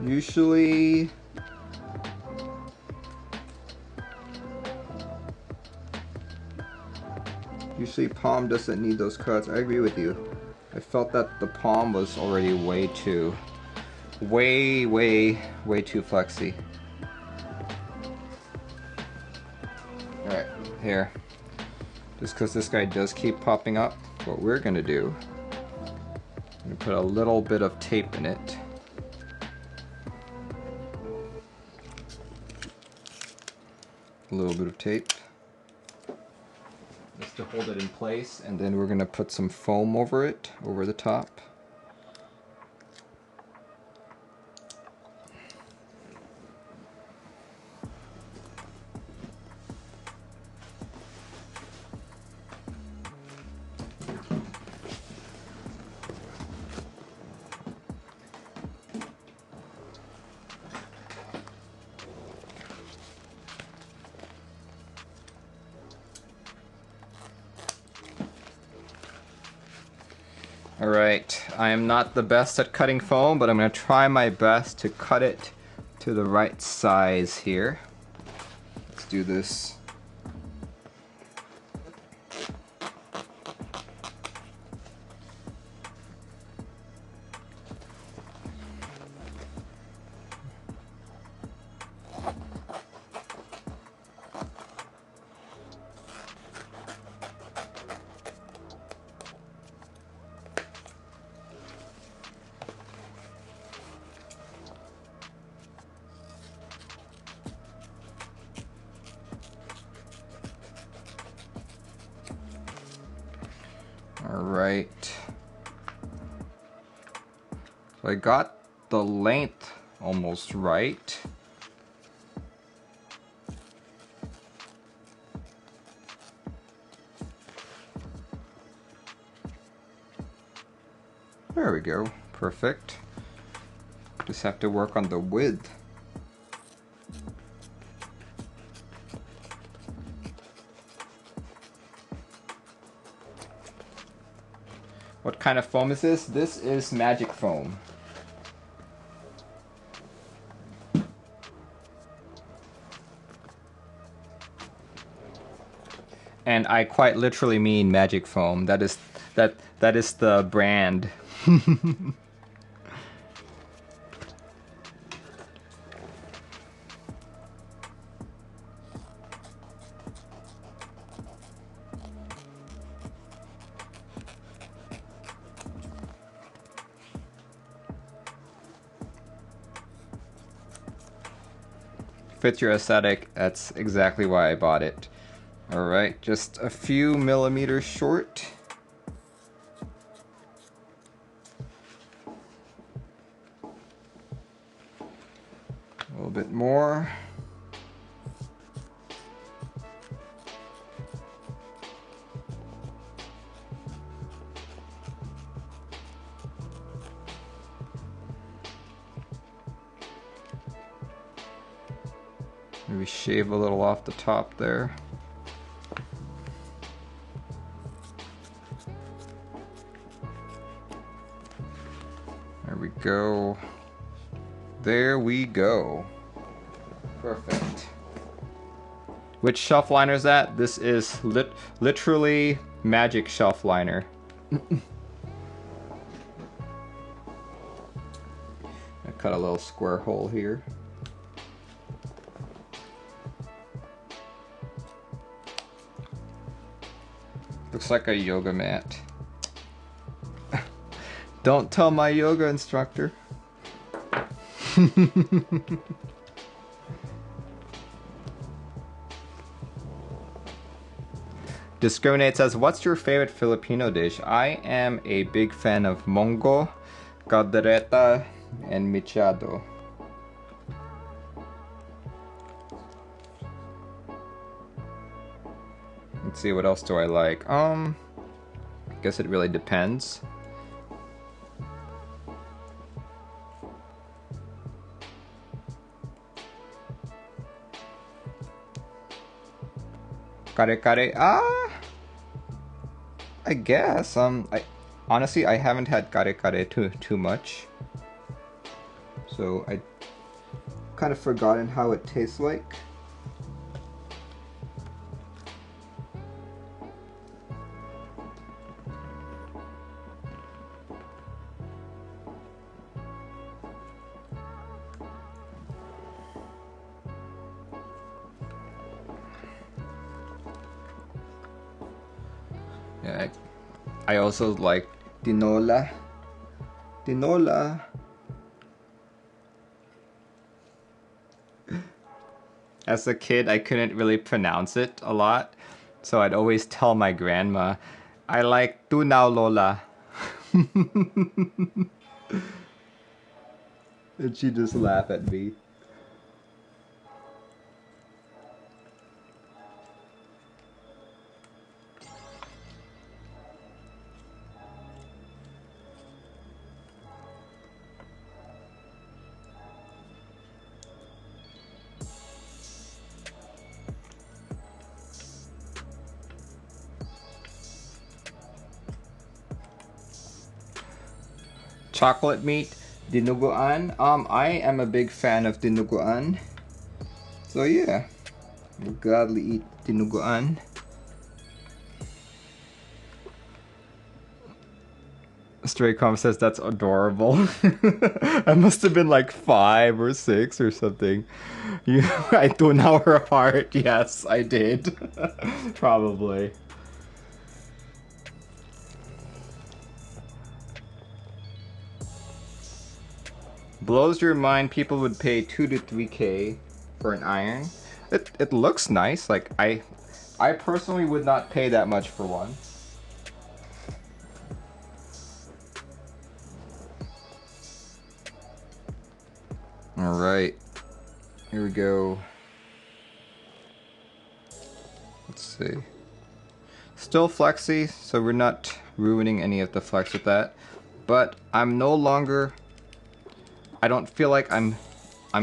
Usually Usually POM doesn't need those cuts. I agree with you. I felt that the POM was already way too flexy. Alright, here. Just because this guy does keep popping up, what we're gonna do, I'm gonna put a little bit of tape in it. A little bit of tape. Just to hold it in place, and then we're gonna put some foam over it, over the top. Alright, I am not the best at cutting foam, but I'm going to try my best to cut it to the right size here. Let's do this. Alright, so I got the length almost right. There we go, perfect. Just have to work on the width. What kind of foam is this? This is magic foam. And I quite literally mean magic foam. That is the brand. Fits your aesthetic, that's exactly why I bought it. Alright, just a few millimeters short. A little bit more. Maybe shave a little off the top there. There we go. There we go. Perfect. Which shelf liner is that? This is literally magic shelf liner. I cut a little square hole here. Looks like a yoga mat. Don't tell my yoga instructor. Discriminate says, what's your favorite Filipino dish? I am a big fan of mongo, caldereta, and michado. Let's see, what else do I like? I guess it really depends. Kare kare, I guess. Honestly, I haven't had kare kare too much, so I kind of forgotten how it tastes like. Yeah, I also like tinola. Tinola. As a kid, I couldn't really pronounce it a lot, so I'd always tell my grandma, I like tunaw lola. And she'd just laugh at me. Chocolate meat, dinuguan. I am a big fan of dinuguan. So yeah, we'll gladly eat dinuguan. Stray Com says that's adorable. I must have been like 5 or 6 or something. I don't know her heart. Yes, I did. Probably. Blows your mind people would pay 2 to 3K for an iron. It looks nice. Like I personally would not pay that much for one. All right, here we go. Let's see. Still flexy, so we're not ruining any of the flex with that. But I'm no longer. I don't feel like I'm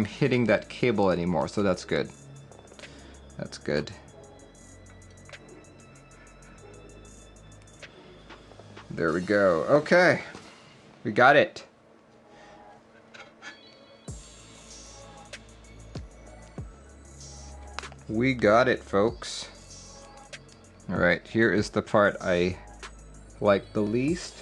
hitting that cable anymore, so that's good. That's good. There we go. Okay, we got it. We got it, folks. Alright, here is the part I like the least.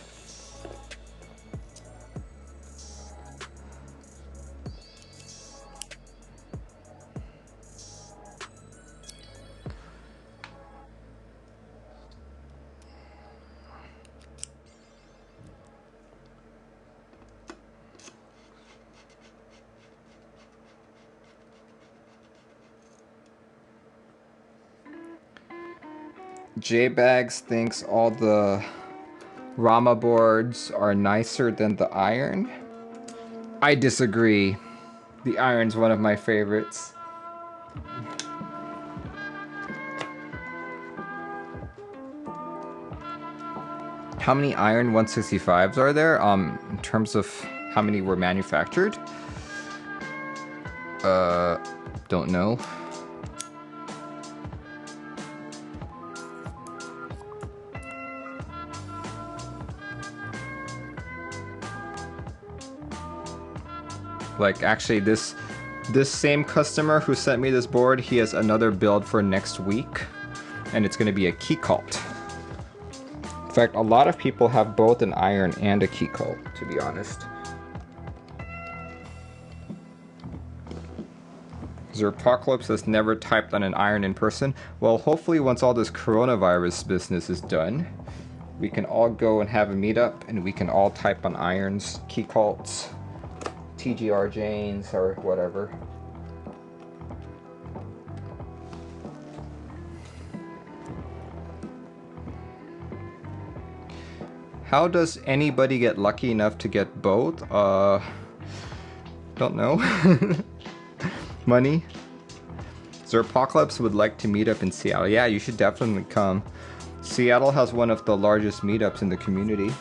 J-Bags thinks all the Rama boards are nicer than the iron. I disagree. The iron's one of my favorites. How many iron 165s are there? In terms of how many were manufactured? Don't know. Like, actually, this same customer who sent me this board, he has another build for next week, and it's going to be a key cult. In fact, a lot of people have both an iron and a key cult, to be honest. Zerpocalypse has never typed on an iron in person. Well, hopefully once all this coronavirus business is done, we can all go and have a meetup, and we can all type on irons, key cults, TGR Janes, or whatever. How does anybody get lucky enough to get both? Don't know. Money. Zerpocalypse would like to meet up in Seattle. Yeah, you should definitely come. Seattle has one of the largest meetups in the community.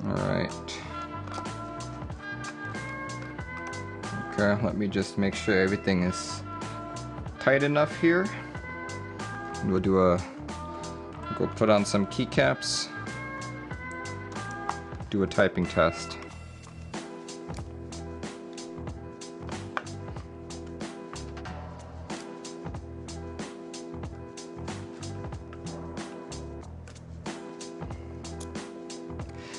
Alright. Okay, let me just make sure everything is tight enough here. We'll go put on some keycaps, do a typing test.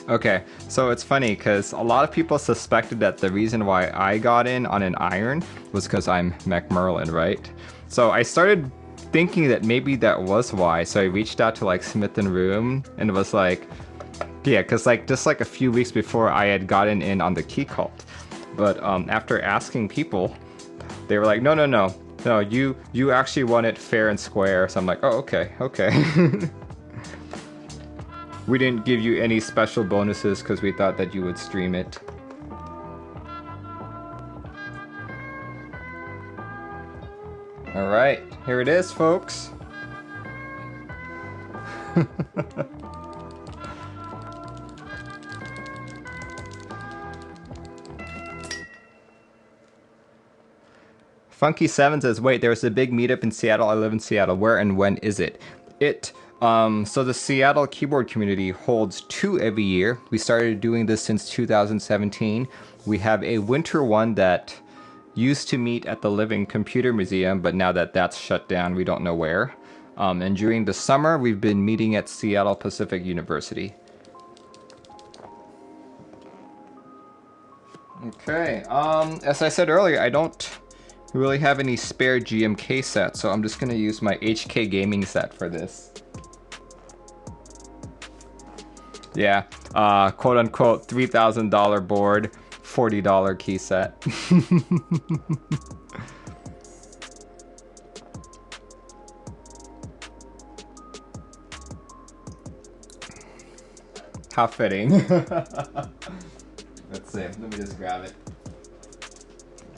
Okay, so it's funny because a lot of people suspected that the reason why I got in on an iron was because I'm McMerlin, right? So I started thinking that maybe that was why. So I reached out to like Smith and Rune and was like, yeah, because like just like a few weeks before I had gotten in on the key cult. But after asking people, they were like, no, no, no, no, you actually won it fair and square. So I'm like, oh, okay, okay. We didn't give you any special bonuses because we thought that you would stream it. Alright, here it is, folks. Funky7 says, wait, there was a big meetup in Seattle. I live in Seattle. Where and when is it? So the Seattle keyboard community holds 2 every year. We started doing this since 2017. We have a winter one that used to meet at the Living Computer Museum, but now that that's shut down, we don't know where. And during the summer, we've been meeting at Seattle Pacific University. Okay, as I said earlier, I don't really have any spare GMK sets, so I'm just going to use my HK gaming set for this. Yeah, quote unquote $3,000 board, $40 key set. How fitting. Let's see, let me just grab it.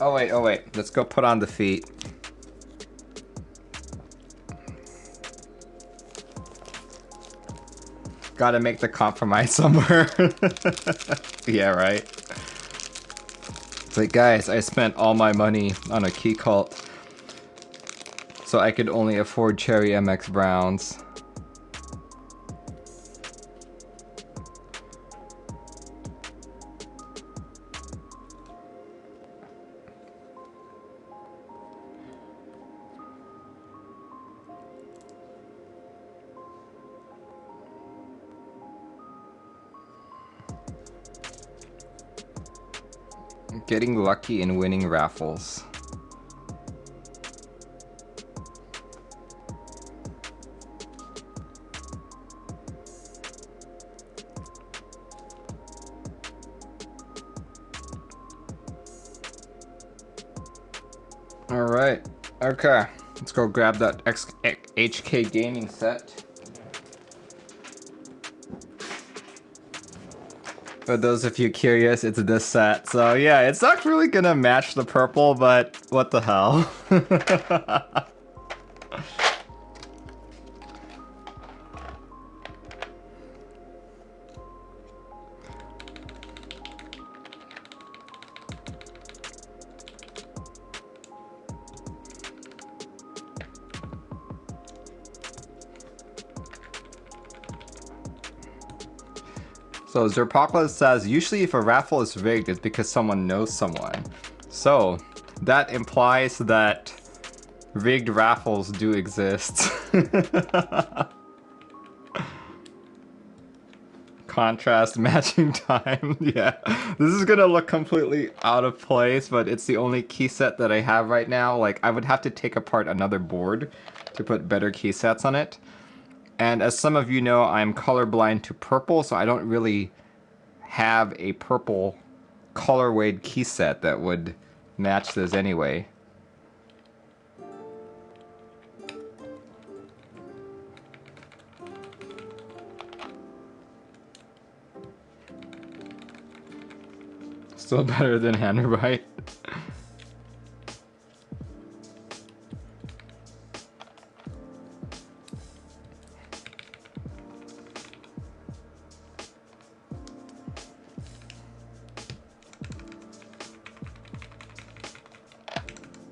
Oh wait, let's go put on the feet. Gotta make the compromise somewhere. Yeah, right. It's like, guys, I spent all my money on a key cult, so I could only afford Cherry MX Browns. Getting lucky and winning raffles. Alright, okay. Let's go grab that HK gaming set. For those of you curious, it's this set. So yeah, it's not really gonna match the purple, but what the hell. So Zerpokla says, usually if a raffle is rigged, it's because someone knows someone. So that implies that rigged raffles do exist. Contrast matching time. Yeah, this is gonna look completely out of place, but it's the only key set that I have right now. Like, I would have to take apart another board to put better key sets on it. And as some of you know, I'm colorblind to purple, so I don't really have a purple color-weighted key set that would match this anyway. Still better than Handwrite.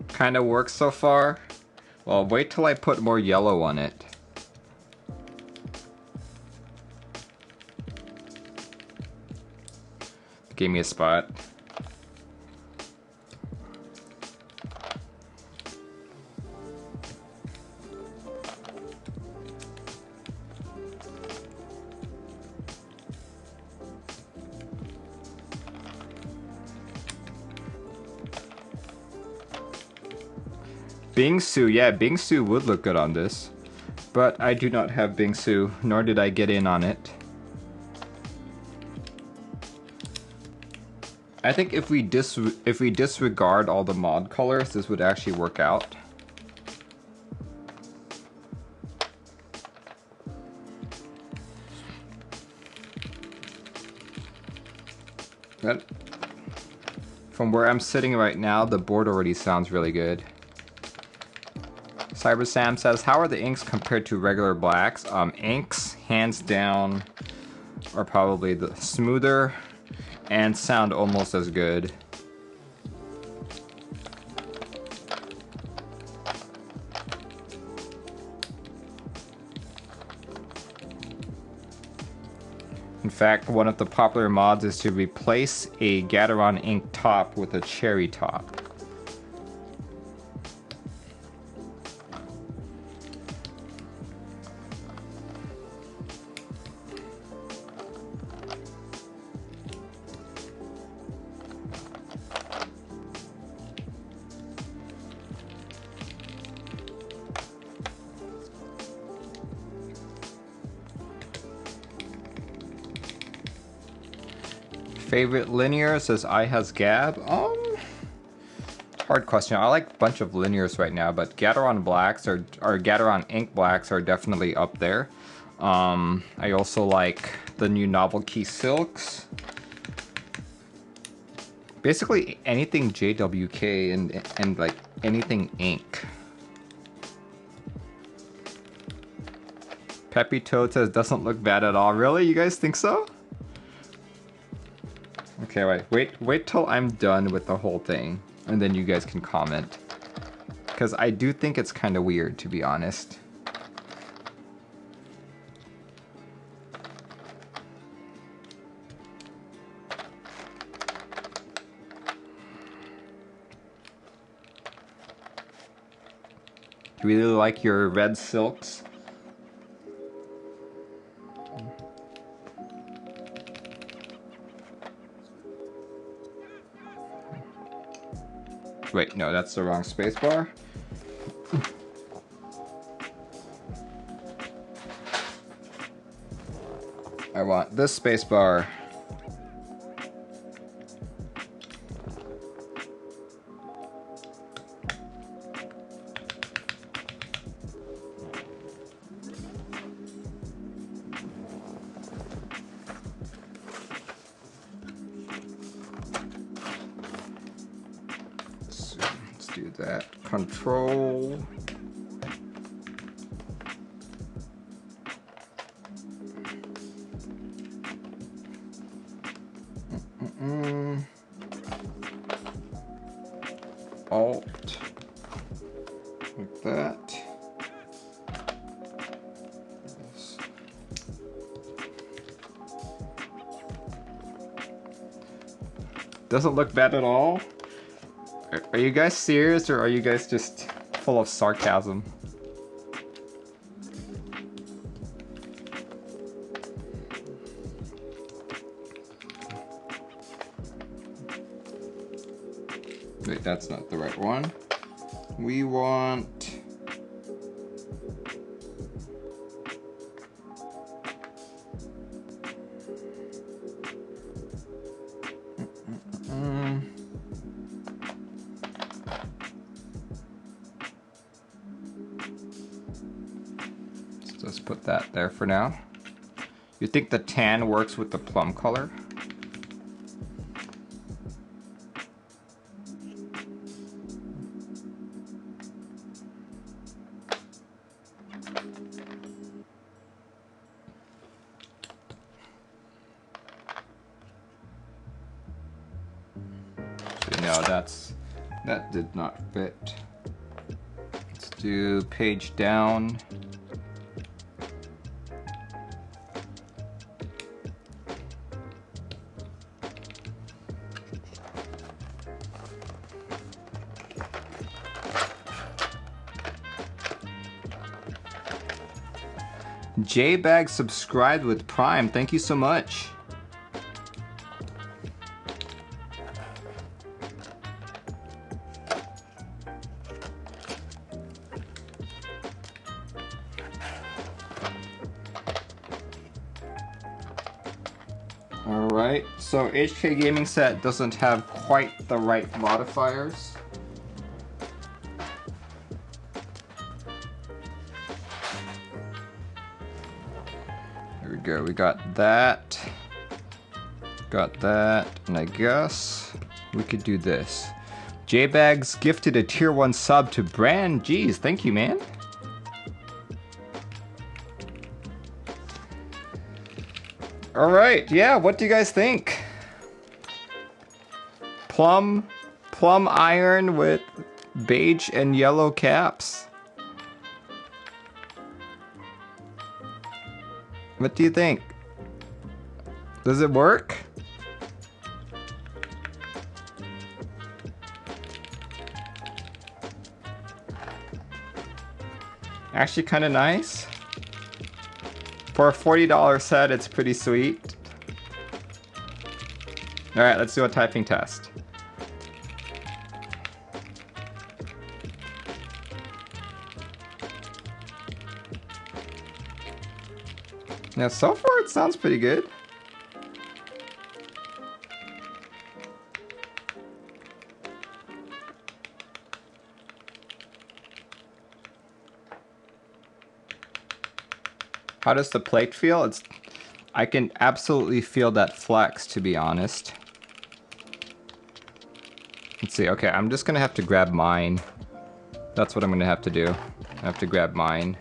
Kind of works so far. Well, wait till I put more yellow on it. Gave me a spot. Bingsu, yeah, Bingsu would look good on this. But I do not have Bingsu, nor did I get in on it. I think if we disregard all the mod colors, this would actually work out. But from where I'm sitting right now, the board already sounds really good. Cyber Sam says, how are the inks compared to regular blacks? Inks, hands down, are probably the smoother and sound almost as good. In fact, one of the popular mods is to replace a Gateron ink top with a cherry top. Favorite linear says I has Gab. Hard question. I like a bunch of linears right now, but Gateron Blacks or Gateron Ink Blacks are definitely up there. I also like the new Novelkeys Silks. Basically anything JWK and like anything ink. Peppy Toad says doesn't look bad at all. Really? You guys think so? Okay, wait till I'm done with the whole thing, and then you guys can comment. Because I do think it's kind of weird, to be honest. Do you really like your red silks? Wait, no, that's the wrong spacebar. I want this spacebar. Do that. Control. Alt. Like that. Doesn't look bad at all. Are you guys serious, or are you guys just full of sarcasm? Wait, that's not the right one. We want... Let's put that there for now. You think the tan works with the plum color? So no, that did not fit. Let's do page down. J-Bag subscribed with Prime. Thank you so much. Alright, so HK Gaming Set doesn't have quite the right modifiers. There we go, we got that, and I guess we could do this. J-Bags gifted a tier 1 sub to Brand. Geez, thank you, man. Alright, yeah, what do you guys think? Plum iron with beige and yellow caps. What do you think? Does it work? Actually kind of nice. For a $40 set, it's pretty sweet. Alright, let's do a typing test. Now, so far it sounds pretty good. How does the plate feel? I can absolutely feel that flex, to be honest. Let's see, okay, I'm just gonna have to grab mine. That's what I'm gonna have to do. I have to grab mine.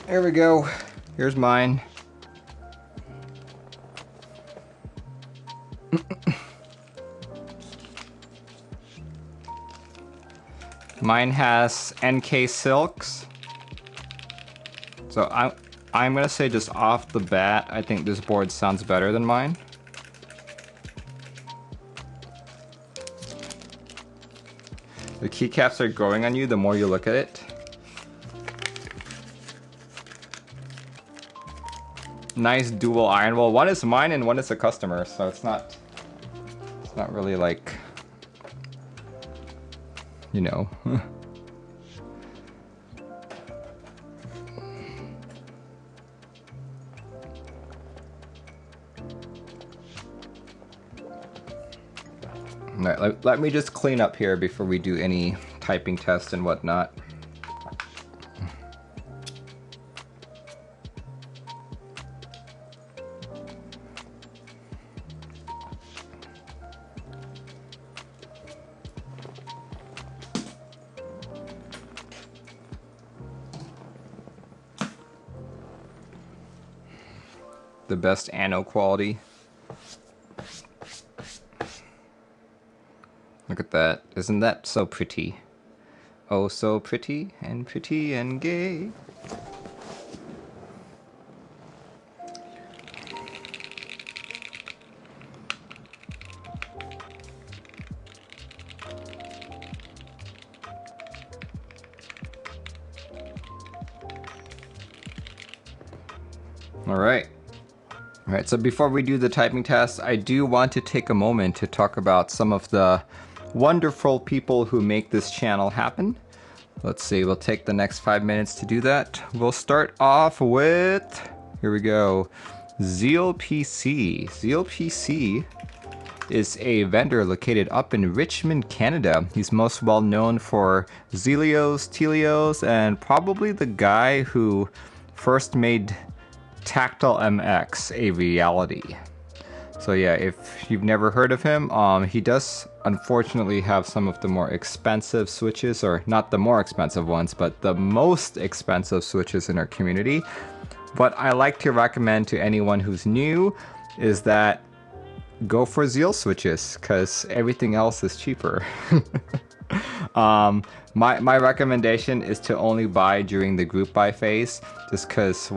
There we go. Here's mine. Mine has NK silks. So I'm gonna say just off the bat, I think this board sounds better than mine. The keycaps are growing on you the more you look at it. Nice dual iron. Well, one is mine and one is a customer, so it's not really like, you know. Alright, let me just clean up here before we do any typing tests and whatnot. The best anno quality. Look at that. Isn't that so pretty? Oh, so pretty and gay. Alright, so before we do the typing test, I do want to take a moment to talk about some of the wonderful people who make this channel happen. Let's see, we'll take the next 5 minutes to do that. We'll start off with, here we go, Zeal PC. Zeal PC is a vendor located up in Richmond, Canada. He's most well known for Zelios, Telios, and probably the guy who first made Tactile MX a reality. So yeah, if you've never heard of him, he does unfortunately have some of the more expensive switches, or not the more expensive ones, but the most expensive switches in our community. What I like to recommend to anyone who's new is that go for Switches, because everything else is cheaper. My recommendation is to only buy during the group buy phase, just because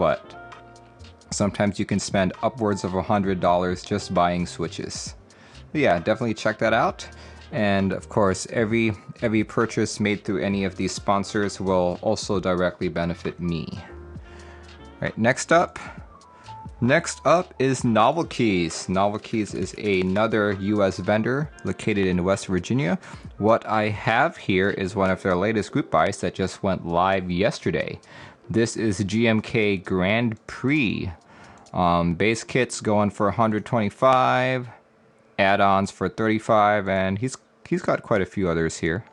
Sometimes you can spend upwards of $100 just buying switches. But yeah, definitely check that out. And of course, every purchase made through any of these sponsors will also directly benefit me. All right, next up is Novelkeys. Novelkeys is another US vendor located in West Virginia. What I have here is one of their latest group buys that just went live yesterday. This is GMK Grand Prix. Base kits going for 125, add-ons for 35, and he's got quite a few others here.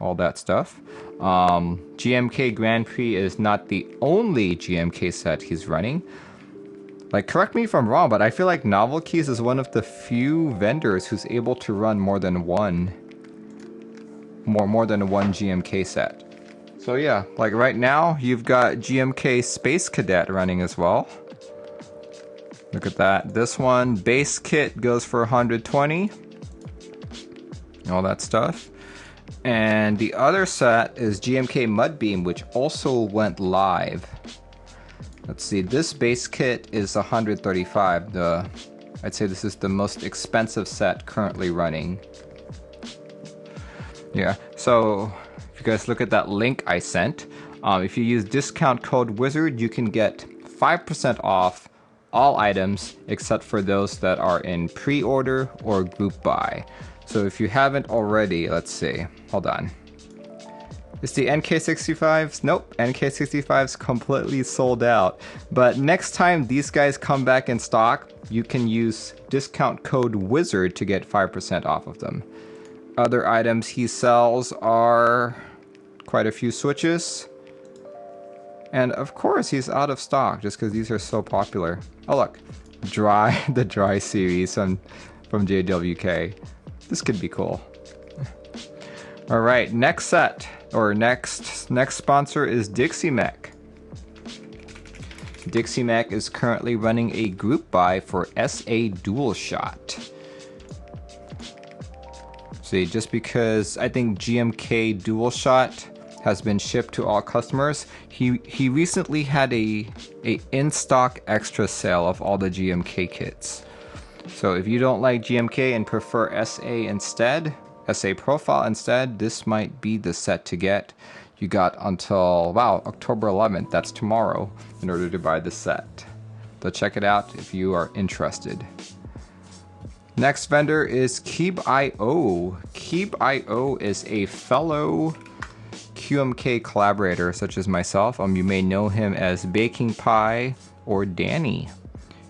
All that stuff. GMK Grand Prix is not the only GMK set he's running. Like, correct me if I'm wrong, but I feel like Novelkeys is one of the few vendors who's able to run more than one GMK set. So yeah, like right now, you've got GMK Space Cadet running as well. Look at that. This one, base kit goes for 120. All that stuff. And the other set is GMK Mudbeam, which also went live. Let's see, this base kit is 135. I'd say this is the most expensive set currently running. Yeah, so if you guys look at that link I sent, if you use discount code WIZARD, you can get 5% off all items except for those that are in pre-order or group buy. So if you haven't already, let's see, hold on. Is the NK65s? Nope, NK65's completely sold out. But next time these guys come back in stock, you can use discount code WIZARD to get 5% off of them. Other items he sells are quite a few switches. And of course he's out of stock just because these are so popular. Oh look, the dry series from JWK. This could be cool. All right, next set, or next sponsor is Dixie Mech. Dixie Mech is currently running a group buy for SA Dual Shot. See, just because I think GMK Dual Shot has been shipped to all customers, he recently had a in-stock extra sale of all the GMK kits. So if you don't like GMK and prefer SA Profile instead, this might be the set to get. You got until, wow, October 11th, that's tomorrow, in order to buy the set. So check it out if you are interested. Next vendor is Keebio. Keebio is a fellow QMK collaborator such as myself. You may know him as Baking Pie or Danny.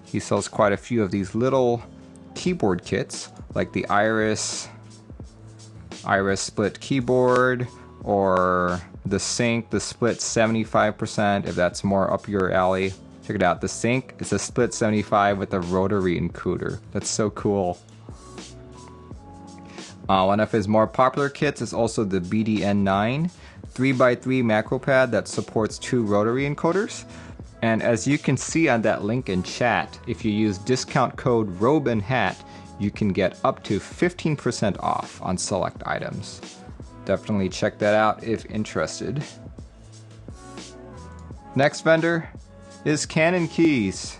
He sells quite a few of these little keyboard kits, like the Iris split keyboard, or the Sync, the split 75%, if that's more up your alley. Check it out, the Sync is a split 75 with a rotary encoder. That's so cool. One of his more popular kits is also the BDN9 3x3 macro pad that supports 2 rotary encoders. And as you can see on that link in chat, if you use discount code robeandhat, you can get up to 15% off on select items. Definitely check that out if interested. Next vendor is Cannon Keys.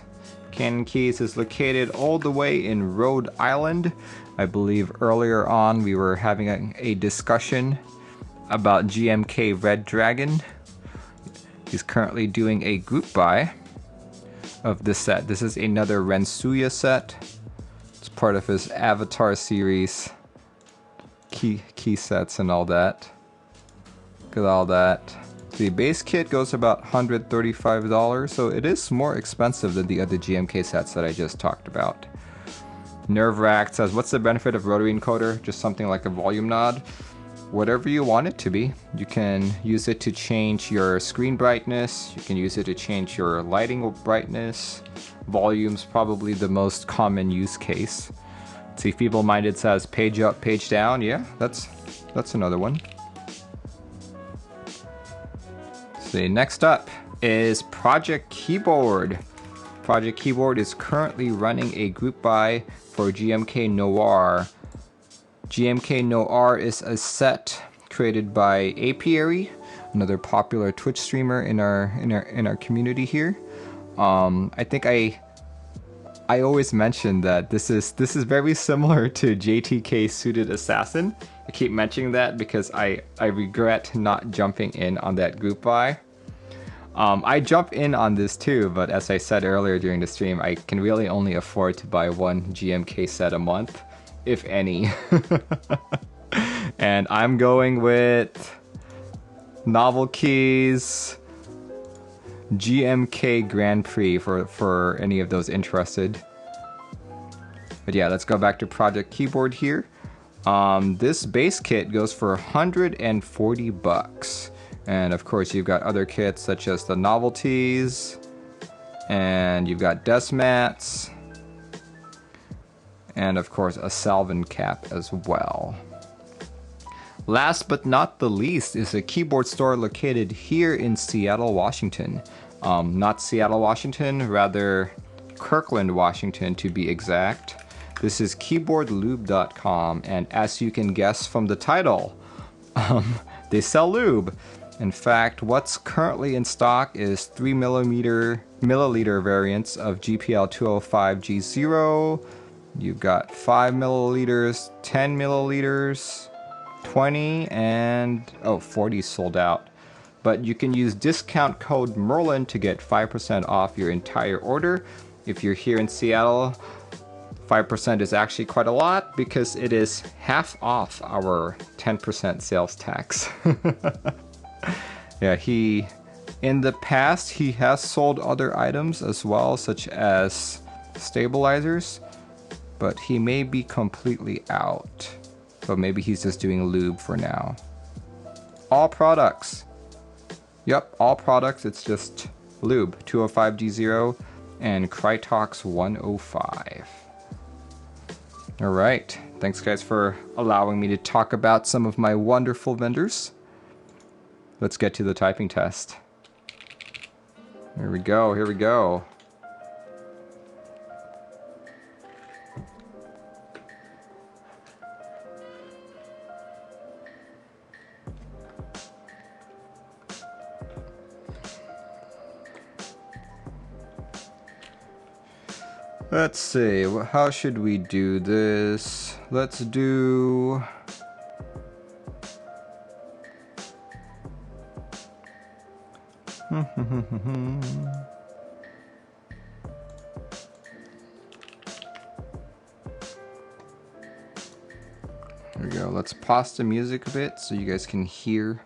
Cannon Keys is located all the way in Rhode Island. I believe earlier on we were having a discussion about GMK Red Dragon. He's currently doing a group buy of this set. This is another Rensuya set. It's part of his Avatar series key sets and all that. Look at all that. The base kit goes about $135, so it is more expensive than the other GMK sets that I just talked about. Nerve Rack says, what's the benefit of rotary encoder? Just something like a volume knob. Whatever you want it to be. You can use it to change your screen brightness. You can use it to change your lighting brightness. Volume's probably the most common use case. See, Feeble Minded says page up, page down. Yeah, that's another one. See, next up is Project Keyboard. Project Keyboard is currently running a group buy for GMK Noir. GMK Noir is a set created by Apiary, another popular Twitch streamer in our community here. I think I always mention that this is very similar to JTK Suited Assassin. I keep mentioning that because I regret not jumping in on that group buy. I jump in on this too, but as I said earlier during the stream, I can really only afford to buy one GMK set a month, if any. And I'm going with Novelkeys GMK Grand Prix for any of those interested. But yeah, let's go back to Project Keyboard here. This base kit goes for 140 bucks. And of course you've got other kits such as the Novelties, and you've got desk mats, and of course a Salvin cap as well. Last but not the least is a keyboard store located here in Seattle, Washington. Not Seattle, Washington, rather Kirkland, Washington to be exact. This is keyboardlube.com, and as you can guess from the title, they sell lube. In fact, what's currently in stock is 3 milliliter variants of GPL 205G0. You've got 5 milliliters, 10 milliliters, 20, and 40 sold out. But you can use discount code Merlin to get 5% off your entire order. If you're here in Seattle, 5% is actually quite a lot because it is half off our 10% sales tax. Yeah, in the past, he has sold other items as well, such as stabilizers, but he may be completely out. So maybe he's just doing lube for now. All products. Yep, all products, it's just lube, 205G0 and Krytox 105. All right, thanks guys for allowing me to talk about some of my wonderful vendors. Let's get to the typing test. Here we go, here we go. Let's see, how should we do this? Let's do... There we go. Let's pause the music a bit so you guys can hear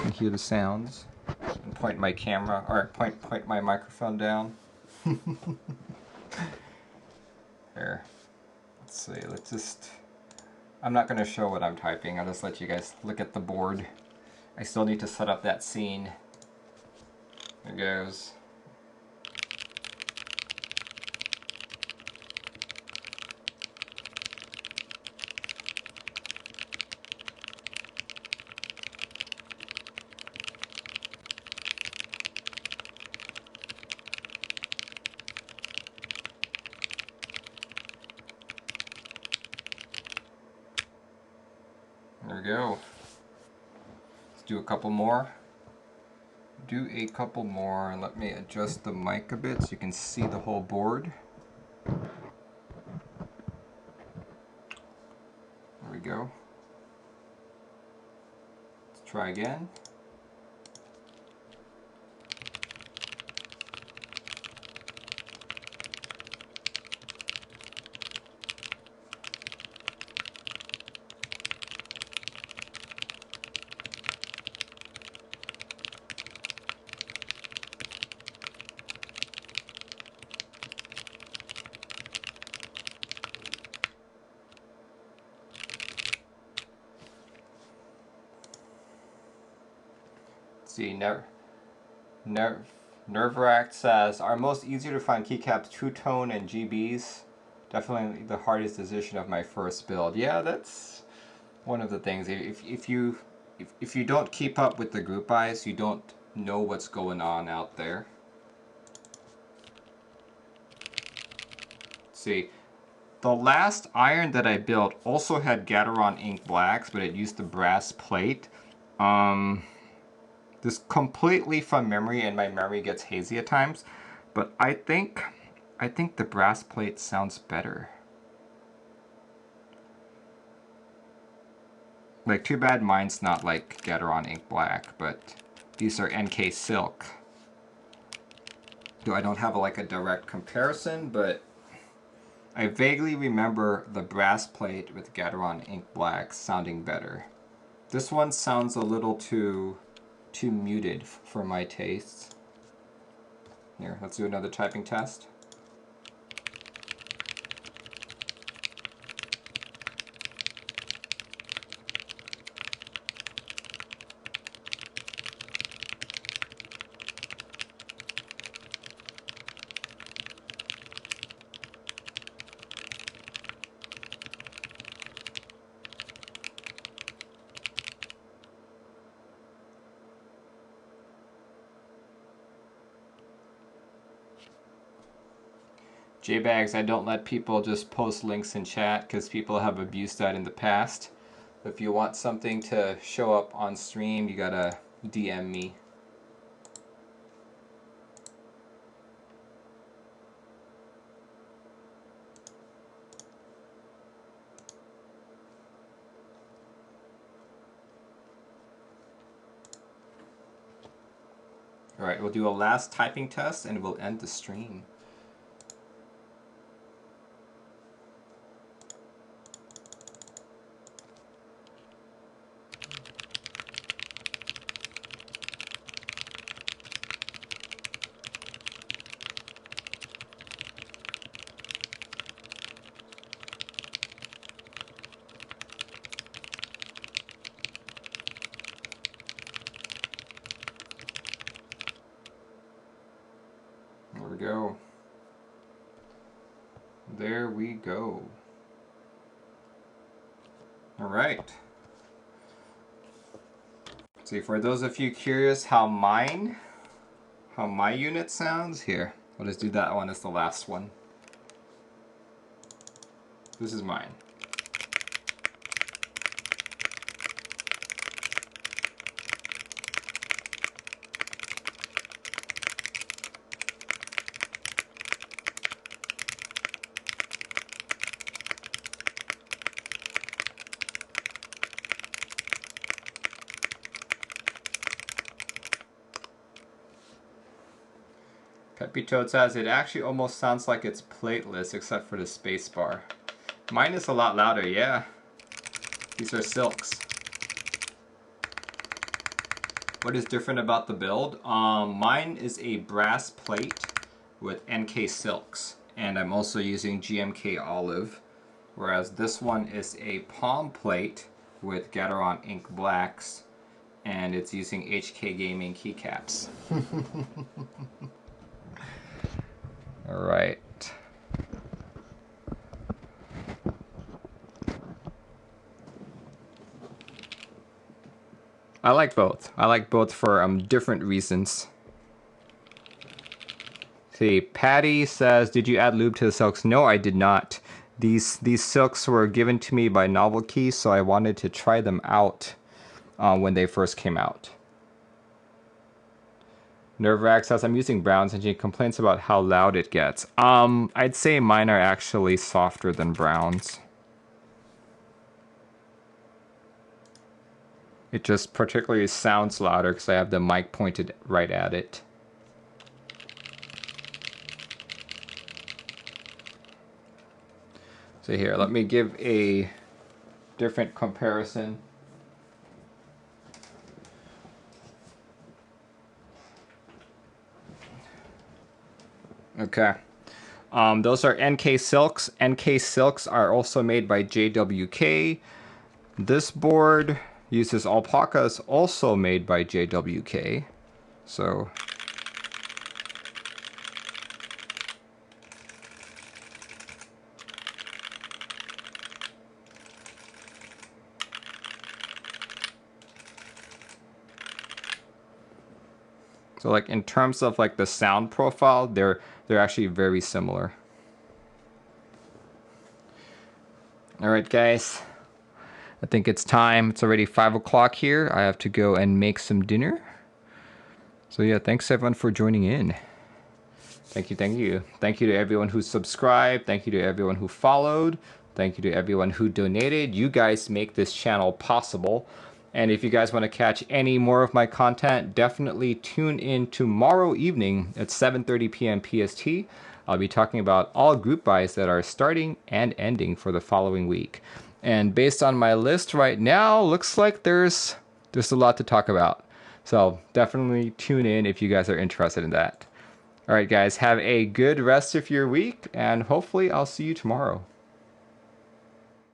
the sounds. And point my camera, or point my microphone down. There. Let's see. Let's just. I'm not going to show what I'm typing. I'll just let you guys look at the board. I still need to set up that scene. There it goes. There we go. Let's do a couple more. And let me adjust the mic a bit so you can see the whole board. There we go. Let's try again. See, Nerve-Racked says, are most easier to find keycaps two-tone and GBs? Definitely the hardest decision of my first build. Yeah, that's one of the things. If you don't keep up with the group buys, you don't know what's going on out there. See, the last iron that I built also had Gateron Ink Blacks, but it used the brass plate. This completely from memory, and my memory gets hazy at times, but I think the brass plate sounds better. Like, too bad mine's not like Gateron Ink Black, but these are NK Silk. I don't have like a direct comparison, but I vaguely remember the brass plate with Gateron Ink Black sounding better. This one sounds a little too muted for my tastes. Here, let's do another typing test. JBags, I don't let people just post links in chat because people have abused that in the past. If you want something to show up on stream, you gotta DM me. Alright, we'll do a last typing test and we'll end the stream. There we go. There we go. All right. See, for those of you curious how my unit sounds, here, we'll just do that one as the last one. This is mine. Peppy Toad says it actually almost sounds like it's plateless except for the space bar. Mine is a lot louder, yeah. These are silks. What is different about the build? Mine is a brass plate with NK silks, and I'm also using GMK olive, whereas this one is a POM plate with Gateron Ink Blacks, and it's using HK Gaming keycaps. All right. I like both. I like both for different reasons. See, Patty says, "Did you add lube to the silks?" No, I did not. These silks were given to me by Novelkeys, so I wanted to try them out when they first came out. Nerve-Rack says, "I'm using browns," and she complains about how loud it gets. I'd say mine are actually softer than browns. It just particularly sounds louder because I have the mic pointed right at it. So here, let me give a different comparison. Okay. Those are NK Silks. NK Silks are also made by JWK. This board uses alpacas, also made by JWK. So like in terms of like the sound profile, they're actually very similar. All right, guys. I think it's time. It's already 5 o'clock here. I have to go and make some dinner. So yeah, thanks everyone for joining in. Thank you, thank you. Thank you to everyone who subscribed. Thank you to everyone who followed. Thank you to everyone who donated. You guys make this channel possible. And if you guys want to catch any more of my content, definitely tune in tomorrow evening at 7:30 p.m. PST. I'll be talking about all group buys that are starting and ending for the following week. And based on my list right now, looks like there's a lot to talk about. So definitely tune in if you guys are interested in that. All right, guys, have a good rest of your week, and hopefully I'll see you tomorrow.